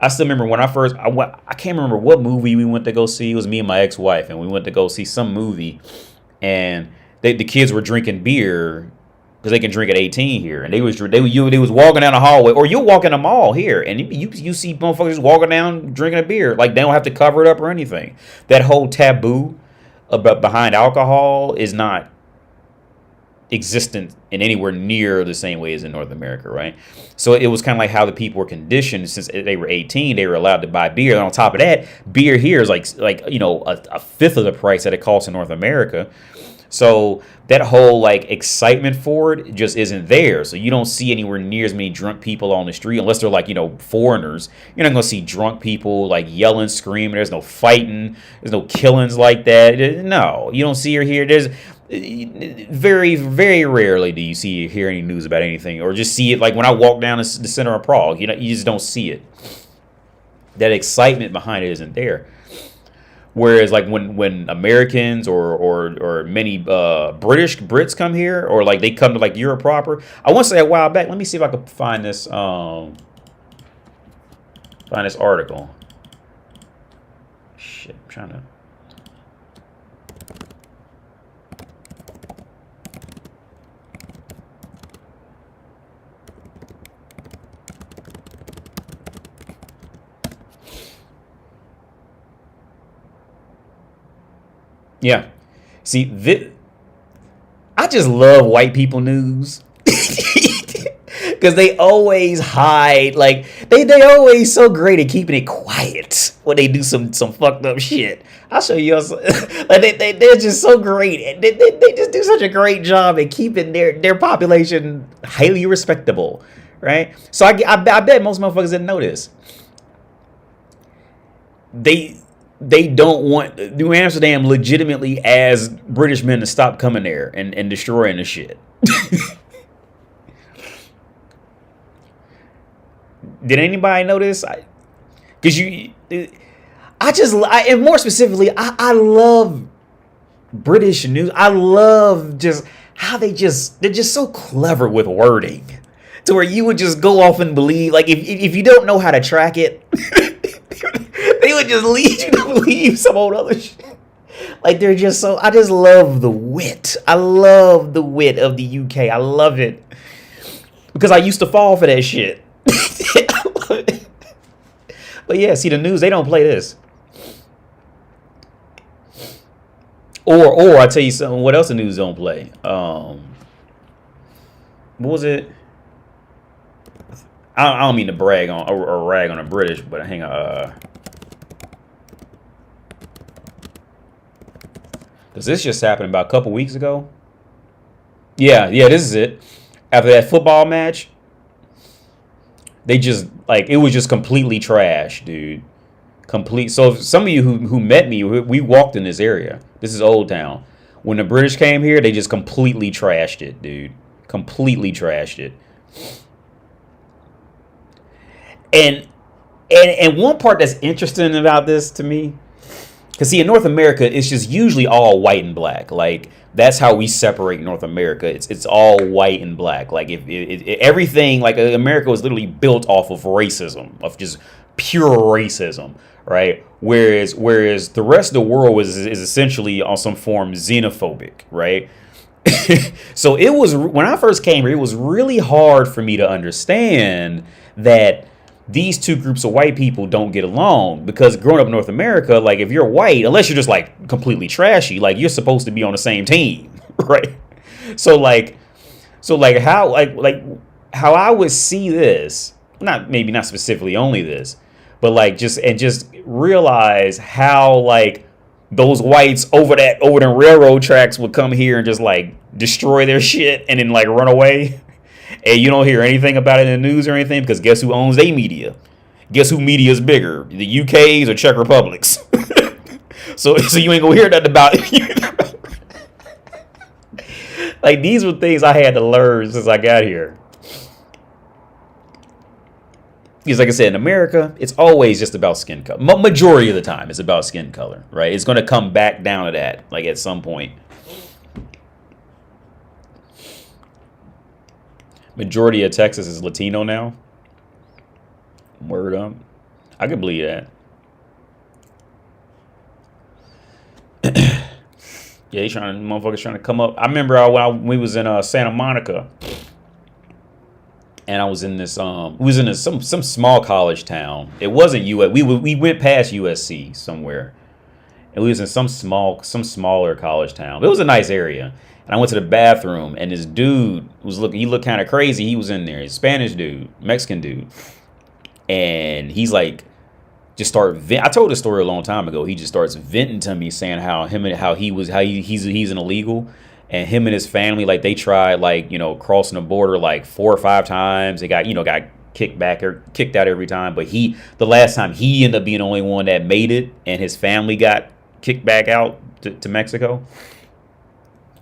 I still remember when I can't remember what movie we went to go see. It was me and my ex-wife, and we went to go see some movie, and the kids were drinking beer because they can drink at 18 here, and they was walking down the hallway, or you'll walk in the mall here, and you see motherfuckers walking down drinking a beer, like they don't have to cover it up or anything. That whole taboo about behind alcohol is not existent in anywhere near the same way as in North America, right? So it was kind of like how the people were conditioned. Since they were 18, they were allowed to buy beer. And on top of that, beer here is like a fifth of the price that it costs in North America. So that whole like excitement for it just isn't there. So you don't see anywhere near as many drunk people on the street unless they're like, foreigners. You're not gonna see drunk people like yelling, screaming. There's no fighting. There's no killings like that. No, you don't see or hear. There's very, very rarely do you see or hear any news about anything, or just see it like when I walk down the center of Prague. You just don't see it. That excitement behind it isn't there. Whereas like when Americans or many Brits come here, or like they come to like Europe proper. I want to say a while back. Let me see if I can find this article. Shit, I'm trying to. Yeah. See, I just love white people news. Because they always hide, like, they always so great at keeping it quiet when they do some fucked up shit. I'll show you. Like, they're just so great. They just do such a great job at keeping their population highly respectable, right? So I bet most motherfuckers didn't know this. They don't want New Amsterdam legitimately as British men to stop coming there and destroying the shit. Did anybody know this? And more specifically, I love British news. I love just how they're just so clever with wording, to where you would just go off and believe, like if you don't know how to track it. They would just lead you to believe some old other shit. Like they're just so. I just love the wit. I love the wit of the UK. I love it because I used to fall for that shit. I love it. But yeah, see the news. They don't play this. Or I tell you something. What else the news don't play? what was it? I don't mean to brag on or rag on the British, but hang on. Because this just happened about a couple weeks ago. Yeah, this is it. After that football match, they just like it was just completely trash, dude. Complete. So some of you who met me, we walked in this area. This is Old Town. When the British came here, they just completely trashed it, dude. Completely trashed it. And one part that's interesting about this to me, because see, in North America, it's just usually all white and black. Like that's how we separate North America. It's all white and black. Like if everything, like America was literally built off of racism, of just pure racism, right? Whereas the rest of the world is essentially on some form xenophobic, right? So it was when I first came here, it was really hard for me to understand that these two groups of white people don't get along, because growing up in North America, like if you're white, unless you're just like completely trashy, like you're supposed to be on the same team, right? So how how I would see this, maybe not specifically only this, but like just realize how like those whites over the railroad tracks would come here and just like destroy their shit and then like run away. And you don't hear anything about it in the news or anything, because guess who owns their media? Guess who media is bigger? The UK's or Czech Republics? so you ain't gonna hear nothing about it. Like these were things I had to learn since I got here. Because like I said, in America, it's always just about skin color. Majority of the time, it's about skin color, right? It's gonna come back down to that, like at some point. Majority of Texas is Latino now. Word up. I could believe that. Yeah, motherfuckers trying to come up. I remember when we was in Santa Monica, and I was in this we was in some small college town. It wasn't US. We went past USC somewhere, and we was in some smaller college town. It was a nice area. And I went to the bathroom, and this dude he looked kind of crazy. He was in there, Spanish dude, Mexican dude. And he's like, I told this story a long time ago. He just starts venting to me, saying he's an illegal, and him and his family, like they tried like, crossing the border like 4 or 5 times. They got kicked out every time. But the last time he ended up being the only one that made it, and his family got kicked back out to Mexico.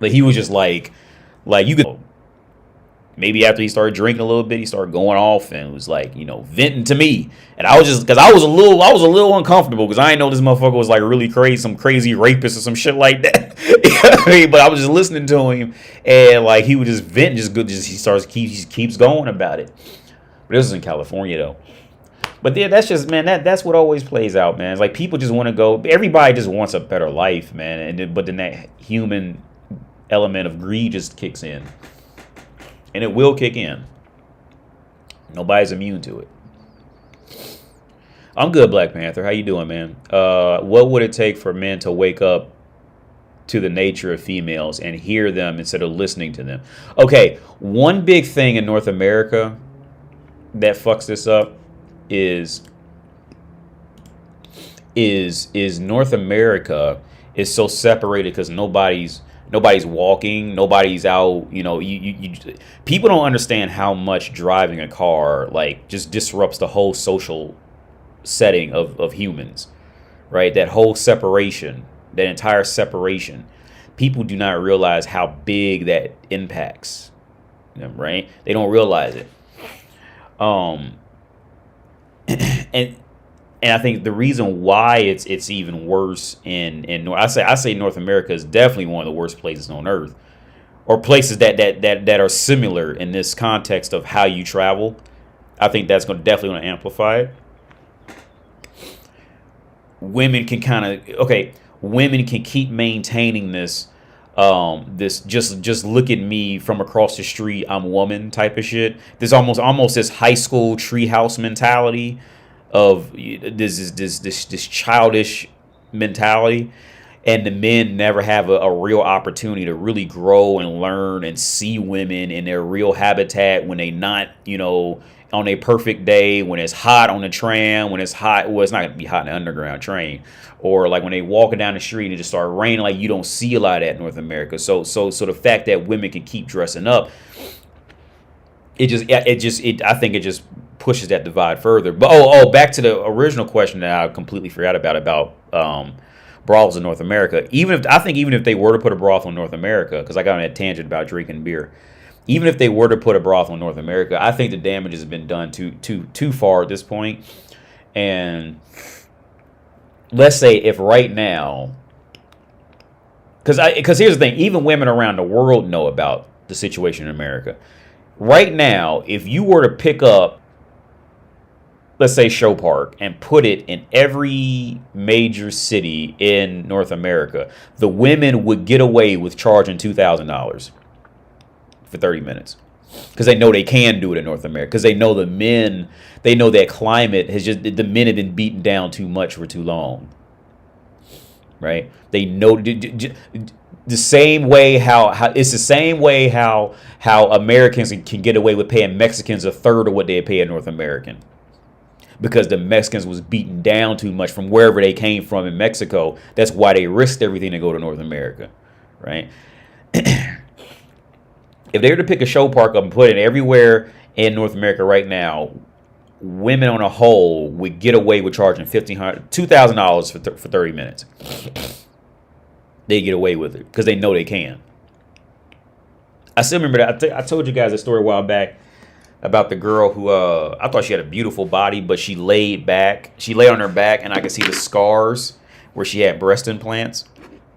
But he was just like you could, maybe after he started drinking a little bit, he started going off and was like, venting to me. And I was just, because I was a little uncomfortable, because I didn't know this motherfucker was like really crazy, some crazy rapist or some shit like that. You know what I mean? But I was just listening to him, and like he would just vent, he keeps going about it. But this was in California though. But yeah, that's just, man, that's what always plays out, man. It's like people just want to go, everybody just wants a better life, man. But then that human element of greed just kicks in, and it will kick in. Nobody's immune to it. I'm good, Black Panther. How you doing, man? What would it take for men to wake up to the nature of females and hear them instead of listening to them? Okay, one big thing in North America that fucks this up is North America is so separated because nobody's walking, nobody's out. People don't understand how much driving a car like just disrupts the whole social setting of humans, right? That whole separation, that entire separation. People do not realize how big that impacts them, right? They don't realize it. And I think the reason why it's even worse in I say North America is definitely one of the worst places on earth, or places that are similar in this context of how you travel. I think that's definitely going to amplify it. Women can keep maintaining this just look at me from across the street, I'm woman type of shit. There's almost this high school treehouse mentality of this childish mentality. and the men never have a real opportunity to really grow and learn and see women in their real habitat when they not, on a perfect day, when it's hot on the tram, when it's hot, well, it's not gonna be hot in the underground train, or like when they walking down the street and it just start raining. Like, you don't see a lot of that in North America. So the fact that women can keep dressing up, I think it just pushes that divide further. But back to the original question that I completely forgot about brothels in North America. Even if they were to put a brothel in North America, because I got on that tangent about drinking beer. Even if they were to put a brothel in North America, I think the damage has been done too far at this point. And let's say if right now, because here's the thing, even women around the world know about the situation in America. Right now, if you were to pick up, let's say, Show Park and put it in every major city in North America, the women would get away with charging $2,000 for 30 minutes. Because they know they can do it in North America. Because they know that climate the men have been beaten down too much for too long. Right? They know the same way how Americans can get away with paying Mexicans a third of what they pay a North American. Because the Mexicans was beaten down too much from wherever they came from in Mexico. That's why they risked everything to go to North America. Right? If they were to pick a Show Park up and put it everywhere in North America right now, women on a whole would get away with charging $2,000 for 30 minutes. They get away with it because they know they can. I still remember that. I told you guys a story a while back about the girl who I thought she had a beautiful body, but she laid back. She lay on her back, and I could see the scars where she had breast implants.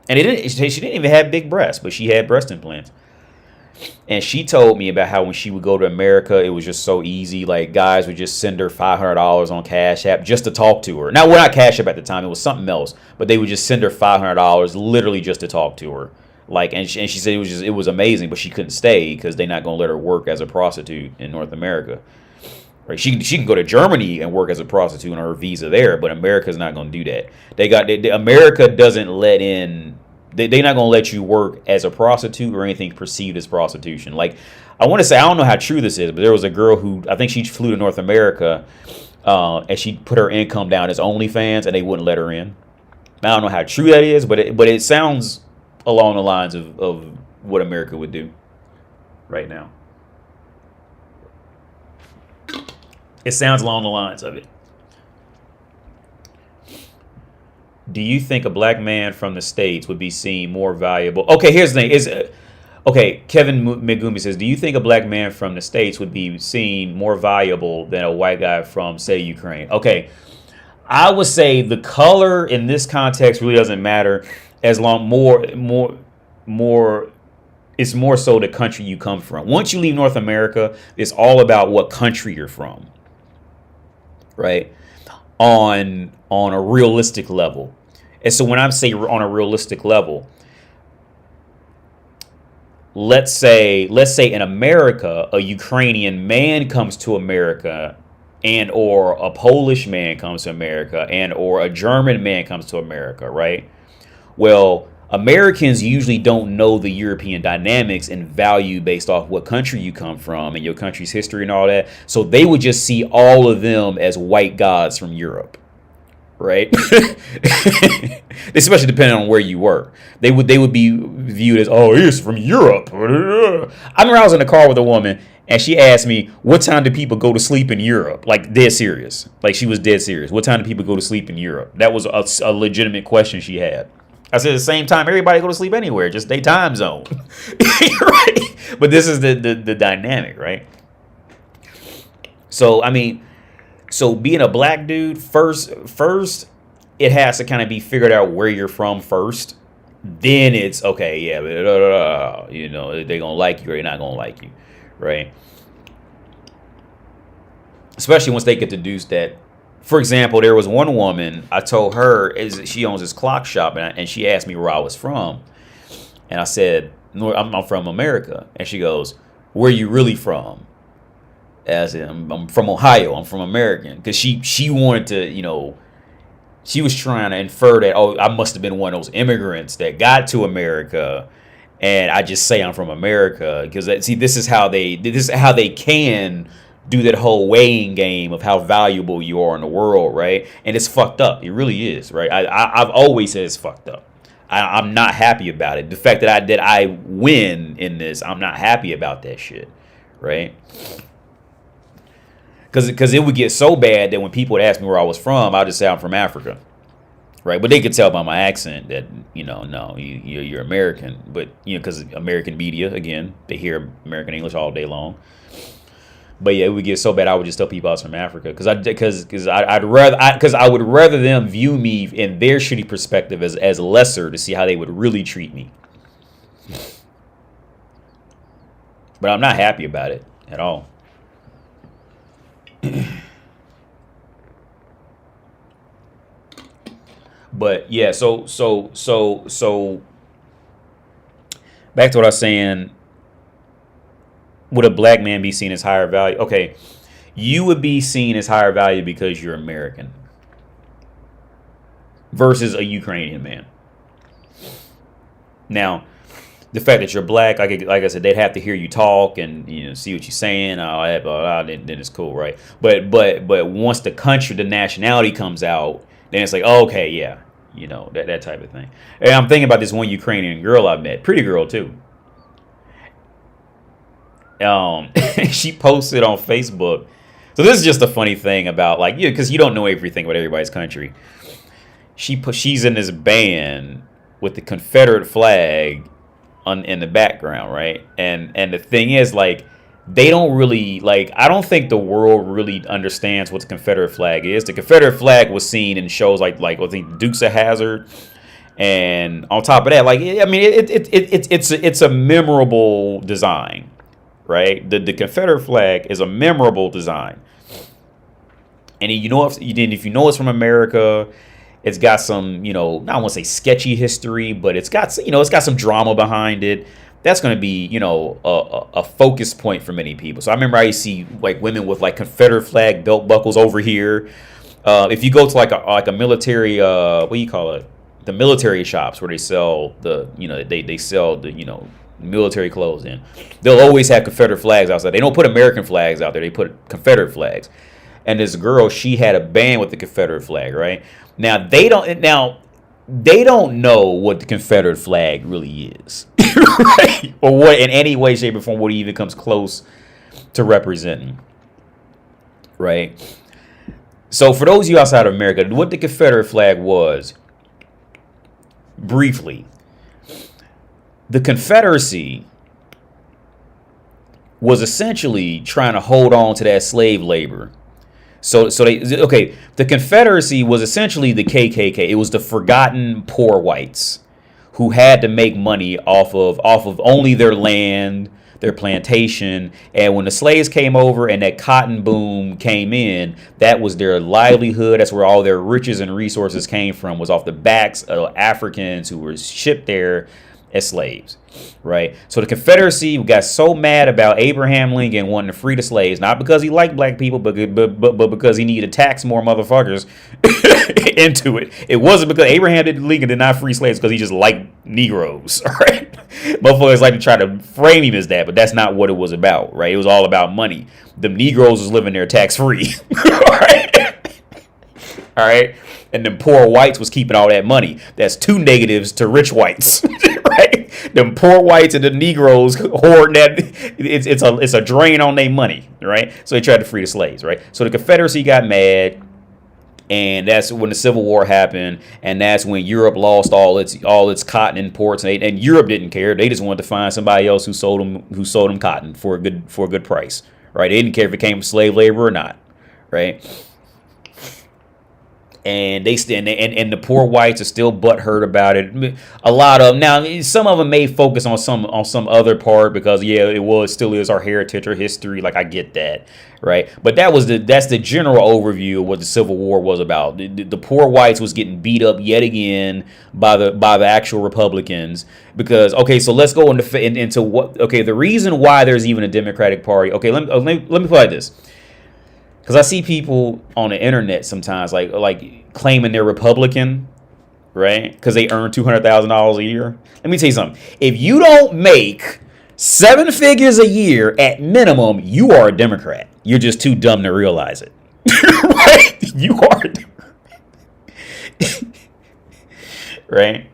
And she didn't even have big breasts, but she had breast implants. And she told me about how when she would go to America, it was just so easy. Like, guys would just send her $500 on Cashapp just to talk to her. Now, we're not Cashapp at the time. It was something else. But they would just send her $500 literally just to talk to her. Like, and she said it was amazing, but she couldn't stay because they're not going to let her work as a prostitute in North America. Right? She can go to Germany and work as a prostitute on her visa there, but America's not going to do that. America doesn't let in. They're not going to let you work as a prostitute or anything perceived as prostitution. Like, I want to say, I don't know how true this is, but there was a girl who, I think she flew to North America, and she put her income down as OnlyFans, and they wouldn't let her in. I don't know how true that is, but it sounds along the lines of what America would do right now. It sounds along the lines of it. Do you think a black man from the States would be seen more valuable? Okay, here's the thing. Okay, Kevin Megumi says, do you think a black man from the States would be seen more valuable than a white guy from, say, Ukraine? Okay, I would say the color in this context really doesn't matter, as long it's more so the country you come from. Once you leave North America, it's all about what country you're from, right? On a realistic level. And so when I say on a realistic level, let's say in America, a Ukrainian man comes to America, and or a Polish man comes to America, and or a German man comes to America, right? Well, Americans usually don't know the European dynamics and value based off what country you come from and your country's history and all that. So they would just see all of them as white gods from Europe, right? Especially depending on where you were. They would be viewed as, oh, he's from Europe. I remember I was in the car with a woman, and she asked me, what time do people go to sleep in Europe? Like, dead serious. Like, she was dead serious. What time do people go to sleep in Europe? That was a legitimate question she had. I said, at the same time, everybody go to sleep anywhere, just their time zone. Right? But this is the dynamic, right? So, I mean, being a black dude, first, it has to kind of be figured out where you're from first. Then it's, okay, yeah, you know, they're going to like you or they're not going to like you, right? Especially once they get deduced that. For example, there was one woman, I told her, she owns this clock shop, and she asked me where I was from. And I said, no, I'm from America. And she goes, where are you really from? As in, I'm from Ohio, I'm from American. Because she wanted to, you know, She was trying to infer that, oh, I must have been one of those immigrants that got to America, and I just say I'm from America because see, this is how they can do that whole weighing game of how valuable you are in the world, right? And it's fucked up. It really is, right? I've always said it's fucked up. I'm not happy about it. The fact that I win in this, I'm not happy about that shit, right? Because it would get so bad that when people would ask me where I was from, I'd just say I'm from Africa, right? But they could tell by my accent that, no, you're American. But, because American media, again, they hear American English all day long. But yeah, it would get so bad I would just tell people I was from Africa because I would rather them view me in their shitty perspective as lesser to see how they would really treat me. But I'm not happy about it at all. But yeah, so back to what I was saying. Would a black man be seen as higher value? Okay, you would be seen as higher value because you're American versus a Ukrainian man. Now, the fact that you're black, like I said, they'd have to hear you talk and see what you're saying. Then it's cool, right? But once the nationality comes out, then it's like, oh, okay, yeah, that type of thing. And I'm thinking about this one Ukrainian girl I met, pretty girl too. She posted on Facebook. So this is just a funny thing about because you don't know everything about everybody's country. She's in this band with the Confederate flag in the background, right? And the thing is, they don't really I don't think the world really understands what the Confederate flag is. The Confederate flag was seen in shows like I think Dukes of Hazzard, and on top of that, it's a memorable design. Right, the Confederate flag is a memorable design, and if you know it's from America, it's got some I don't want to say sketchy history, but it's got some drama behind it. That's going to be a focus point for many people. So I remember I used to see women with Confederate flag belt buckles over here. If you go to a military what do you call it, the military shops where they sell they sell the military clothes in, they'll always have Confederate flags outside. They don't put American flags out there, they put Confederate flags. And this girl, she had a band with the Confederate flag, right? Now they don't know what the Confederate flag really is. Right? Or what in any way, shape, or form what it even comes close to representing. Right? So for those of you outside of America, what the Confederate flag was, briefly, the Confederacy was essentially trying to hold on to that slave labor. The Confederacy was essentially the KKK. It was the forgotten poor whites who had to make money off of only their land, their plantation, and when the slaves came over and that cotton boom came in, that was their livelihood. That's where all their riches and resources came from, was off the backs of Africans who were shipped there as slaves, right? So the Confederacy got so mad about Abraham Lincoln wanting to free the slaves, not because he liked black people, but because he needed to tax more motherfuckers into it. It wasn't because Lincoln did not free slaves because he just liked Negroes, all right? Motherfuckers like to try to frame him as that, but that's not what it was about, right? It was all about money. The Negroes was living there tax-free, all right? All right? And them poor whites was keeping all that money. That's two negatives to rich whites, right? Them poor whites and the Negroes hoarding that. It's a drain on their money, right? So they tried to free the slaves, right? So the Confederacy got mad, and that's when the Civil War happened, and that's when Europe lost all its cotton imports, and Europe didn't care. They just wanted to find somebody else who sold them cotton for a good price, right? They didn't care if it came from slave labor or not, right? And and the poor whites are still butthurt about it. A lot of them now, some of them may focus on some other part because it still is our heritage or history. I get that, right? But that's the general overview of what the Civil War was about. The poor whites was getting beat up yet again by the actual Republicans because so let's go into what the reason why there's even a Democratic Party. Let me put it like this. because I see people on the internet sometimes like claiming they're Republican, right? Because they earn $200,000 a year. Let me tell you something. If you don't make 7 figures a year at minimum, you are a Democrat. You're just too dumb to realize it. Right? You are. Right?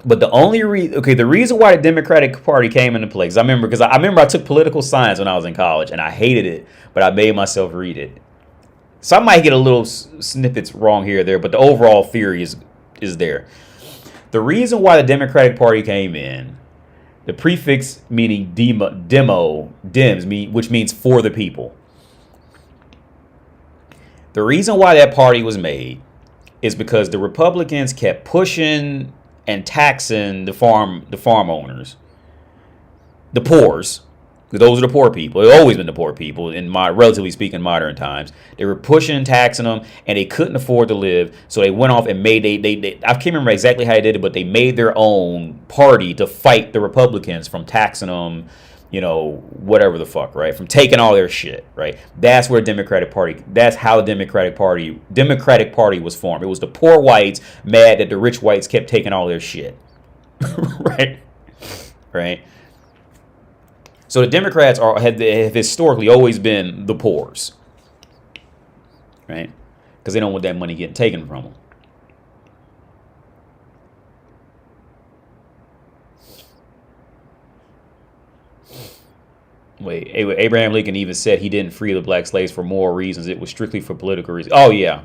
But the only the reason why the Democratic Party came into place, I remember I took political science when I was in college and I hated it, but I made myself read it. So I might get a little snippets wrong here or there, but the overall theory is there. The reason why the Democratic Party came in, the prefix meaning dems, which means for the people. The reason why that party was made is because the Republicans kept pushing and taxing the farm owners, the poors. Those are the poor people. They've always been the poor people in relatively speaking, modern times. They were pushing and taxing them, and they couldn't afford to live. So they went off and made I can't remember exactly how they did it, but they made their own party to fight the Republicans from taxing them, whatever the fuck, right? From taking all their shit, right? That's how the Democratic Party was formed. It was the poor whites mad that the rich whites kept taking all their shit. Right? Right? So the Democrats have historically always been the poors. Right? Because they don't want that money getting taken from them. Wait, Abraham Lincoln even said he didn't free the black slaves for moral reasons. It was strictly for political reasons. Oh, yeah.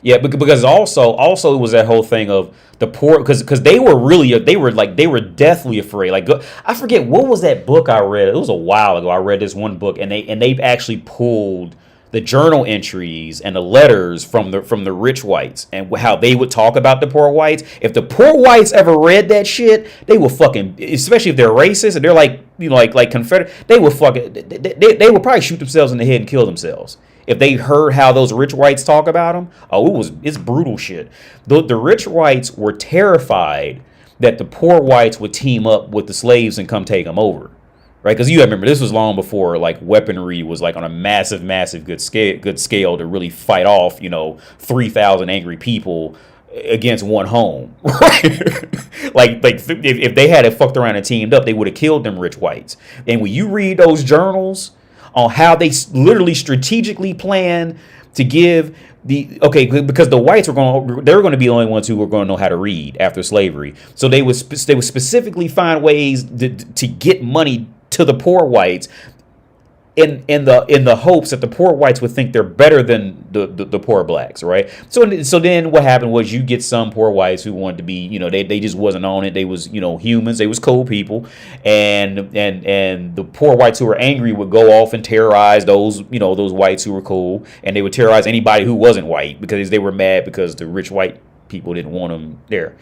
Because also it was that whole thing of the poor, because they were deathly afraid. Like, I forget what was that book I read. It was a while ago. I read this one book, and they actually pulled the journal entries and the letters from the rich whites and how they would talk about the poor whites. If the poor whites ever read that shit, they will fucking, especially if they're racist and they're like Confederate, they would probably shoot themselves in the head and kill themselves if they heard how those rich whites talk about them. It's brutal shit. The rich whites were terrified that the poor whites would team up with the slaves and come take them over. Right, because you remember this was long before like weaponry was like on a massive good scale to really fight off 3,000 angry people against one home. Right, like if they had it fucked around and teamed up, they would have killed them rich whites. And when you read those journals on how they literally strategically planned to give because the whites they were going to be the only ones who were going to know how to read after slavery, so they would specifically find ways to get money to the poor whites in the hopes that the poor whites would think they're better than the poor blacks, right? So then what happened was you get some poor whites who wanted to be, they just wasn't on it. They was, humans. They was cool people, and the poor whites who were angry would go off and terrorize those whites who were cool, and they would terrorize anybody who wasn't white because they were mad because the rich white people didn't want them there.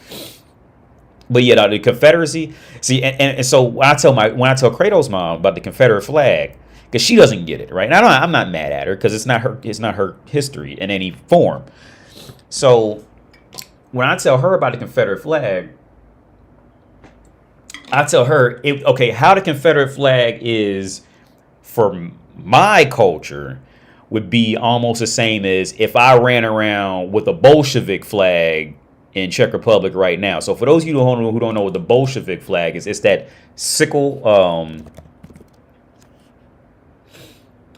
But yeah, the Confederacy. See, and so when I tell Kratos' mom about the Confederate flag, because she doesn't get it, right? And I'm not mad at her because it's not her history in any form. So when I tell her about the Confederate flag, I tell her, how the Confederate flag is for my culture would be almost the same as if I ran around with a Bolshevik flag in Czech Republic right now. So for those of you who don't know what the Bolshevik flag is, it's that sickle.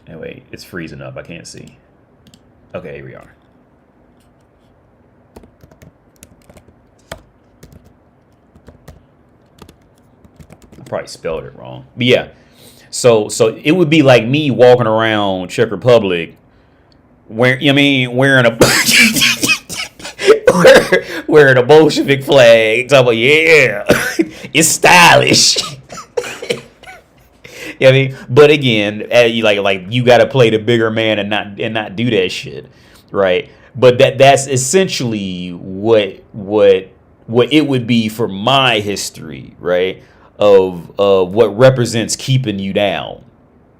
Anyway, it's freezing up. I can't see. Okay, here we are. I probably spelled it wrong, but yeah. So it would be like me walking around Czech Republic, wearing a wearing a Bolshevik flag. Talking about, yeah, it's stylish. You know what I mean? But again, you got to play the bigger man and not do that shit, right? But that's essentially what it would be for my history, right? Of what represents keeping you down,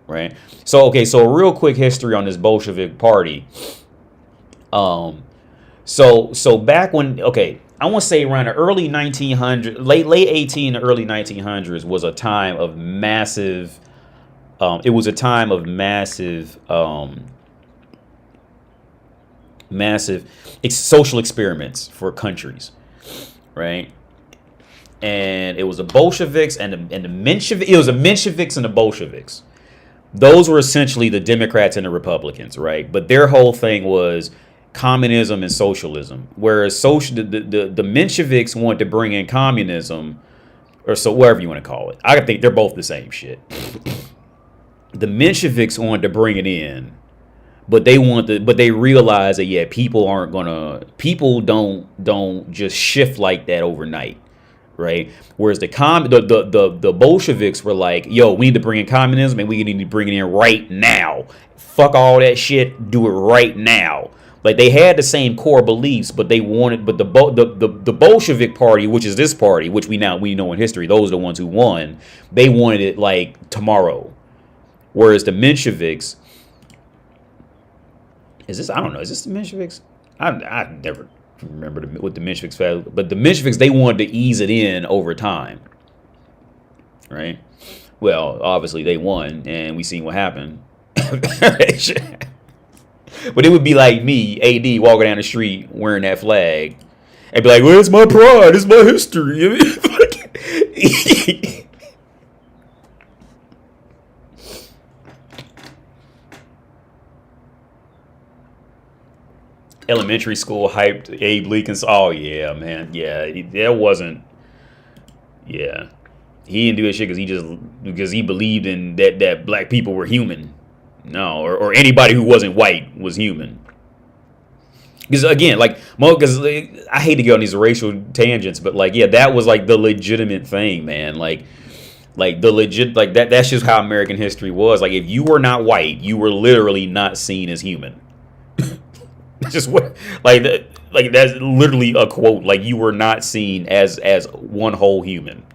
right? So a real quick history on this Bolshevik party. So back when, I want to say around the early 1900s, late 18 to early 1900s was a time of massive It was a time of massive social experiments for countries, right? And it was the Bolsheviks and the Mensheviks. It was the Mensheviks and the Bolsheviks. Those were essentially the Democrats and the Republicans, right? But their whole thing was communism and socialism. Whereas the Mensheviks wanted to bring in communism, or so whatever you want to call it. I think they're both the same shit. The Mensheviks wanted to bring it in, but they realized that people don't just shift like that overnight. Right. Whereas the Bolsheviks were like, yo, we need to bring in communism and we need to bring it in right now. Fuck all that shit. Do it right now. Like they had the same core beliefs, but the Bolshevik party, which is this party, which we know in history, those are the ones who won. They wanted it like tomorrow. Whereas the Mensheviks, is this the Mensheviks? I never remember what the Mensheviks had, but the Mensheviks, they wanted to ease it in over time, right? Well, obviously they won, and we seen what happened. But it would be like me, AD, walking down the street wearing that flag, and be like, "Well, it's my pride, it's my history." Elementary school hyped Abe Lincoln. Oh yeah, man. Yeah, that wasn't. Yeah, he didn't do that shit because he believed in that black people were human. No, or anybody who wasn't white was human. Because again, because I hate to go on these racial tangents, but like, yeah, that was like the legitimate thing, man. Like the legit, like that. That's just how American history was. Like, if you were not white, you were literally not seen as human. Just what, like that's literally a quote. Like, you were not seen as one whole human.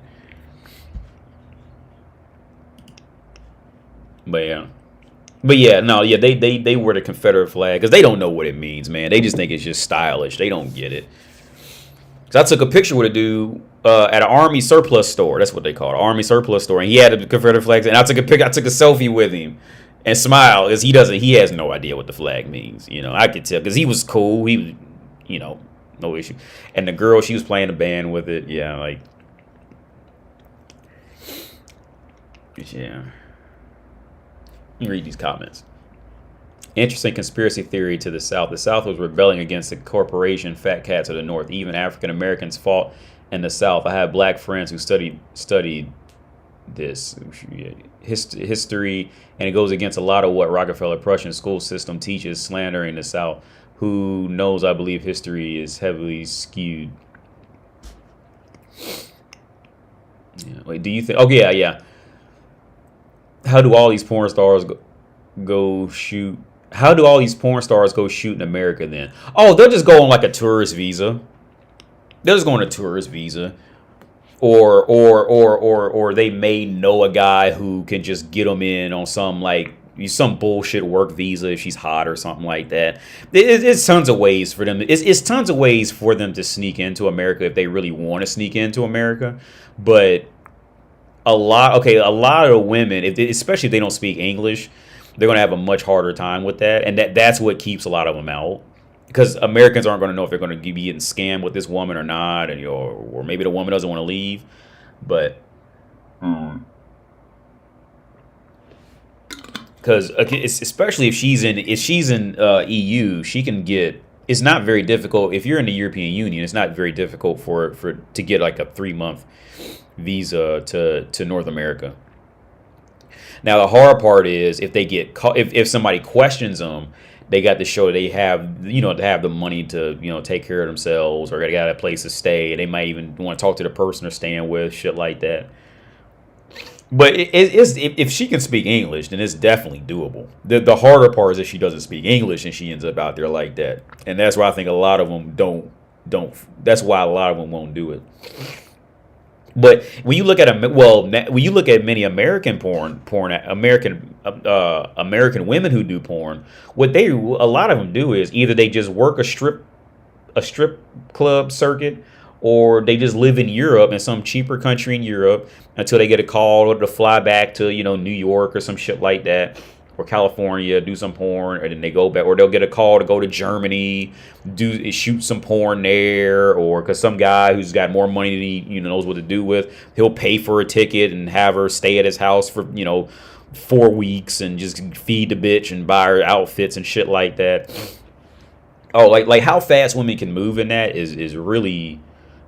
But yeah, no, yeah, they wear the Confederate flag because they don't know what it means, man. They just think it's just stylish. They don't get it. Cause I took a picture with a dude at an Army surplus store. That's what they call it, Army surplus store, and he had the Confederate flags. And I took a selfie with him. And smile, because he has no idea what the flag means. You know, I could tell, because he was cool. He was, no issue. And the girl, she was playing the band with it. Yeah, like, yeah. Let me read these comments. Interesting conspiracy theory to the South. The South was rebelling against the corporation fat cats of the North. Even African Americans fought in the South. I have black friends who studied this history, and it goes against a lot of what Rockefeller Prussian school system teaches, slandering the South. Who knows? I believe history is heavily skewed. Yeah. Wait, do you think? Oh yeah. How do all these porn stars go shoot? How do all these porn stars go shoot in America then? Oh, they'll just go on like a tourist visa. They'll just go on a tourist visa. Or they may know a guy who can just get them in on some bullshit work visa if she's hot or something like that. It's tons of ways for them. It's tons of ways for them to sneak into America if they really want to sneak into America. But a lot of the women, especially if they don't speak English, they're gonna have a much harder time with that, and that's what keeps a lot of them out. Because Americans aren't going to know if they're going to be getting scammed with this woman or not, and or maybe the woman doesn't want to leave. But because especially if she's in EU, she can get. It's not very difficult if you're in the European Union. It's not very difficult to get like a 3-month visa to North America. Now the hard part is if they get if somebody questions them. They got to show they have, to have the money to, take care of themselves, or they got a place to stay. They might even want to talk to the person they're staying with, shit like that. But if she can speak English, then it's definitely doable. The harder part is if she doesn't speak English and she ends up out there like that. And that's why I think a lot of them don't. That's why a lot of them won't do it. But when you look at many American American women who do porn, a lot of them do is either they just work a strip club circuit, or they just live in Europe, in some cheaper country in Europe, until they get a call to fly back to, New York or some shit like that, or California, do some porn, and then they go back, or they'll get a call to go to Germany, shoot some porn there, or because some guy who's got more money than he knows what to do with, he'll pay for a ticket and have her stay at his house for 4 weeks and just feed the bitch and buy her outfits and shit like that. Oh, like how fast women can move in that is really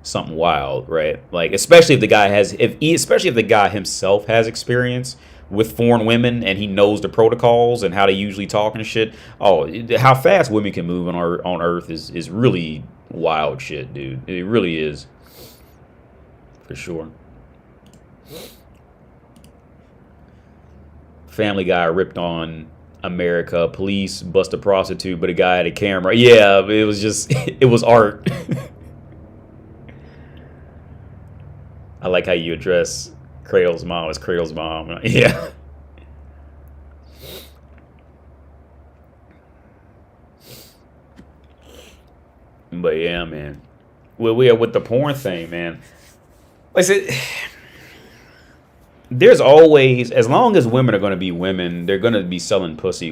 something wild, right? Like, especially if the guy especially if the guy himself has experience with foreign women and he knows the protocols and how they usually talk and shit. Oh, how fast women can move on Earth is really wild shit, dude. It really is, for sure. Family Guy ripped on America. Police bust a prostitute, but a guy had a camera. Yeah, it was just it was art. I like how you address Cradle's mom as Cradle's mom. Yeah. But yeah, man. Well, we are with the porn thing, man. Like I said, there's always, as long as women are going to be women, they're going to be selling pussy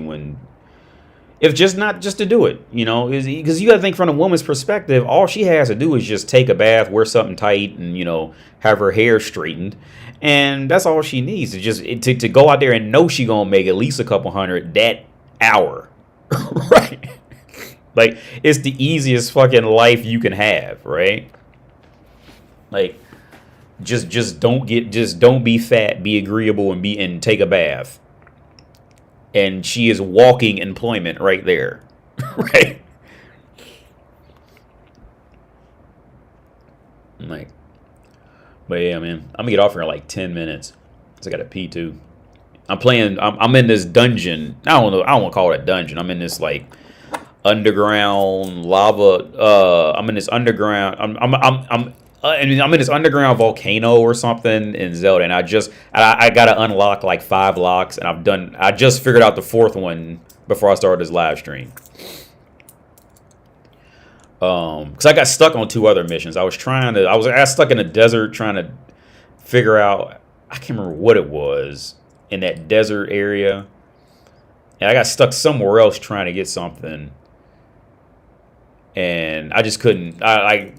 if just not just to do it, because you got to think from a woman's perspective, all she has to do is just take a bath, wear something tight, and, have her hair straightened. And that's all she needs to go out there and know she going to make at least a couple hundred that hour. Right. Like, it's the easiest fucking life you can have, right? Like, just don't be fat, be agreeable, and take a bath. And she is walking employment right there. Right? Like, but yeah, man, I'm gonna get off here in like 10 minutes. Cause I gotta pee too. I'm in this dungeon. I don't want to call it a dungeon. I'm in this like underground lava. I'm in this underground. I'm in this underground volcano or something in Zelda, and I gotta unlock like 5 locks, and I just figured out the 4th one before I started this live stream. Because I got stuck on 2 other missions. I was stuck in the desert trying to figure out, I can't remember what it was in that desert area, and I got stuck somewhere else trying to get something, and I just couldn't.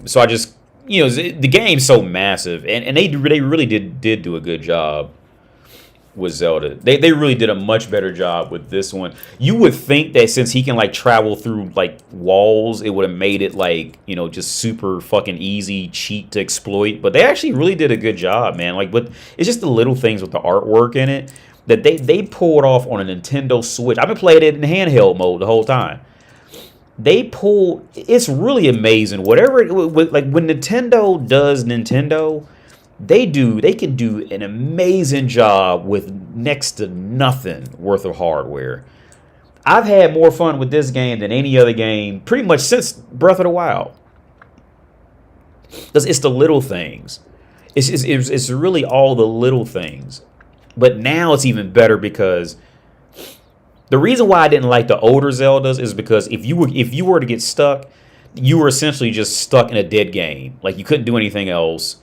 So I just. The game's so massive, and they really did do a good job with Zelda. They really did a much better job with this one. You would think that since he can like travel through like walls, it would have made it like, just super fucking easy cheat to exploit. But they actually really did a good job, man. Like, but it's just the little things with the artwork in it that they pulled off on a Nintendo Switch. I've been playing it in handheld mode the whole time. It's really amazing. Like when Nintendo does Nintendo, they can do an amazing job with next to nothing worth of hardware. I've had more fun with this game than any other game pretty much since Breath of the Wild. Because it's the little things. It's really all the little things. But now it's even better because the reason why I didn't like the older Zeldas is because if you were to get stuck, you were essentially just stuck in a dead game. Like, you couldn't do anything else.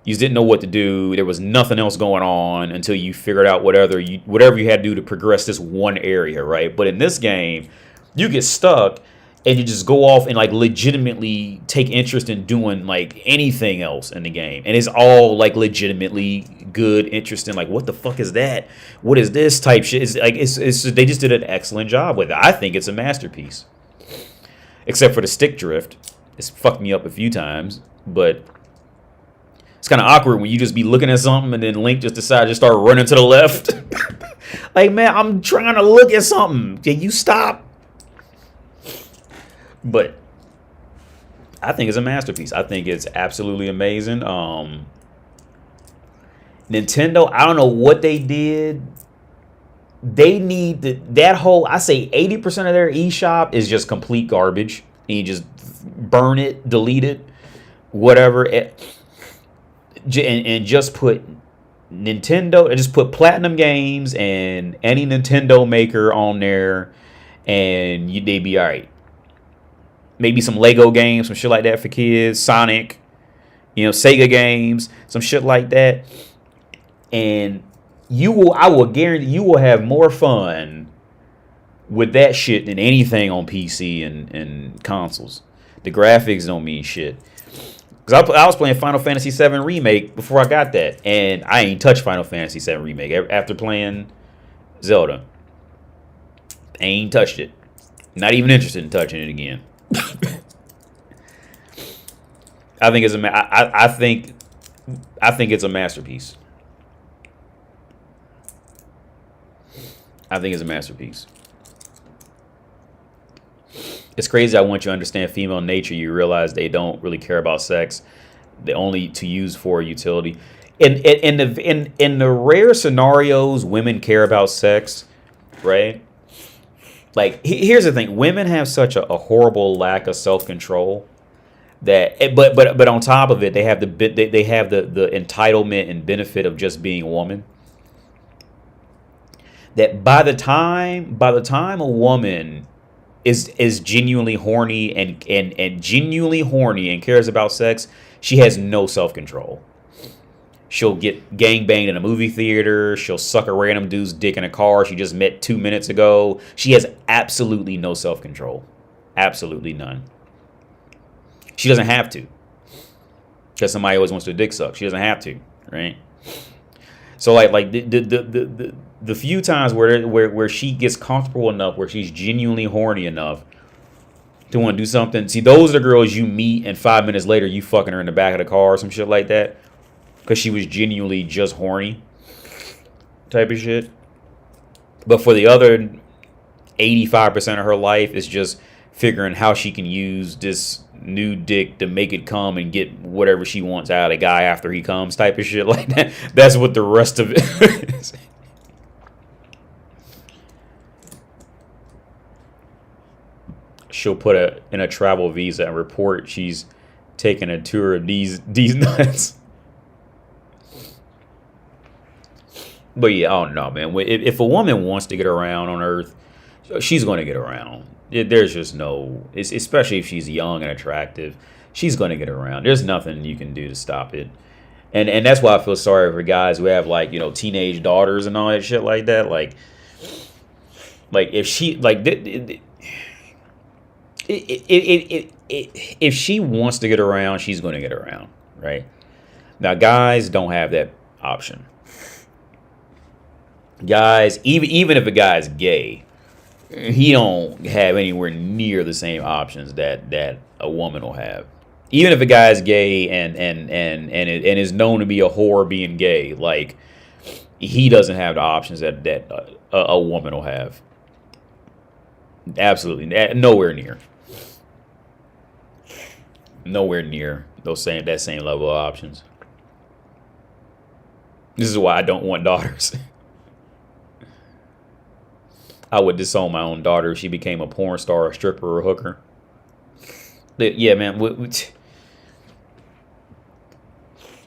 You just didn't know what to do. There was nothing else going on until you figured out whatever you had to do to progress this one area, right? But in this game, you get stuck and you just go off and like legitimately take interest in doing like anything else in the game, and it's all like legitimately good, interesting. Like, what the fuck is that? What is this type shit? It's like it's they just did an excellent job with it. I think it's a masterpiece, except for the stick drift. It's fucked me up a few times, but it's kind of awkward when you just be looking at something and then Link just decides to start running to the left. Like, man, I'm trying to look at something. Can you stop? But I think it's a masterpiece. I think it's absolutely amazing. Nintendo, I don't know what they did. They need that whole, I say 80% of their eShop is just complete garbage. And you just burn it, delete it, whatever. And just put Nintendo, just put Platinum Games and any Nintendo maker on there, and they'd be all right. Maybe some Lego games, some shit like that for kids, Sonic, Sega games, some shit like that. And I will guarantee you will have more fun with that shit than anything on PC and consoles. The graphics don't mean shit. Because I was playing Final Fantasy VII Remake before I got that. And I ain't touched Final Fantasy VII Remake. After playing Zelda, I ain't touched it. Not even interested in touching it again. I think it's a masterpiece. I think it's a masterpiece. It's crazy. I want you to understand female nature. You realize they don't really care about sex. They only to use for utility. In the rare scenarios women care about sex, right? Like, here's the thing: women have such a horrible lack of self-control that, but on top of it, they have the entitlement and benefit of just being a woman. That by the time a woman is genuinely horny and genuinely horny and cares about sex, she has no self-control. She'll get gangbanged in a movie theater. She'll suck a random dude's dick in a car she just met 2 minutes ago. She has absolutely no self-control. Absolutely none. She doesn't have to. Because somebody always wants their dick sucked. She doesn't have to, right? So like the few times where she gets comfortable enough, where she's genuinely horny enough to want to do something. See, those are the girls you meet and 5 minutes later you fucking her in the back of the car or some shit like that. Because she was genuinely just horny type of shit. But for the other 85% of her life, it's just figuring how she can use this new dick to make it come and get whatever she wants out of a guy after he comes type of shit like that. That's what the rest of it is. She'll put in a travel visa and report she's taking a tour of these nuts. But yeah, I don't know, man. If a woman wants to get around on Earth, she's going to get around. There's just no, especially if she's young and attractive, she's going to get around. There's nothing you can do to stop it. And that's why I feel sorry for guys who have teenage daughters and all that shit like that. Like if she if she wants to get around, she's going to get around, right? Now, guys don't have that option. Guys, even if a guy's gay, he don't have anywhere near the same options that a woman will have. Even if a guy's gay and is known to be a whore being gay, like, he doesn't have the options that a woman will have. Absolutely, nowhere near that same level of options. This is why I don't want daughters. I would disown my own daughter if she became a porn star, a stripper, or a hooker. Yeah, man.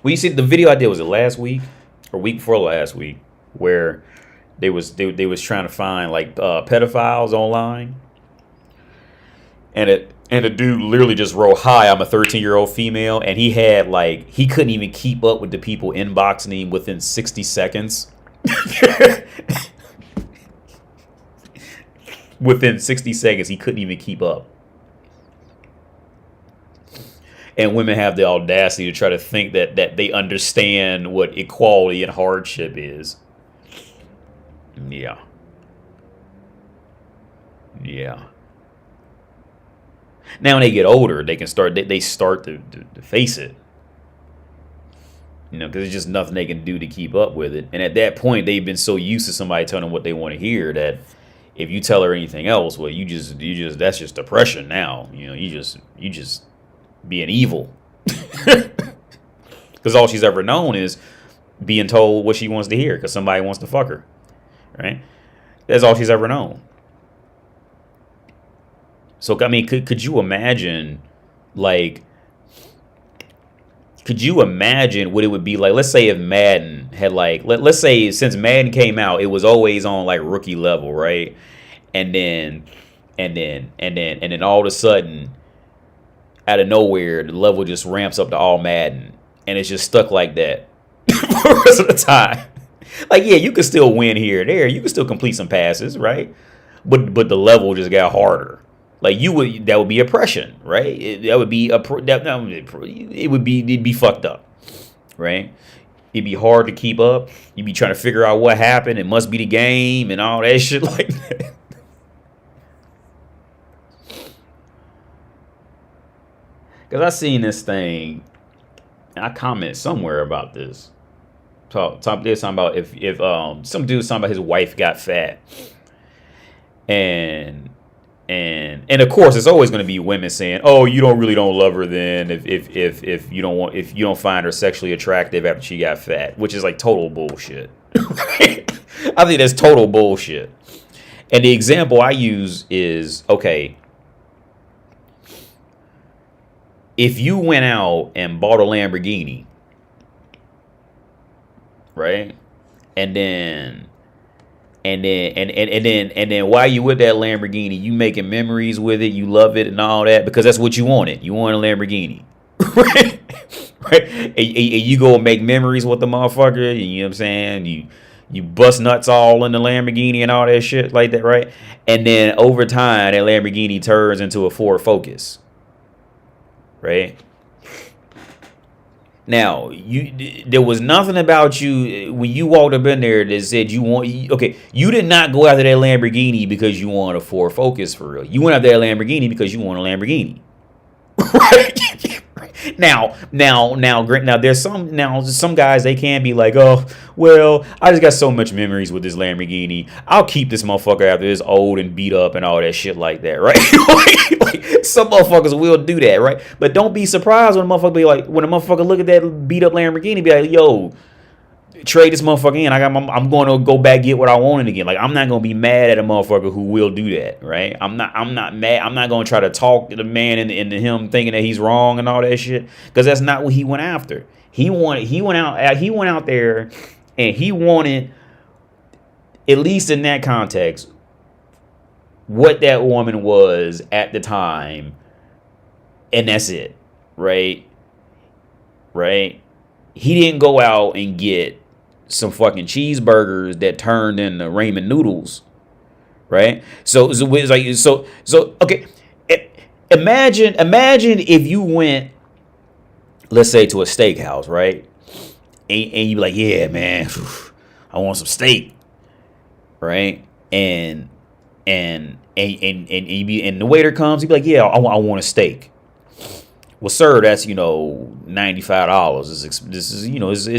You see the video I did, was it last week or week before last week, where they was trying to find pedophiles online, and a dude literally just wrote, "Hi, I'm a 13-year-old female," and he had he couldn't even keep up with the people inboxing him within 60 seconds. Within 60 seconds, he couldn't even keep up. And women have the audacity to try to think that they understand what equality and hardship is. Yeah. Now when they get older, they start to face it. Because there's just nothing they can do to keep up with it. And at that point, they've been so used to somebody telling them what they want to hear that if you tell her anything else, well, you just that's just depression now. You just being evil. Because all she's ever known is being told what she wants to hear because somebody wants to fuck her, right? That's all she's ever known. So I mean, could you imagine, could you imagine what it would be like? Let's say if Madden had let's say since Madden came out, it was always on rookie level, right? And then all of a sudden, out of nowhere, the level just ramps up to all Madden, and it's just stuck like that for the rest of the time. Like, yeah, you can still win here and there. You can still complete some passes, right? But the level just got harder. Like that would be oppression, right? It'd be fucked up, right? It'd be hard to keep up. You'd be trying to figure out what happened. It must be the game and all that shit like that. Because I seen this thing, and I commented somewhere about this. Talking about if some dude talking about his wife got fat, and of course it's always going to be women saying, "Oh, you don't love her then if you don't find her sexually attractive after she got fat," which is like total bullshit. I think that's total bullshit. And the example I use is, okay, if you went out and bought a Lamborghini, right? And then while you with that Lamborghini, you making memories with it, you love it and all that, because that's what you wanted. You want a Lamborghini. Right? And you go and make memories with the motherfucker, you know what I'm saying? You bust nuts all in the Lamborghini and all that shit like that, right? And then over time, that Lamborghini turns into a Ford Focus. Right? Now, there was nothing about you when you walked up in there that said you did not go after that Lamborghini because you want a Ford Focus for real. You went after that Lamborghini because you want a Lamborghini. Right? Now there's some guys, they can be like, oh, well, I just got so much memories with this Lamborghini. I'll keep this motherfucker after it's old and beat up and all that shit like that, right? like some motherfuckers will do that, right? But don't be surprised when a motherfucker look at that beat up Lamborghini, be like, yo, trade this motherfucker in. I'm going to go back get what I wanted again. Like, I'm not going to be mad at a motherfucker who will do that, right? I'm not mad. I'm not going to try to talk the man into him thinking that he's wrong and all that shit, because that's not what he went after. He went out there and he wanted, at least in that context, what that woman was at the time, and that's it, right? Right? He didn't go out and get some fucking cheeseburgers that turned into ramen noodles, right? So it's like okay. Imagine if you went, let's say, to a steakhouse, right? And you be like, yeah, man, I want some steak, right? And the waiter comes, he be like, yeah, I want a steak. Well, sir, that's $95. This is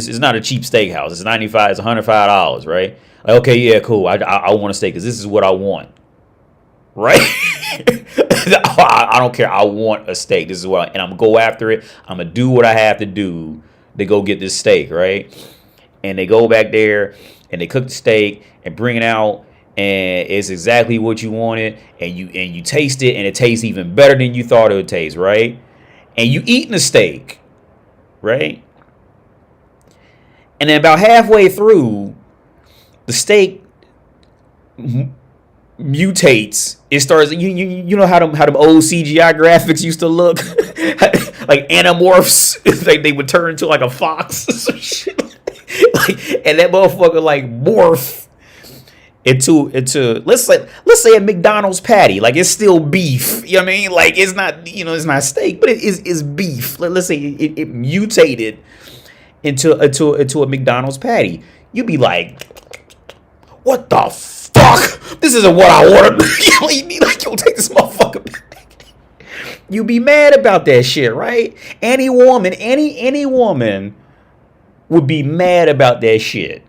it's not a cheap steakhouse. It's $95. It's $105, right? Like, okay, yeah, cool. I want a steak because this is what I want, right? I don't care. I want a steak. This is what and I'm gonna go after it. I'm gonna do what I have to do to go get this steak, right? And they go back there and they cook the steak and bring it out, and it's exactly what you wanted, and you taste it, and it tastes even better than you thought it would taste, right? And you eating the steak, right? And then about halfway through, the steak mutates. It starts. You know how them old CGI graphics used to look, like Animorphs. Like they would turn into like a fox or some shit. And that motherfucker like morph into let's say a McDonald's patty. Like, it's still beef, you know what I mean? Like, it's not, it's not steak, but it's beef. Let's say it mutated into a McDonald's patty. You'd be like, what the fuck? This isn't what I wanted. You'd be like, yo, take this motherfucker back. You'd be mad about that shit, right? Any woman would be mad about that shit.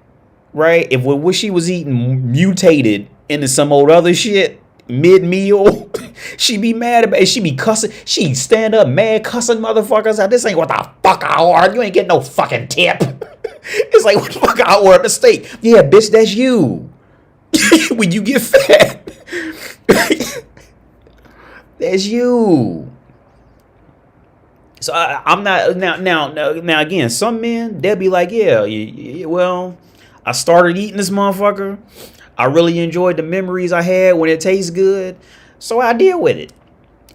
Right? If what she was eating mutated into some old other shit mid-meal, she'd be mad about it. She'd be cussing. She'd stand up mad cussing motherfuckers out. This ain't what the fuck I ordered. You ain't getting no fucking tip. It's like, what the fuck I ordered a steak. Yeah, bitch, that's you. When you get fat. That's you. So I'm not now again, some men, they'll be like, yeah, well, I started eating this motherfucker. I really enjoyed the memories I had when it tastes good. So I deal with it.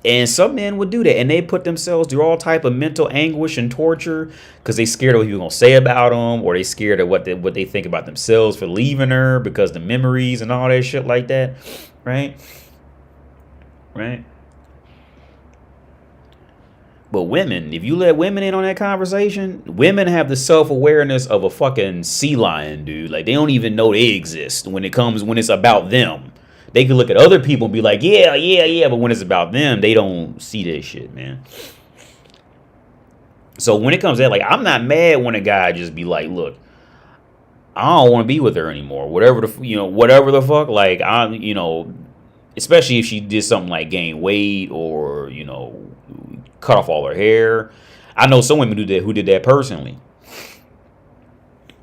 And some men would do that, and they put themselves through all type of mental anguish and torture because they scared of what people gonna say about them, or they scared of what they think about themselves for leaving her because the memories and all that shit like that, right? Right. But women, if you let women in on that conversation, women have the self-awareness of a fucking sea lion, dude. Like, they don't even know they exist when it's about them. They can look at other people and be like, yeah, yeah, yeah. But when it's about them, they don't see that shit, man. So when it comes to that, like, I'm not mad when a guy just be like, look, I don't want to be with her anymore. Whatever the fuck. Like, especially if she did something like gain weight or, cut off all her hair. I know some women who did that personally.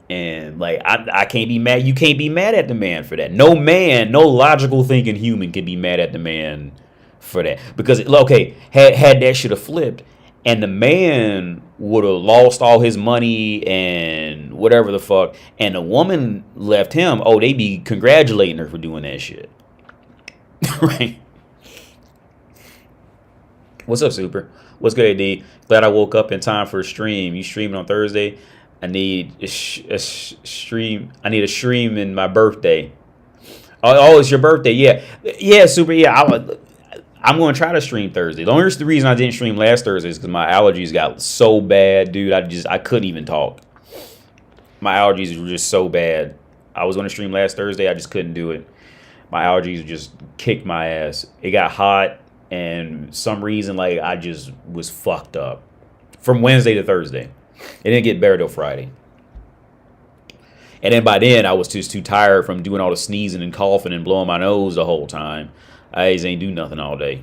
And like, I can't be mad. You can't be mad at the man for that. No man, no logical thinking human can be mad at the man for that. Because, okay, had that shit have flipped and the man would have lost all his money and whatever the fuck, and the woman left him, they be congratulating her for doing that shit. Right? What's up, Super? What's good, AD? Glad I woke up in time for a stream. You streaming on Thursday? I need a stream. I need a stream in my birthday. Oh, it's your birthday. Yeah, Super. Yeah, I'm going to try to stream Thursday. The only reason I didn't stream last Thursday is because my allergies got so bad, dude. I couldn't even talk. My allergies were just so bad. I was going to stream last Thursday. I just couldn't do it. My allergies just kicked my ass. It got hot, and some reason, like, I just was fucked up from Wednesday to Thursday. It didn't get better till Friday. And then by then, I was just too tired from doing all the sneezing and coughing and blowing my nose the whole time. I just ain't do nothing all day.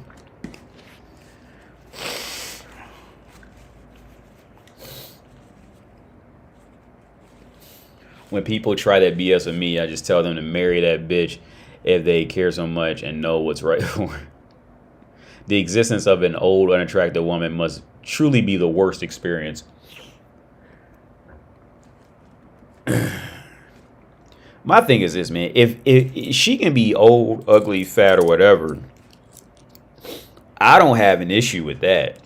When people try that BS with me, I just tell them to marry that bitch if they care so much and know what's right for them. The existence of an old, unattractive woman must truly be the worst experience. My thing is this, man. If she can be old, ugly, fat, or whatever, I don't have an issue with that.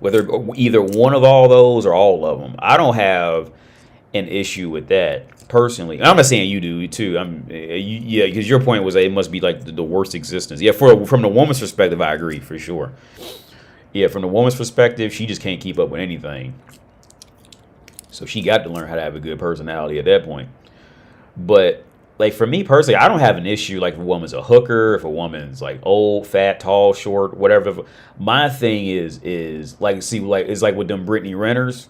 Whether either one of all those or all of them, I don't have an issue with that personally. I'm not saying you do too. Yeah, because your point was that it must be like the worst existence. Yeah, from the woman's perspective, I agree for sure. Yeah, from the woman's perspective, she just can't keep up with anything. So she got to learn how to have a good personality at that point. But like for me personally, I don't have an issue like if a woman's a hooker, if a woman's like old, fat, tall, short, whatever. My thing is like, see, like it's like with them Brittany Renters.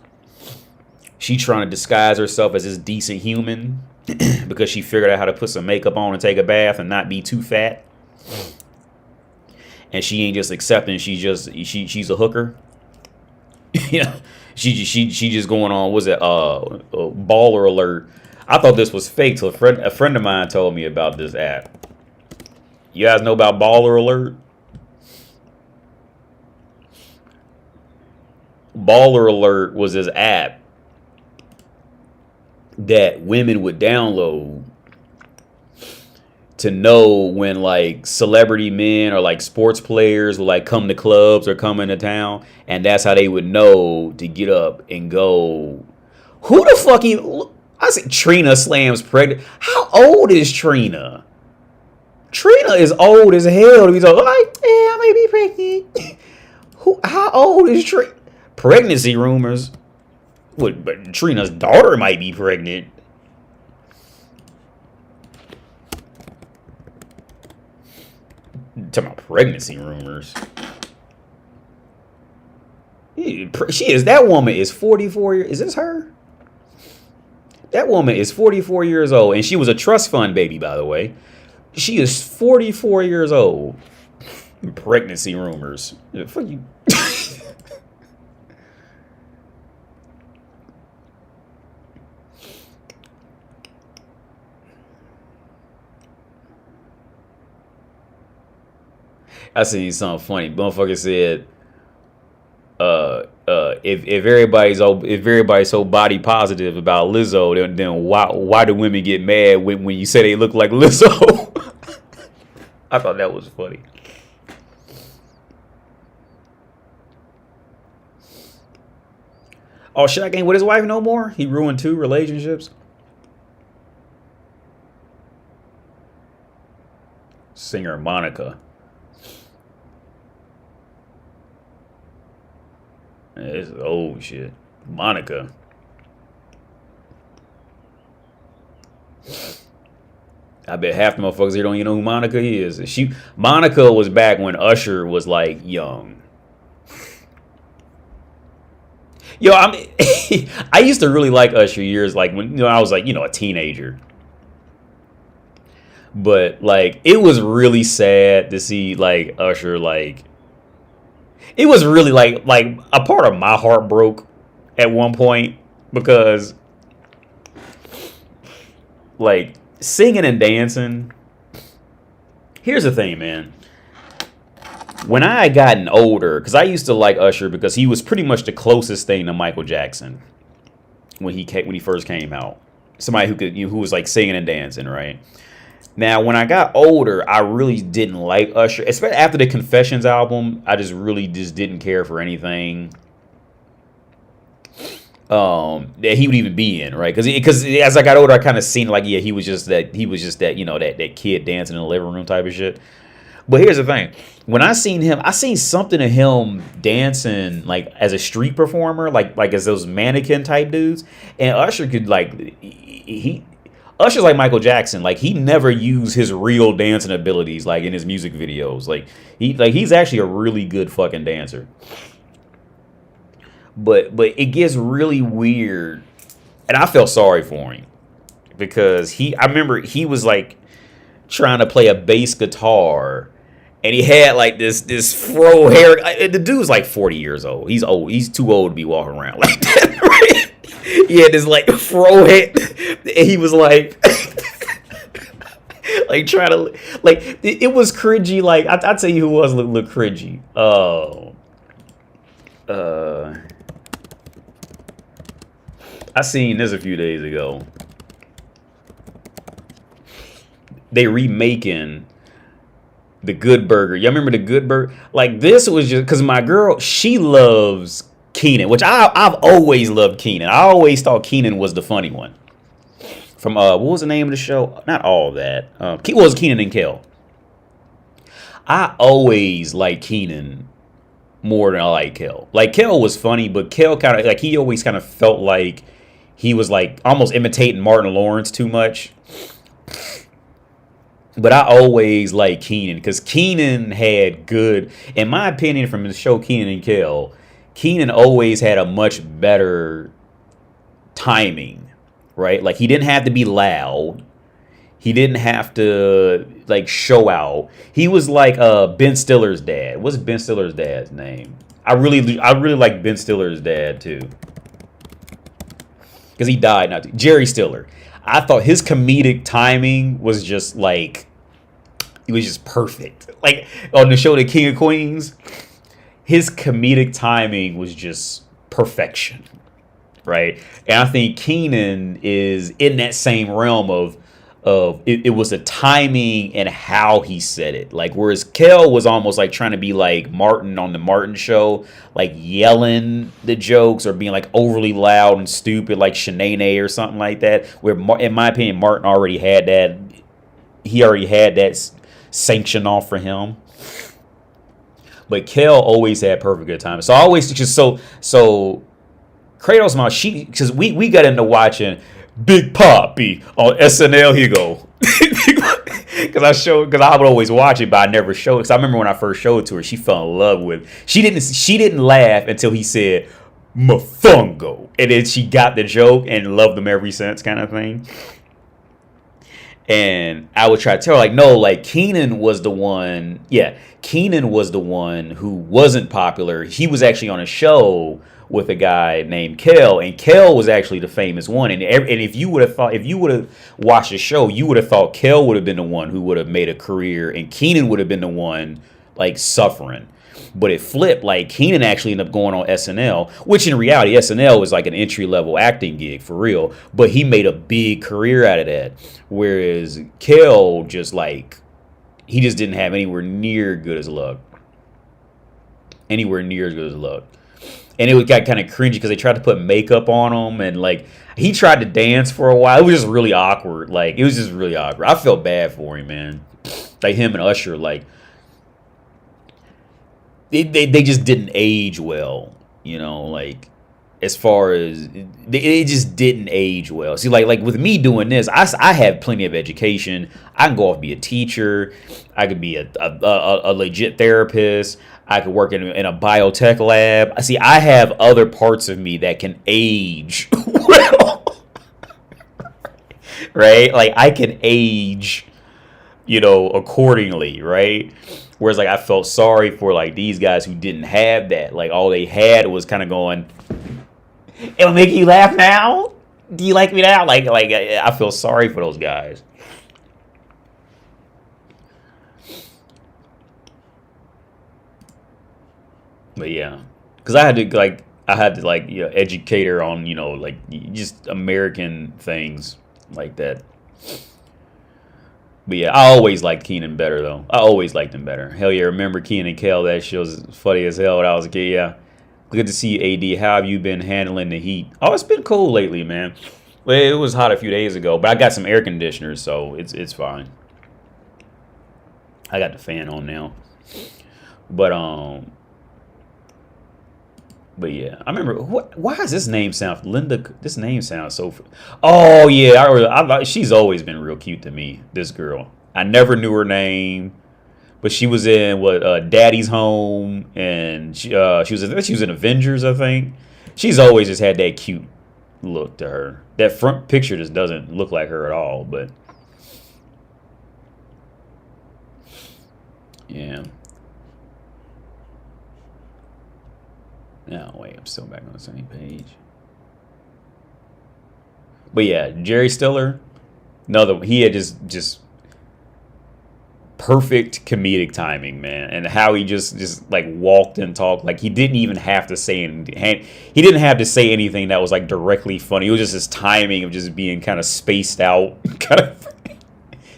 She trying to disguise herself as this decent human because she figured out how to put some makeup on and take a bath and not be too fat. And she ain't just accepting she's a hooker. Yeah, she just going on. Was it baller alert? I thought this was fake till a friend of mine told me about this app. You guys know about Baller Alert? Baller Alert was this app that women would download to know when like celebrity men or like sports players would like come to clubs or come into town, and that's how they would know to get up and go. Who the fuck even? I said Trina slams pregnant. How old is Trina? Trina is old as hell to be so like, yeah, I may be pregnant. How old is Trina? Pregnancy rumors. But Trina's daughter might be pregnant. Talking about pregnancy rumors. That woman is 44 years. Is this her? That woman is 44 years old, and she was a trust fund baby, by the way. She is 44 years old. Pregnancy rumors. Fuck you. I seen something funny. Motherfucker said, if everybody's so body positive about Lizzo, then why do women get mad when you say they look like Lizzo? I thought that was funny. Oh, Shaq ain't with his wife no more? He ruined 2 relationships? Singer Monica. It's old shit. Monica. I bet half the motherfuckers here don't even know who Monica is. Monica was back when Usher was like young. Yo, I used to really like Usher years like when I was like, a teenager. But like it was really sad to see like Usher like it was really like a part of my heart broke at one point because like singing and dancing. Here's the thing, man. When I had gotten older, because I used to like Usher because he was pretty much the closest thing to Michael Jackson when he first came out. Somebody who was like singing and dancing, right? Now, when I got older, I really didn't like Usher, especially after the Confessions album. I just didn't care for anything that he would even be in, right? Because as I got older, I kind of seen like, yeah, he was just that that kid dancing in the living room type of shit. But here's the thing: when I seen something of him dancing like as a street performer, like as those mannequin type dudes, and Usher could Usher's like Michael Jackson. Like he never used his real dancing abilities like in his music videos. He's actually a really good fucking dancer. But it gets really weird, and I felt sorry for him because I remember he was like trying to play a bass guitar, and he had like this fro hair. The dude's like 40 years old. He's old. He's too old to be walking around like that, right? He had this like fro head, and he was like like trying to like it was cringy. Like I'll tell you who was look cringy. I seen this a few days ago. They remaking the Good Burger. Y'all remember the Good Burger? Like this was just because my girl, she loves Keenan, which I've always loved Keenan. I always thought Keenan was the funny one. From what was the name of the show? Not all that. Was Keenan and Kel. I always liked Keenan more than I like Kel. Like Kel was funny, but Kel kind of like he always kind of felt like he was like almost imitating Martin Lawrence too much. But I always liked Keenan because Keenan had good, in my opinion, from the show Keenan and Kel, Keenan always had a much better timing, right? Like he didn't have to be loud. He didn't have to like show out. He was like Ben Stiller's dad. What's Ben Stiller's dad's name? I really like Ben Stiller's dad too. Because he died now. Jerry Stiller. I thought his comedic timing was just like, it was just perfect. Like on the show The King of Queens, his comedic timing was just perfection, right? And I think Keenan is in that same realm of it was the timing and how he said it. Like whereas Kel was almost like trying to be like Martin on the Martin show, like yelling the jokes or being like overly loud and stupid like Shanae or something like that. Where in my opinion, Martin already had that. He already had that sanction off for him. But Kel always had perfect good time. So I always just so Kratos Mouth, because we got into watching Big Papi on SNL. Here you go. Because I would always watch it, but I never showed it. Because I remember when I first showed it to her, she fell in love with. She didn't laugh until he said Mofongo, and then she got the joke and loved him ever since, kind of thing. And I would try to tell her, like, no, like Keenan was the one. Yeah, Keenan was the one who wasn't popular. He was actually on a show with a guy named Kel, and Kel was actually the famous one. And if you would have watched the show, you would have thought Kel would have been the one who would have made a career, and Keenan would have been the one like suffering. But it flipped. Like Keenan actually ended up going on SNL, which in reality SNL was like an entry level acting gig for real. But he made a big career out of that. Whereas Kel just like he just didn't have anywhere near good as luck. and it got kind of cringy because they tried to put makeup on him, and like he tried to dance for a while. It was just really awkward. Like it was just really awkward. I felt bad for him, man. Like him and Usher, like they just didn't age well, you know, like as far as it just didn't age well. See, like with me doing this, I have plenty of education. I can go off and be a teacher. I could be a legit therapist. I could work in a biotech lab. I see. I have other parts of me that can age well, right? Like I can age, you know, accordingly, right? Whereas like I felt sorry for like these guys who didn't have that. Like all they had was kind of going, it'll make you laugh now. Do you like me now? Like I feel sorry for those guys. But yeah, because I had to like you know, educate her on you know like just American things like that. But yeah, I always liked Keenan better though. I always liked him better. Hell yeah, remember Keenan and Kel? That shit was funny as hell when I was a kid. Yeah, good to see you, AD. How have you been handling the heat? Oh, it's been cold lately, man. Well, it was hot a few days ago, but I got some air conditioners, so it's fine. I got the fan on now. But But yeah, I remember. Why does this name sound Linda? This name sounds so. Oh yeah, she's always been real cute to me. This girl, I never knew her name, but she was in Daddy's Home, and she was in Avengers, I think. She's always just had that cute look to her. That front picture just doesn't look like her at all, but yeah. No, wait, I'm still back on the same page. But yeah, Jerry Stiller, he had just perfect comedic timing, man, and how he just like walked and talked like he didn't even have to say anything. He didn't have to say anything that was like directly funny. It was just his timing of just being kind of spaced out, kind of.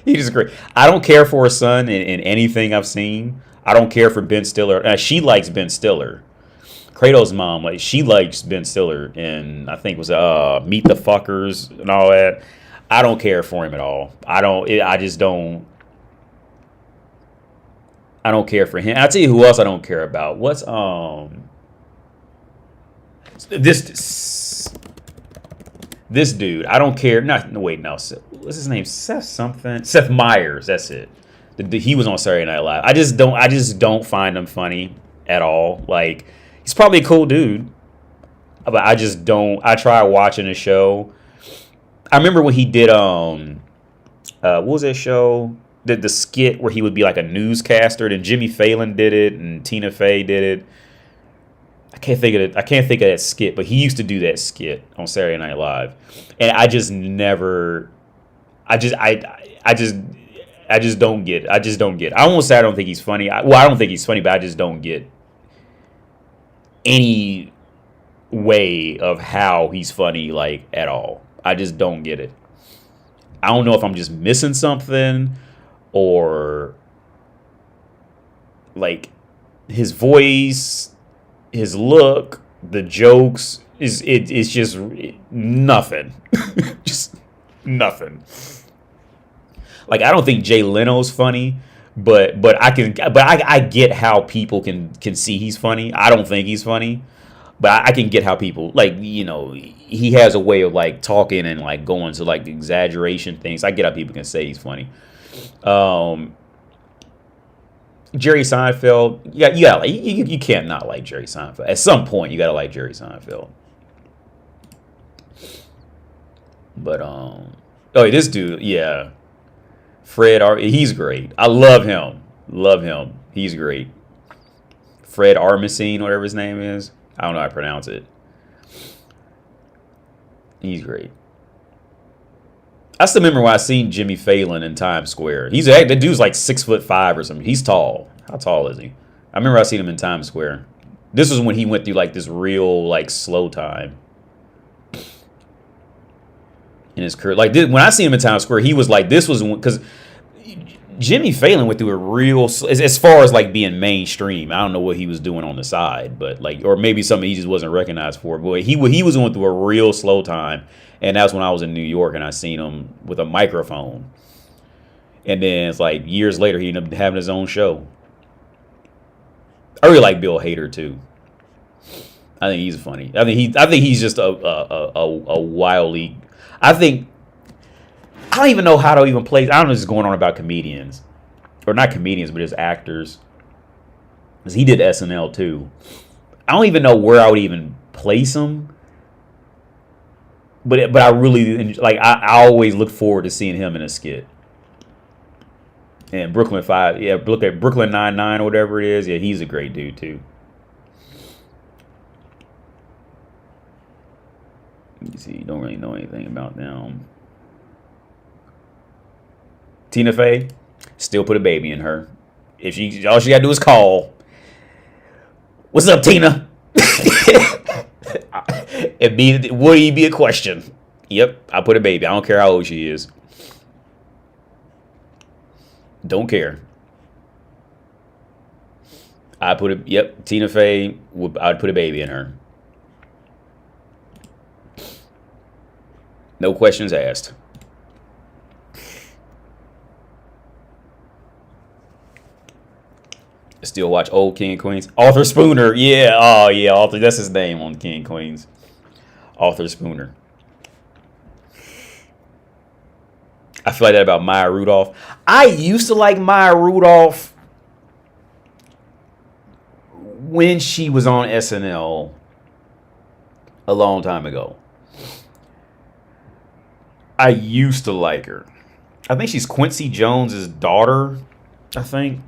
He's just great. I don't care for his son in anything I've seen. I don't care for Ben Stiller. She likes Ben Stiller. Kratos' mom, like she likes Ben Stiller, and I think it was Meet the Fuckers and all that. I don't care for him at all. I just don't. I don't care for him. I'll tell you who else I don't care about. What's this dude? I don't care. No, wait, no. What's his name? Seth something. Seth Meyers. That's it. He was on Saturday Night Live. I just don't find him funny at all. Like. He's probably a cool dude, but I just don't. I try watching a show. I remember when he did what was that show? The skit where he would be like a newscaster. Then Jimmy Fallon did it, and Tina Fey did it. I can't think of it. I can't think of that skit, but he used to do that skit on Saturday Night Live, and I just never. I just don't get it. I just don't get it. I won't say I don't think he's funny. I don't think he's funny, but I just don't get any way of how he's funny, like, at all. I just don't get it. I don't know if I'm just missing something or like his voice, his look, the jokes it's just nothing. Just nothing. Like I don't think Jay Leno's funny. But I get how people can see he's funny. I don't think he's funny, but I can get how people like you know he has a way of like talking and like going to like exaggeration things. I get how people can say he's funny. Jerry Seinfeld, you can't not like Jerry Seinfeld. At some point, you gotta like Jerry Seinfeld. But this dude, yeah. He's great. I love him. Love him. He's great. Fred Armisen, whatever his name is. I don't know how to pronounce it. He's great. I still remember when I seen Jimmy Fallon in Times Square. That dude's like 6'5" or something. He's tall. How tall is he? I remember I seen him in Times Square. This was when he went through like this real like slow time in his career. Like when I seen him in Times Square, he was like, this was because Jimmy Fallon went through a real, as far as like being mainstream. I don't know what he was doing on the side, but like, or maybe something he just wasn't recognized for. But he was going through a real slow time, and that's when I was in New York and I seen him with a microphone. And then it's like years later he ended up having his own show. I really like Bill Hader too. I think he's funny. I think he's just a wildly. I don't even know how to even play. I don't know what's going on about comedians, or not comedians, but just actors. Because he did SNL too. I don't even know where I would even place him. But I really like. I always look forward to seeing him in a skit. And Brooklyn 5, yeah, look at Brooklyn 99 or whatever it is. Yeah, he's a great dude too. Let me see. Don't really know anything about them. Tina Fey, still put a baby in her. If she, all she gotta do is call. What's up, Tina? Would he be a question? Yep, I put a baby. I don't care how old she is. Don't care. Yep, Tina Fey, I'd put a baby in her. No questions asked. Still watch old King and Queens. Arthur Spooner, yeah. Oh yeah, Arthur. That's his name on King and Queens. Arthur Spooner. I feel like that about Maya Rudolph. I used to like Maya Rudolph when she was on SNL a long time ago. I used to like her. I think she's Quincy Jones's daughter, I think.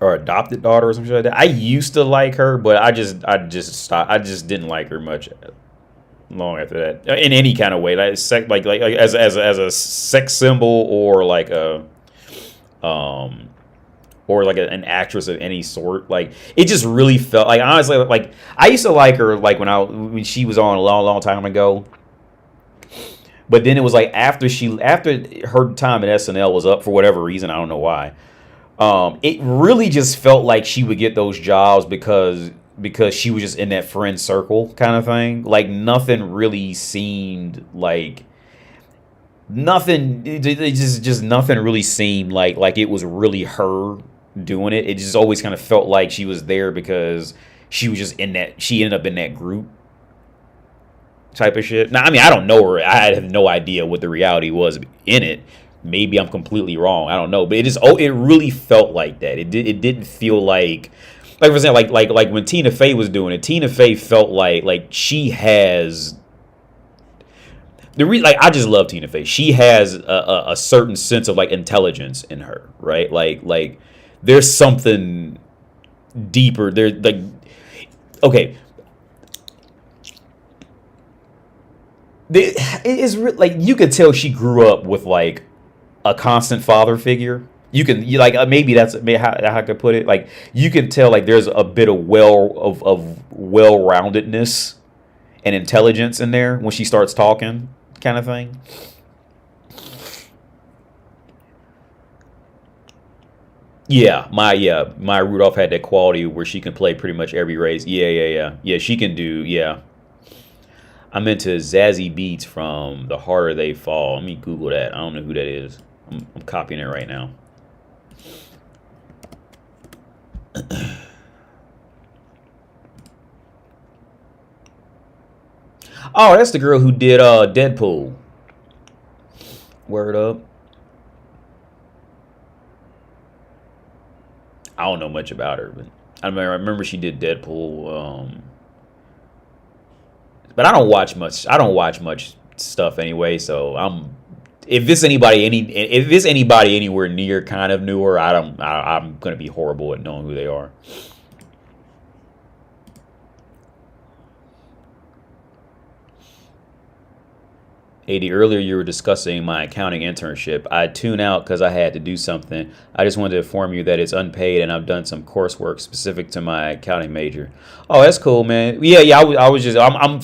Or adopted daughter or something like that. I used to like her, but I just stopped. I just didn't like her much long after that. In any kind of way. Like as a sex symbol or like an an actress of any sort. Like it just really felt like, honestly, like I used to like her like when she was on a long time ago. But then it was like after her time at SNL was up for whatever reason, I don't know why. It really just felt like she would get those jobs because she was just in that friend circle kind of thing. Like nothing really seemed like nothing. It just nothing really seemed like it was really her doing it. It just always kind of felt like she was there because she was just in that. She ended up in that group type of shit. Now, I mean, I don't know her. I have no idea what the reality was in it. Maybe I'm completely wrong. I don't know, but it really felt like that. It didn't feel like for example, like when Tina Fey was doing it. Tina Fey felt like she has I just love Tina Fey. She has a certain sense of like intelligence in her, right? Like there's something deeper. There like okay. It is like you could tell she grew up with like a constant father figure. You like maybe that's how I could put it. Like you can tell like there's a bit of well-roundedness and intelligence in there when she starts talking, kind of thing. My Rudolph had that quality where she can play pretty much every race. Yeah. She can do. Yeah. I'm into Zazie Beetz from The Harder They Fall. Let me Google that. I don't know who that is. I'm copying it right now. Oh, that's the girl who did Deadpool. Word up. I don't know much about her, but I remember she did Deadpool. But I don't watch much. I don't watch much stuff anyway. So if it's anybody anywhere near kind of newer, I'm gonna be horrible at knowing who they are. AD, earlier you were discussing my accounting internship. I tuned out because I had to do something. I just wanted to inform you that it's unpaid and I've done some coursework specific to my accounting major. Oh, that's cool, man. Yeah. I was just, I'm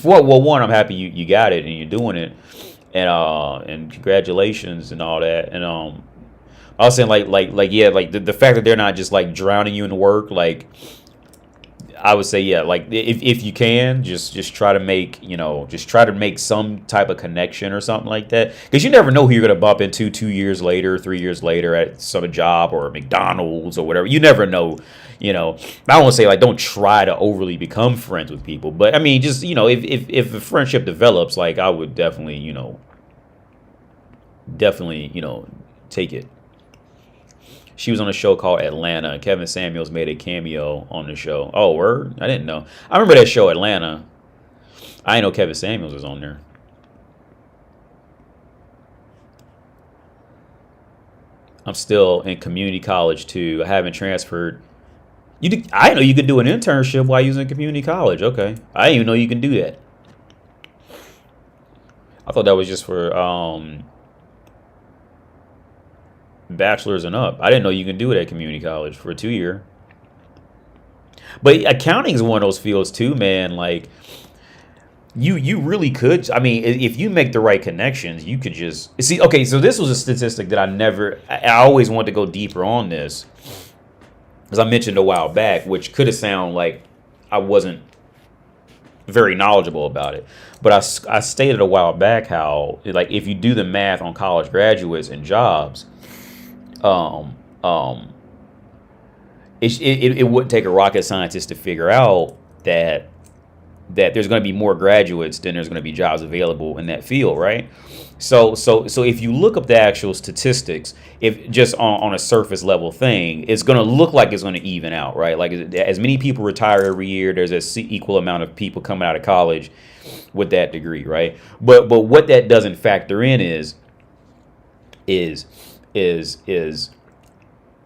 happy you got it and you're doing it, and congratulations and all that. And I was saying yeah, like the fact that they're not just like drowning you in work, like I would say, yeah, like if you can just try to make, just try to make some type of connection or something like that, because you never know who you're gonna bump into 2 years later, 3 years later at some job or McDonald's or whatever. You never know. I won't say like don't try to overly become friends with people, but I mean just if a friendship develops, like I would definitely take it. She was on a show called Atlanta. Kevin Samuels made a cameo on the show. Oh, word? I didn't know. I remember that show, Atlanta. I didn't know Kevin Samuels was on there. I'm still in community college, too. I haven't transferred. I didn't know you could do an internship while you was in community college. Okay. I didn't even know you can do that. I thought that was just for bachelor's and up. I didn't know you can do it at community college for a 2 year. But accounting is one of those fields too, man. Like you really could. I mean, if you make the right connections, you could just see. Okay, so this was a statistic that I always wanted to go deeper on this, as I mentioned a while back, which could have sounded like I wasn't very knowledgeable about it. But I stated a while back how, like, if you do the math on college graduates and jobs, it wouldn't take a rocket scientist to figure out that there's going to be more graduates than there's going to be jobs available in that field, right? So if you look up the actual statistics, if just on a surface level thing, it's going to look like it's going to even out, right? Like as many people retire every year, there's a equal amount of people coming out of college with that degree, right? But what that doesn't factor in is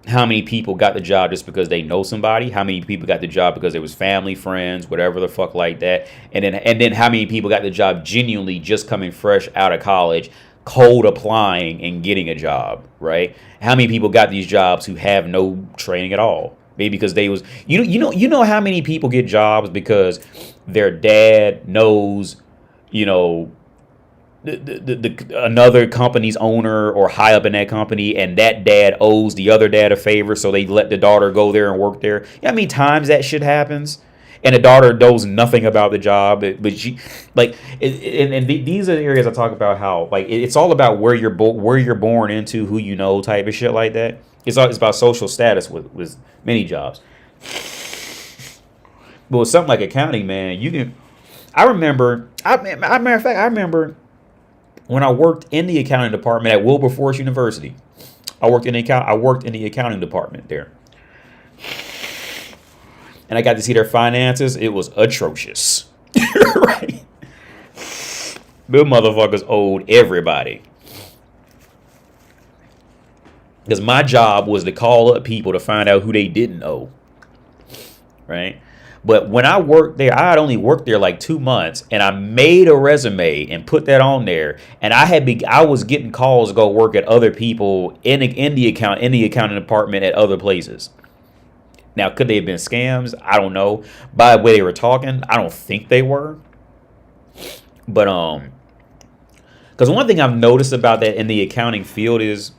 how many people got the job just because they know somebody, how many people got the job because it was family, friends, whatever the fuck like that, and then how many people got the job genuinely just coming fresh out of college, cold applying and getting a job, right? How many people got these jobs who have no training at all? Maybe because they was you know how many people get jobs because their dad knows, another company's owner or high up in that company, and that dad owes the other dad a favor, so they let the daughter go there and work there. You know how many times that shit happens, and the daughter knows nothing about the job, but she these are the areas I talk about how like it's all about where you're born into, who you know, type of shit like that. It's about social status with many jobs. But with something like accounting, man, you can. I remember when I worked in the accounting department at Wilberforce University. I worked in the accounting department there. And I got to see their finances. It was atrocious. Right? The motherfuckers owed everybody. Because my job was to call up people to find out who they didn't owe. Right? But when I worked there, I had only worked there like 2 months, and I made a resume and put that on there. And I was getting calls to go work at other people in the accounting department at other places. Now, could they have been scams? I don't know. By the way they were talking, I don't think they were. But because one thing I've noticed about that in the accounting field is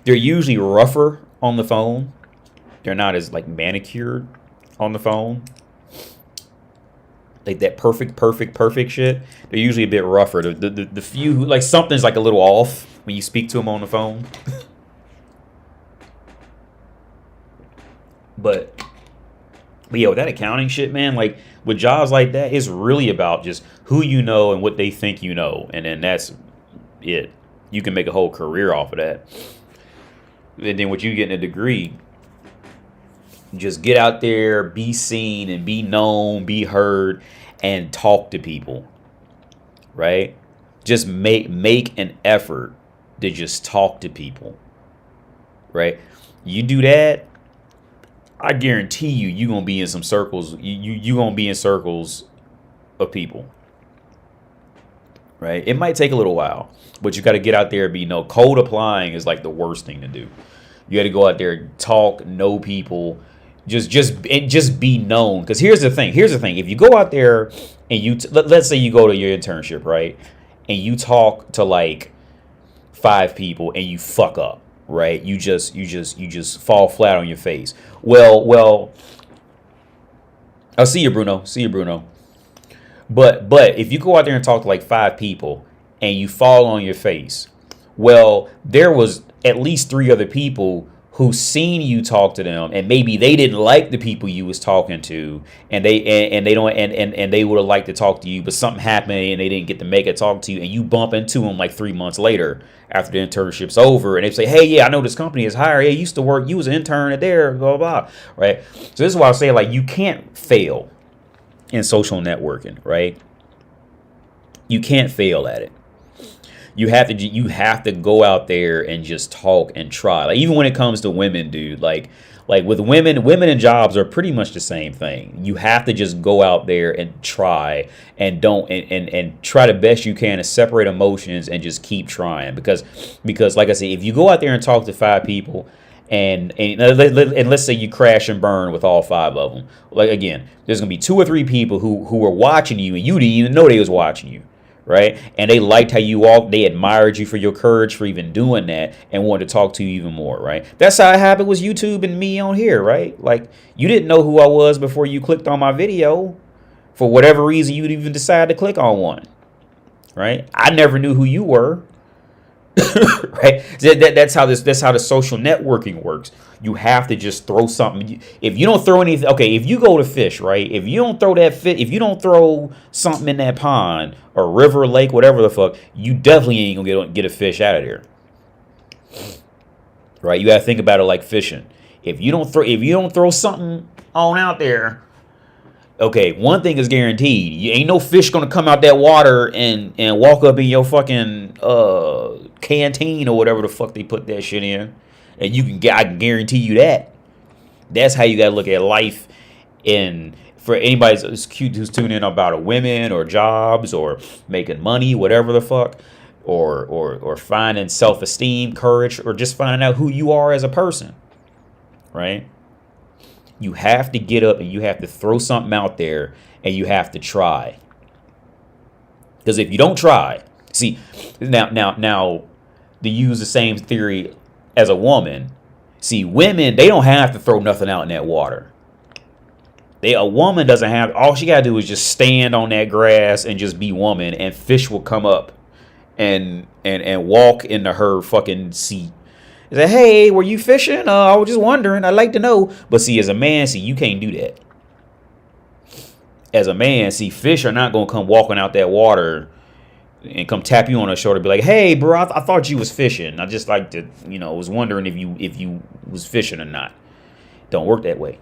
they're usually rougher on the phone. They're not as like manicured on the phone. Like that perfect shit. They're usually a bit rougher. The few, like something's like a little off when you speak to them on the phone. But yeah, with that accounting shit, man, like with jobs like that, it's really about just who you know and what they think you know. And then that's it. You can make a whole career off of that. And then with you getting a degree, just get out there, be seen and be known, be heard, and talk to people, right? Just make an effort to just talk to people, right? You do that, I guarantee you're going to be in some circles. You're going to be in circles of people, right? It might take a little while, but you got to get out there and be known. Cold applying is like the worst thing to do. You got to go out there, talk, know people. Just be known. Because here's the thing. If you go out there and let's say you go to your internship, right? And you talk to like 5 people and you fuck up, right? You just fall flat on your face. Well, I'll see you, Bruno. See you, Bruno. But if you go out there and talk to like 5 people and you fall on your face, well, there was at least 3 other people who seen you talk to them, and maybe they didn't like the people you was talking to, and they don't and they would have liked to talk to you, but something happened and they didn't get to make it talk to you, and you bump into them like 3 months later after the internship's over, and they say, hey, yeah, I know this company is hiring. Yeah, you used to work, you was an intern at there, blah blah blah, right? So this is why I say, like, you can't fail in social networking, right? You can't fail at it. You have to go out there and just talk and try. Like, even when it comes to women, dude, like with women and jobs are pretty much the same thing. You have to just go out there and try, and don't and try the best you can to separate emotions and just keep trying, because like I say, if you go out there and talk to 5 people and let's say you crash and burn with all 5 of them, like, again, there's gonna be 2 or 3 people who are watching you and you didn't even know they was watching you. Right? And they liked how you walked. They admired you for your courage for even doing that and wanted to talk to you even more, right? That's how it happened with YouTube and me on here, right? Like, you didn't know who I was before you clicked on my video. For whatever reason, you'd even decide to click on one, right? I never knew who you were. Right? That's how the social networking works. You have to just throw something. If you don't throw anything, okay, if you go to fish, right? If you don't throw if you don't throw something in that pond or river, lake, whatever the fuck, you definitely ain't gonna get a fish out of there. Right? You gotta think about it like fishing. If you don't throw something on out there, okay, one thing is guaranteed. You ain't no fish gonna come out that water and walk up in your fucking canteen or whatever the fuck they put that shit in. And I can guarantee you that. That's how you gotta look at life. And for anybody who's tuning in about women or jobs or making money, whatever the fuck, or finding self-esteem, courage, or just finding out who you are as a person, right? You have to get up and you have to throw something out there and you have to try. Because if you don't try, see, now to use the same theory as a woman, see, women, they don't have to throw nothing out in that water. A woman doesn't have, all she gotta do is just stand on that grass and just be woman, and fish will come up and walk into her fucking seat. Say, hey, were you fishing? I was just wondering. I'd like to know. But see, as a man, see, you can't do that. As a man, see, fish are not gonna come walking out that water and come tap you on the shoulder, be like, hey, bro, I thought you was fishing. I just like to, was wondering if you was fishing or not. Don't work that way.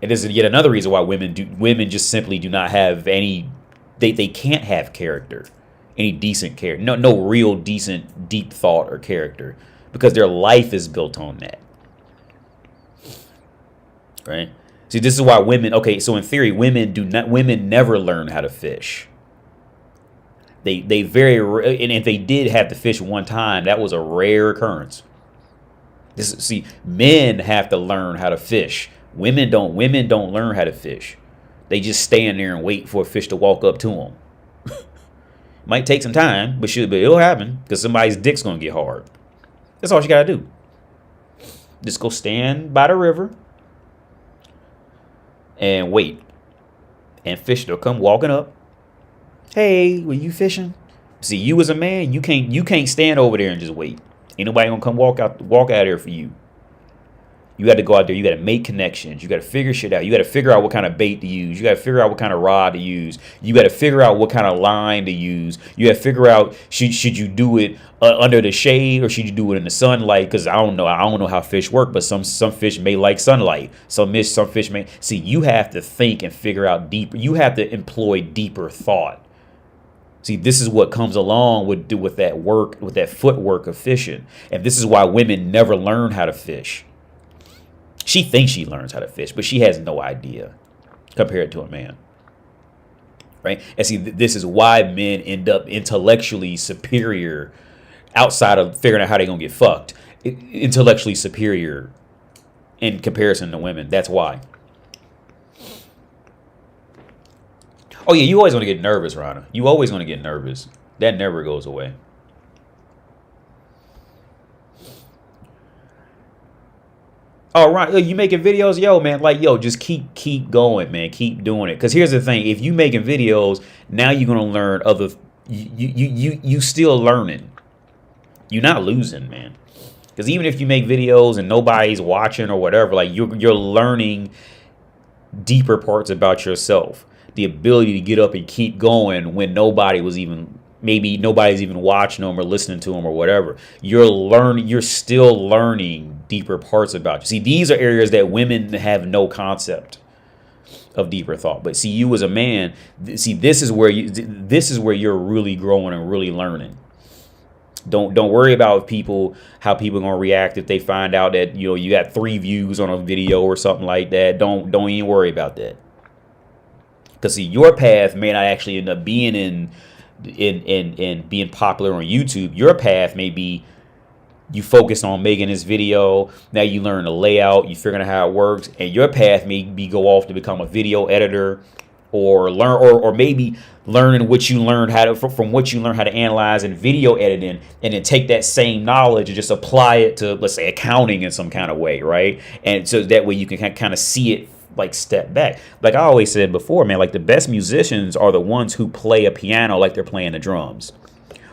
And this is yet another reason why women just simply do not have any, they can't have character, any decent character, no real decent deep thought or character, because their life is built on that. Right? See, this is why women, okay, so in theory, women never learn how to fish. And if they did have to fish one time, that was a rare occurrence. See, men have to learn how to fish. Women don't learn how to fish. They just stand there and wait for a fish to walk up to them. Might take some time, but it'll happen, because somebody's dick's gonna get hard. That's all you gotta do. Just go stand by the river and wait, and fish will come walking up. Hey, were you fishing? See, you as a man, you can't stand over there and just wait. Ain't nobody gonna come walk out there for you. You got to go out there. You got to make connections. You got to figure shit out. You got to figure out what kind of bait to use. You got to figure out what kind of rod to use. You got to figure out what kind of line to use. You got to figure out should you do it under the shade or should you do it in the sunlight? Because I don't know how fish work, but some fish may like sunlight. Some fish may. See, you have to think and figure out deeper. You have to employ deeper thought. See, this is what comes along with that work, with that footwork of fishing, and this is why women never learn how to fish. She thinks she learns how to fish, but she has no idea compared to a man. Right? And see, this is why men end up intellectually superior outside of figuring out how they're going to get fucked. Intellectually superior in comparison to women. That's why. Oh, yeah, you always want to get nervous, Rana. You always want to get nervous. That never goes away. Oh, right. You making videos, yo, man. Like, yo, just keep going, man. Keep doing it. Because here's the thing: if you making videos, now you're gonna learn other. You still learning. You're not losing, man. Because even if you make videos and nobody's watching or whatever, like you're learning deeper parts about yourself. The ability to get up and keep going when maybe nobody's even watching them or listening to them or whatever. You're still learning deeper parts about you. See, these are areas that women have no concept of deeper thought. But see, you as a man, see, this is where you're really growing and really learning. Don't worry about how people are gonna react if they find out that you got 3 views on a video or something like that. Don't even worry about that. Because see, your path may not actually end up being in being popular on YouTube. Your path may be you focus on making this video. Now you learn the layout, you figuring out how it works, and your path may be go off to become a video editor, or maybe learning what you learned from what you learned how to analyze in video editing, and then take that same knowledge and just apply it to, let's say, accounting in some kind of way, right? And so that way you can kind of see it like step back. Like I always said before, man, like the best musicians are the ones who play a piano like they're playing the drums,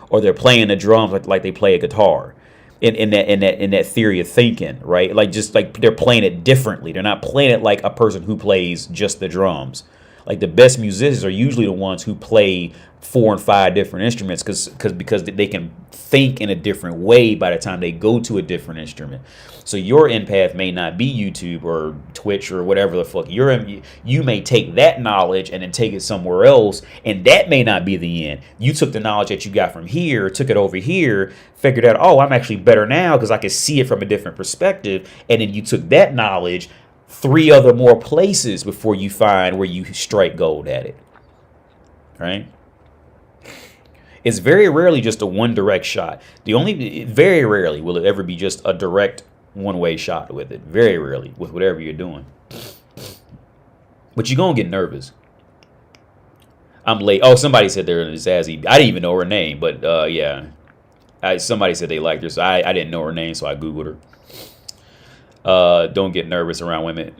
or they're playing the drums like they play a guitar. In that theory of thinking, right? Like just like they're playing it differently. They're not playing it like a person who plays just the drums. Like the best musicians are usually the ones who play 4 and 5 different instruments because they can think in a different way by the time they go to a different instrument. So your end path may not be YouTube or Twitch or whatever the fuck you may take that knowledge and then take it somewhere else, and that may not be the end. You took the knowledge that you got from here, took it over here, figured out, oh, I'm actually better now because I can see it from a different perspective, and then you took that knowledge 3 other more places before you find where you strike gold at it, right? It's very rarely just a one direct shot. Very rarely will it ever be just a direct one-way shot with it. Very rarely with whatever you're doing. But you're going to get nervous. I'm late. Oh, somebody said they're Zazzy. I didn't even know her name, but yeah. Somebody said they liked her, so I didn't know her name, so I Googled her. Don't get nervous around women.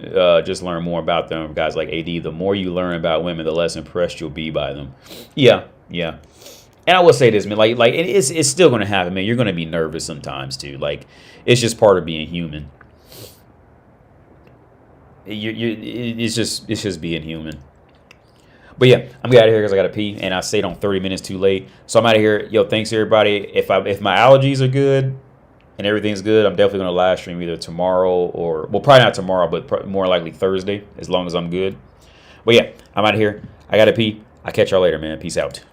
Just learn more about them. Guys like AD, the more you learn about women, the less impressed you'll be by them. Yeah. And I will say this, man, like it's still gonna happen, man. You're gonna be nervous sometimes too. Like it's just part of being human. It's just being human. But yeah, I'm gonna get out of here because I gotta pee, and I stayed on 30 minutes too late. So I'm out of here. Yo, thanks everybody. If my allergies are good and everything's good, I'm definitely gonna live stream either tomorrow or, well, probably not tomorrow, but more likely Thursday, as long as I'm good. But yeah, I'm out of here. I gotta pee. I'll catch y'all later, man. Peace out.